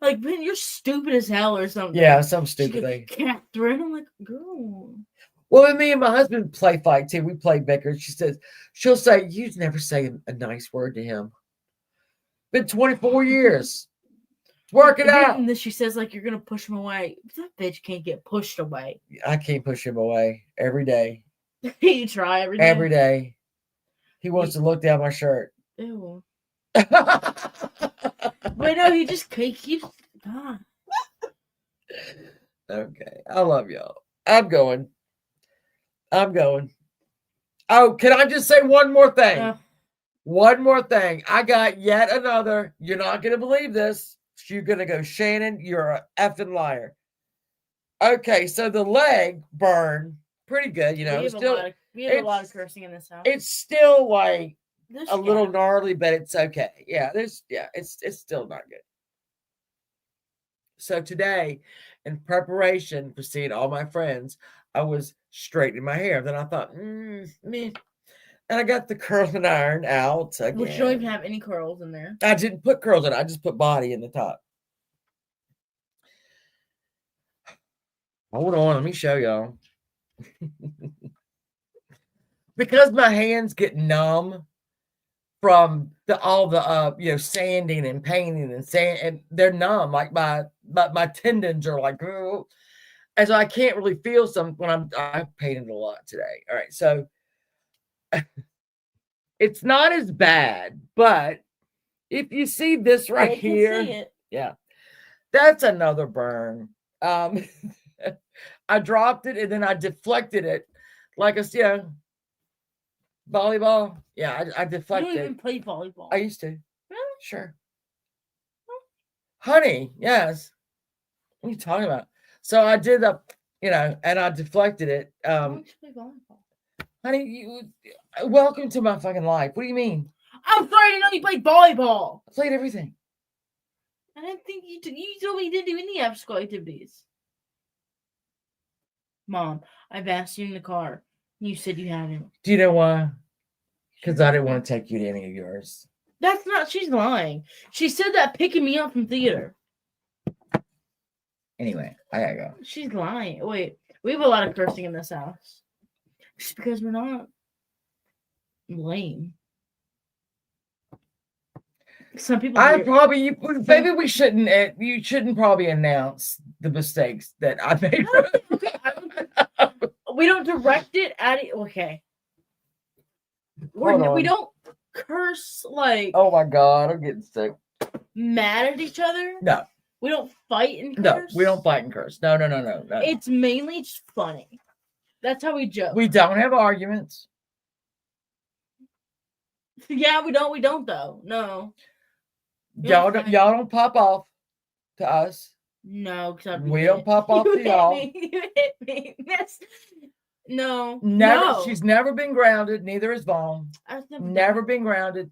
like, man, you're stupid as hell or something. Yeah, some stupid thing. Cat threat. I'm like, girl. Well, me and my husband play fight too. We play bicker. She'll say, you never say a nice word to him. Been 24 years. Work it out. And then she says, like, you're going to push him away. That bitch can't get pushed away. I can't push him away every day. You try every day? Every day. He wants to look down my shirt. Ew. But no, he keeps. Ah. Okay. I love y'all. I'm going. Oh, can I just say one more thing? One more thing. I got yet another. You're not going to believe this. You're going to go, Shannon, you're a effing liar. Okay, so the leg burn, pretty good, you know. We have a lot of cursing in this house. It's still like a little gnarly, but it's okay. Yeah, it's still not good. So today, in preparation for seeing all my friends, I was straightening my hair. Then I thought, me. And I got the curling iron out again. Which you don't even have any curls in there. I didn't put curls in it. I just put body in the top. Hold on. Let me show y'all. Because my hands get numb from all the sanding and painting and sand, and they're numb. Like my tendons are like, oh. And so I can't really feel when I painted a lot today. All right, so it's not as bad, but if you see this right here, yeah, that's another burn. I dropped it and then I deflected it like volleyball. Yeah, I deflected. You don't even play volleyball. I used to. Really? Sure. Honey, yes. What are you talking about? So I did and I deflected it. Why don't you play volleyball? Honey, welcome to my fucking life. What do you mean? I'm sorry, I didn't know you played volleyball. I played everything. I didn't think you told me you didn't do any after school activities. Mom, I've asked you in the car. You said you hadn't. Do you know why? Because I didn't want to take you to any of yours. That's not, she's lying. She said that picking me up from theater. Anyway, I gotta go. She's lying. Wait, we have a lot of cursing in this house. Just because we're not lame. Some people. Maybe we shouldn't. You shouldn't probably announce the mistakes that I made. We don't direct it at it. Okay. We don't curse like. Oh my God, I'm getting sick. Mad at each other. No. We don't fight and curse. No, we don't fight and curse. No. It's mainly just funny. That's how we joke. We don't have arguments. Yeah, we don't though. No. Y'all don't pop off to us. No, because We don't pop off to y'all. You hit me. No. Never. No. She's never been grounded. Neither is Vaughn. I've Never been grounded.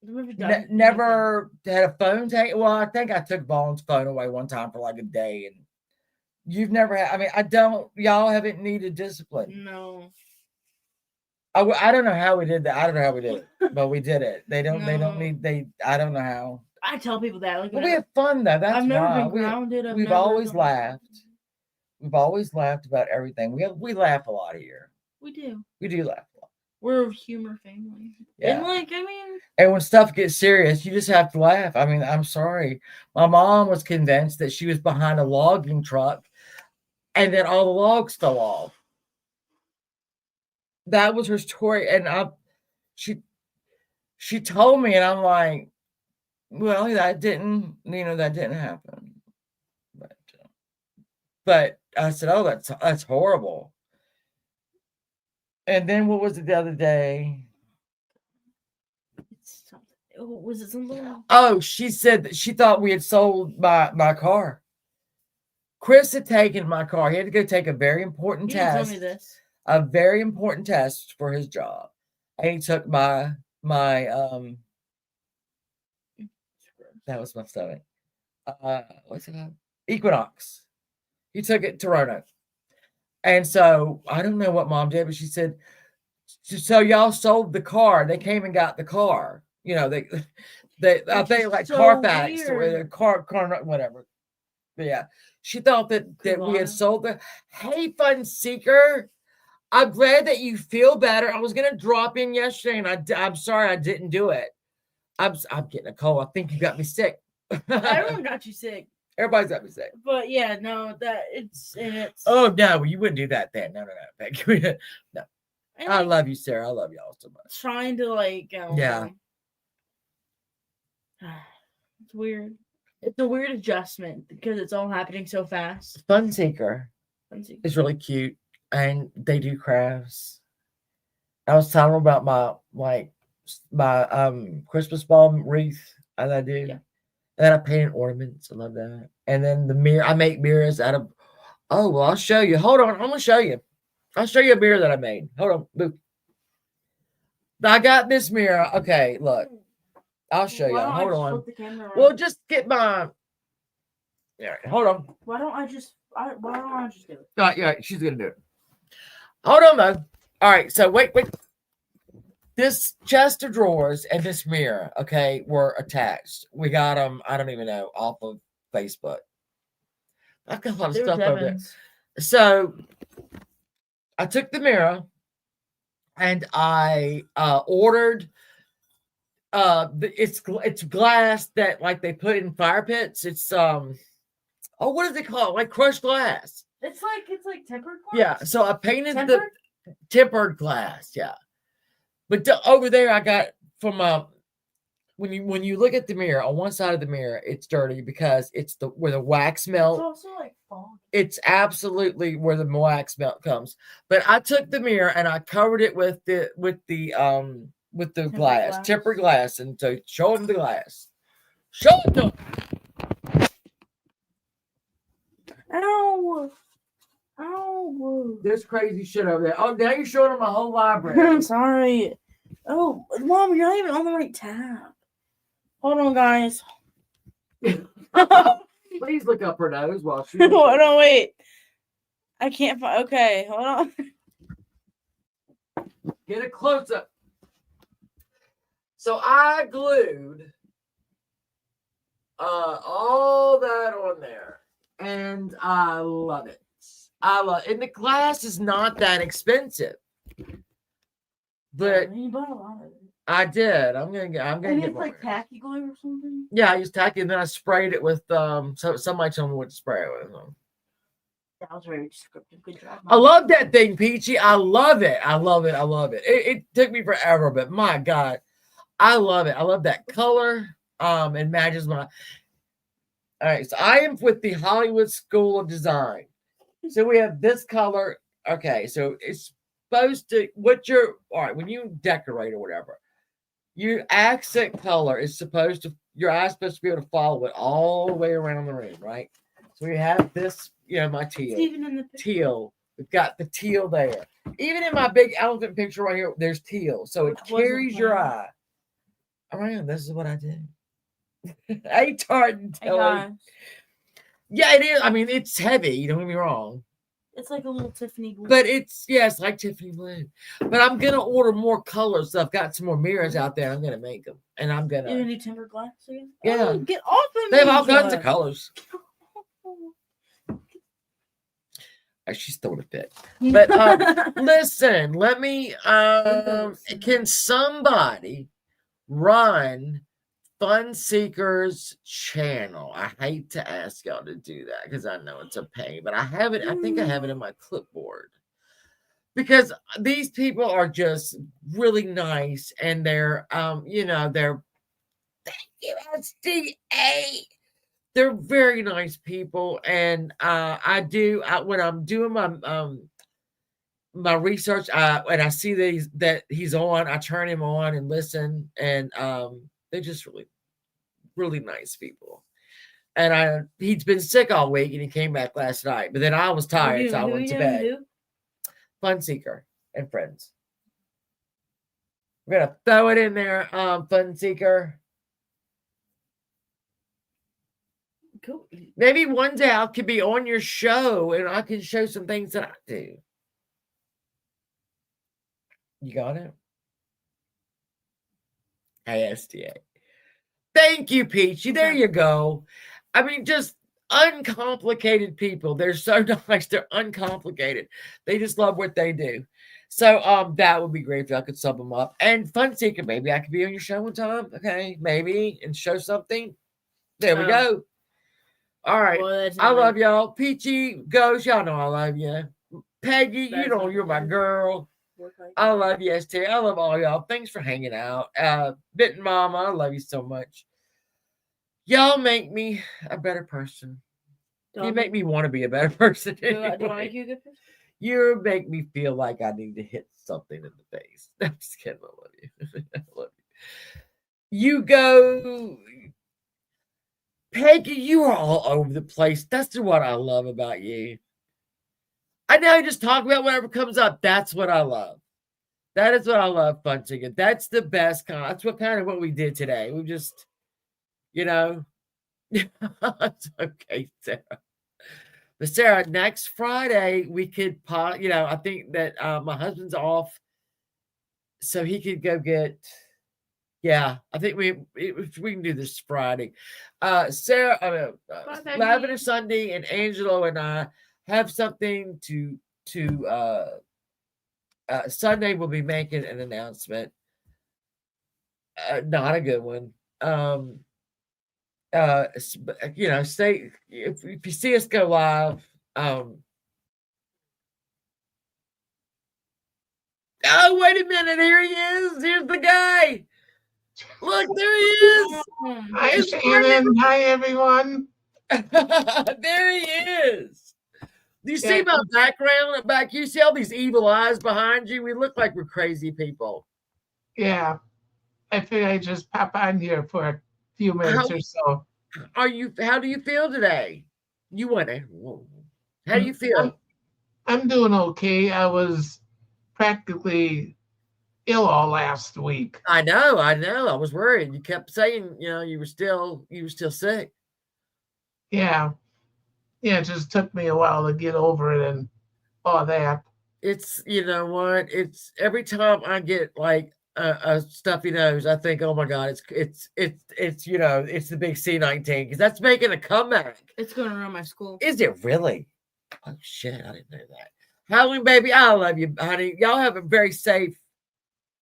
Never Never had a phone taken. Well, I think I took Vaughn's phone away one time for like a day, and you've never had. I mean, I don't. Y'all haven't needed discipline. No. I don't know how we did that. I don't know how we did it, but we did it. They don't No. need. I don't know how. I tell people that. Like, But we have fun though. That's I've never why. been grounded. We've always laughed. We've always laughed about everything. We laugh a lot here. We do. We do laugh a lot. We're a humor family. Yeah. And like, I mean, and when stuff gets serious, you just have to laugh. I mean, I'm sorry. My mom was convinced that she was behind a logging truck and that all the logs fell off. That was her story. And she told me, and I'm like, well, that didn't happen. But I said, oh, that's horrible. And then what was it the other day? Was it something? Oh, she said that she thought we had sold my car. Chris had taken my car. He had to go take a very important test. Tell me this. A very important test for his job. And he took my that was my stomach. What's it called? Equinox. He took it to Roanoke. And so I don't know what mom did, but she said, so y'all sold the car. They came and got the car. You know, they I think like so Carfax weird. or car whatever. But yeah. She thought that we had sold the hey, fun seeker. I'm glad that you feel better. I was gonna drop in yesterday, and I'm sorry I didn't do it. I'm getting a cold. I think you got me sick. Everyone got you sick. Everybody's got me sick. But yeah, no, it's. Oh no, you wouldn't do that then. No. Thank you. No. And I love you, Sarah. I love y'all so much. Trying to like, yeah. It's weird. It's a weird adjustment because it's all happening so fast. Fun Seeker is really cute, and they do crafts. I was telling them about my Christmas ball wreath as I do. Yeah. And then I painted ornaments. I love that. And then the mirror, I make mirrors out of. Oh well, I'll show you. Hold on, I'm gonna show you. I'll show you a mirror that I made. Hold on, boop. I got this mirror. Okay, look. I'll show you. Hold on. Well, just get my. Yeah, hold on. Why don't I just do it? Yeah, she's gonna do it. Hold on, though. All right, so wait. This chest of drawers and this mirror, okay, were attached. We got them. I don't even know, off of Facebook. I've got a lot of stuff over there. So I took the mirror and I ordered. It's glass that like they put in fire pits. It's what is it called? Like crushed glass. It's like tempered glass. Yeah. So I painted the tempered glass. Yeah. But over there, I got from when you look at the mirror on one side of the mirror, it's dirty because it's where the wax melts. It's also like foggy. It's absolutely where the wax melt comes. But I took the mirror and I covered it with the tempered glass, and so show them the glass. Show it to them. Ow. There's crazy shit over there. Oh, now you're showing them my whole library. I'm sorry. Oh, Mom, you're not even on the right tab. Hold on, guys. Please look up her nose while she. Hold on, wait. I can't find. Okay, hold on. Get a close up. So I glued all that on there, and I love it. And the glass is not that expensive, but you bought a lot of it. I did. I'm gonna get. And it's more. like tacky glue or something. Yeah, I used tacky, and then I sprayed it with. So somebody told me what to spray it with. That was very descriptive. Good job. I love that thing, Peachy. I love it. It took me forever, but my God, I love it. I love that color. It matches my. All right, so I am with the Hollywood School of Design. So we have this color Okay, so it's supposed to what you're all right when you decorate or whatever. Your accent color is supposed to your eye's supposed to be able to follow it all the way around the room, right? So we have this, my teal. Even in the picture. Teal. We've got the teal there. Even in my big elephant picture right here, there's teal. So it carries your eye. Around. This is what I do. Hey, Tartan Tilly. Yeah, it is. I mean, it's heavy. Don't get me wrong. It's like a little Tiffany blue. But it's like Tiffany blue. But I'm gonna order more colors. So I've got some more mirrors out there. I'm gonna make them, and I'm gonna. You need tempered glass again? Yeah. Oh, get off of me. They have all kinds of colors. She's throwing a fit. But listen, let me. Can somebody run Fun Seeker's channel? I hate to ask y'all to do that because I know it's a pain, but I have it. I think I have it in my clipboard because these people are just really nice, and they're, they're. Thank you, SDA. They're very nice people, and when I'm doing my research, and I see that he's on, I turn him on and listen, and they're just really, really nice people. And he's been sick all week, and he came back last night. But then I was tired, so I went to bed. Fun Seeker and Friends. We're gonna throw it in there, Fun Seeker. Cool. Maybe one day I could be on your show, and I can show some things that I do. You got it? ISTA. Thank you, Peachy. There you go. I mean, just uncomplicated people. They're so nice. They're uncomplicated. They just love what they do. So that would be great if I could sub them up. And Fun Seeker, maybe I could be on your show one time. Okay, maybe, and show something. There we go. All right. Well, I love y'all. Peachy, Ghost, y'all know I love you. Peggy, you know you're my girl. I love you, ST. I love all y'all. Thanks for hanging out. Bitten Mama, I love you so much. Y'all make me a better person. You make me want to be a better person. Anyway. Do I make you a good person? You make me feel like I need to hit something in the face. I'm just kidding. I love you. I love you. You go... Peggy, you are all over the place. That's what I love about you. I know you just talk about whatever comes up. That's what I love. That is what I love, Fun Seeker. That's the best kind. That's what we did today. We just, it's okay, Sarah. But Sarah, next Friday we could, I think that my husband's off, so he could go get. Yeah, I think we can do this Friday. Sarah, Lavender Sunday and Angelo and I have something to Sunday we'll be making an announcement. Not a good one. Stay if you see us go live. Oh, wait a minute! Here he is. Here's the guy. Look, there he is. Hi, Shannon. Hi, everyone. There he is. Do you see my background back? You see all these evil eyes behind you? We look like we're crazy people. Yeah. I figured I'd just pop on here for a few minutes or so. How do you feel today? How do you feel? I'm doing okay. I was practically ill all last week. I know. I was worried. You kept saying, you were still sick. Yeah. Yeah, it just took me a while to get over it and all that. It's, it's every time I get like a stuffy nose, I think, oh my God, it's the big C19 because that's making a comeback. It's going around my school. Is it really? Oh shit, I didn't know that. Halloween, baby, I love you, honey. Y'all have a very safe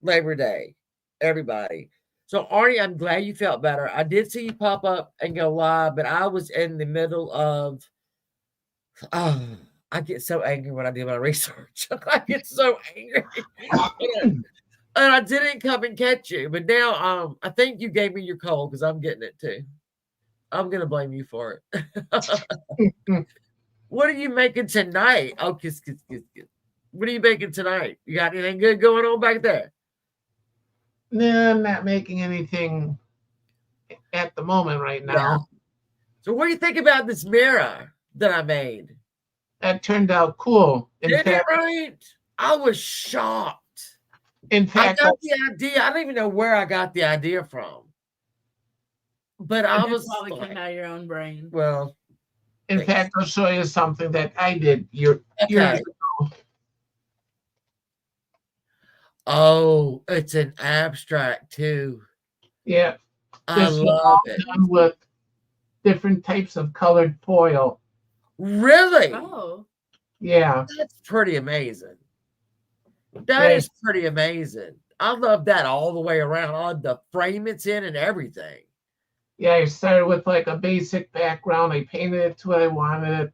Labor Day, everybody. So Arnie, I'm glad you felt better. I did see you pop up and go live, but I was in the middle of I get so angry when I do my research. I get so angry. And I didn't come and catch you. But now I think you gave me your cold because I'm getting it too. I'm gonna blame you for it. What are you making tonight? Oh, kiss. What are you making tonight? You got anything good going on back there? No, I'm not making anything at the moment right now. Yeah. So what do you think about this mirror that I made? That turned out cool. Did it right? I was shocked. In I fact, got the idea. I don't even know where I got the idea from. But I was probably like, came out of your own brain. well, in thanks. fact, I'll show you something that I did years Okay. ago. Oh, it's an abstract too. Yeah, I this was love all it. done with different types of colored foil. Really? Oh. Yeah, That's pretty amazing. That is pretty amazing. I love that all the way around. I love the frame it's in and everything. yeah. I started with like a basic background. I painted it to what I wanted it.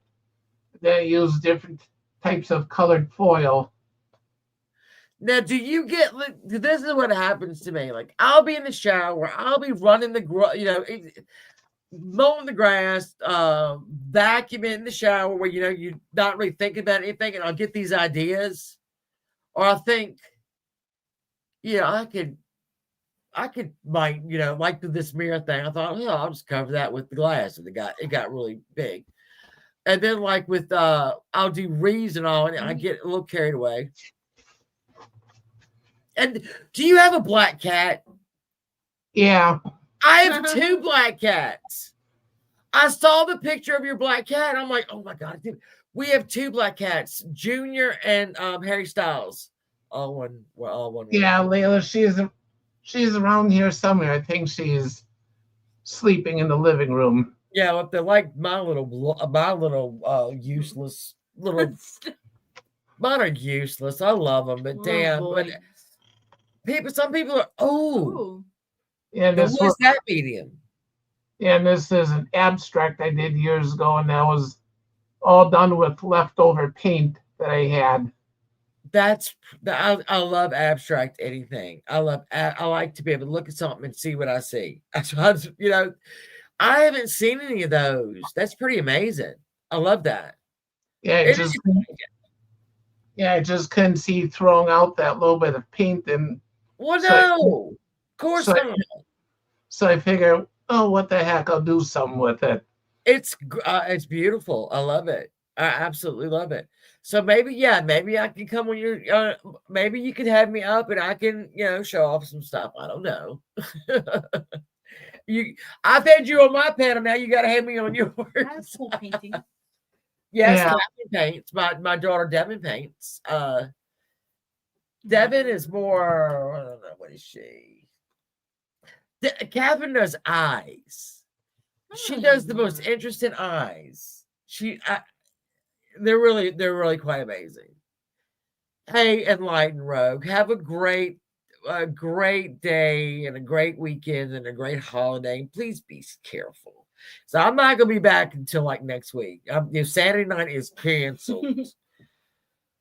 Then I used different types of colored foil. Now, do you get, this is what happens to me. Like, I'll be in the shower, I'll be running mowing the grass, vacuuming in the shower where, you're not really thinking about anything, and I'll get these ideas. Or I'll think, I could like this mirror thing. I thought, I'll just cover that with the glass. And it got really big. And then like with, I'll do wreaths and all, and I get a little carried away. And do you have a black cat? Yeah. I have 2 black cats. I saw the picture of your black cat. I'm like, oh my God. We have 2 black cats, Junior and Harry Styles. All one. Yeah, Layla, she's around here somewhere. I think she's sleeping in the living room. Yeah, if they're like my little useless little. Mine are useless. I love them, but damn. But some people are. Oh. Yeah, what is that medium? Yeah, and this is an abstract I did years ago, and that was all done with leftover paint that I had. I love abstract anything. I like to be able to look at something and see what I see. I haven't seen any of those. That's pretty amazing. I love that. Yeah, I just couldn't see throwing out that little bit of paint, and well, no, of course not. So I figured, oh, what the heck? I'll do something with it. It's beautiful. I love it. I absolutely love it. So maybe I can come when you're. Maybe you could have me up, and I can, show off some stuff. I don't know. I've had you on my panel. Now you got to have me on yours. That's cool painting. Yes, Catherine paints. My daughter Devin paints. Devin is more. I don't know, what is she? Catherine does eyes. She does the most interesting eyes. They're really quite amazing. Hey, Enlightened Rogue, have a great day and a great weekend and a great holiday. Please be careful. So I'm not gonna be back until like next week. Saturday night is canceled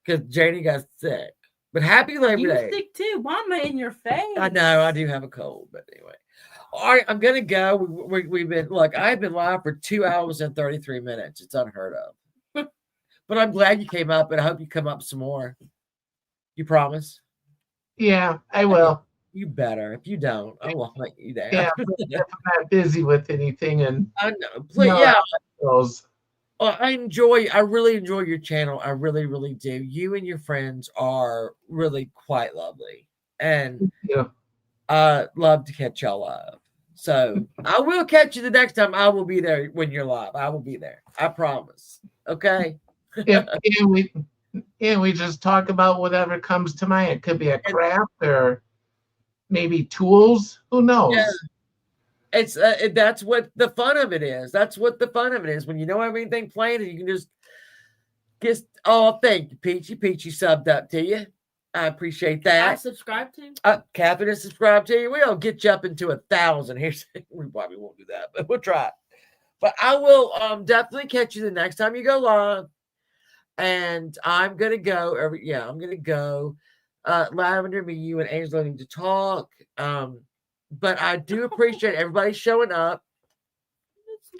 because Janie got sick. But happy Labor Day. You sick too, Mama, in your face. I know I do have a cold, but anyway. All right, I'm gonna go. We've been I've been live for 2 hours and 33 minutes. It's unheard of. But I'm glad you came up, and I hope you come up some more. You promise? Yeah, I will. You better. If you don't, I won't let you down. Yeah, if I'm not busy with anything, and I know. Please, I really enjoy your channel. I really, really do. You and your friends are really quite lovely, and love to catch y'all live. So I will catch you the next time. I will be there when you're live. I will be there. I promise. Okay. we just talk about whatever comes to mind. It could be a craft or maybe tools. Who knows? Yeah. It's that's what the fun of it is. That's what the fun of it is, when you know everything planned and you can just thank you, Peachy subbed up to you. I appreciate that. I subscribe to. Catherine is subscribed to you. We'll get you up into 1,000 here. We probably won't do that, but we'll try. But I will definitely catch you the next time you go live. And I'm gonna go. I'm gonna go. Lavender, me, you, and Angela need to talk. But I do appreciate everybody showing up,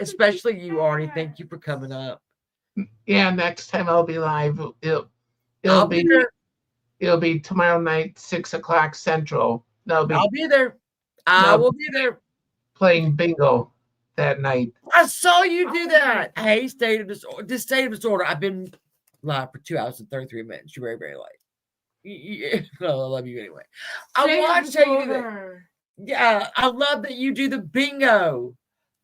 especially you, Arnie. Thank you for coming up. Yeah, next time I'll be live. I'll be there. It'll be tomorrow night, 6 o'clock Central. I'll be there. I will be there playing bingo that night. I saw you do that. Hey, state of disorder. This state of disorder. I've been live for 2 hours and 33 minutes. You're very, very late. Well, I love you anyway. I watched how you do that. Yeah, I love that you do the bingo.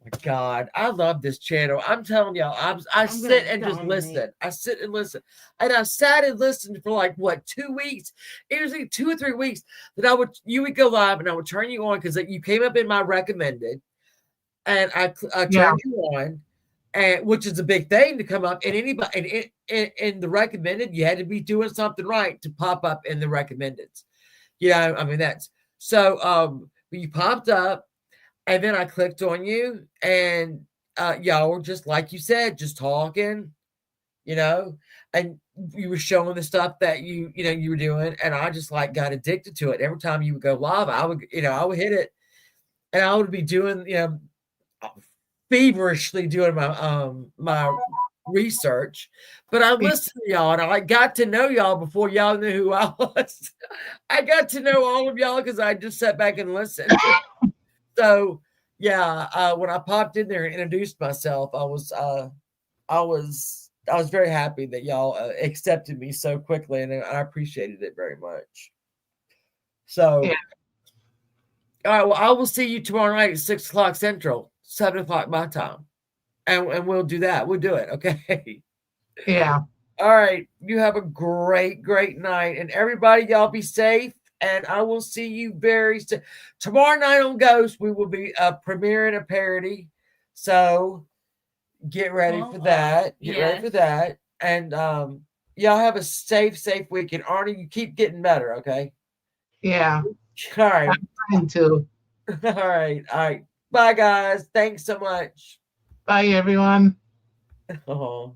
Oh my God, I love this channel. I'm telling y'all, I sit and just listen. I sit and listen. And I sat and listened for like what 2 weeks? It was like 2 or 3 weeks that you would go live and I would turn you on because you came up in my recommended, and I turned you on, and which is a big thing to come up. And anybody in the recommended, you had to be doing something right to pop up in the recommended. Yeah, I mean that's so. You popped up. And then I clicked on you, and y'all were just like you said, just talking, and you were showing the stuff that you were doing, and I just like got addicted to it. Every time you would go live, I would hit it, and I would be doing, feverishly doing my research. But I listened to y'all, and I got to know y'all before y'all knew who I was. I got to know all of y'all because I just sat back and listened. So yeah, when I popped in there and introduced myself, I was very happy that y'all accepted me so quickly, and I appreciated it very much. So, yeah. All right, well, I will see you tomorrow night at 6 o'clock Central, 7 o'clock my time, and we'll do that. We'll do it, okay? Yeah. All right, you have a great, great night, and everybody, y'all be safe. And I will see you very soon. Tomorrow night on Ghost, we will be premiering a parody. So get ready for that. Get ready for that. And y'all have a safe weekend. Arnie, you keep getting better, okay? Yeah. All right. I'm trying to. All right. Bye, guys. Thanks so much. Bye, everyone. Oh.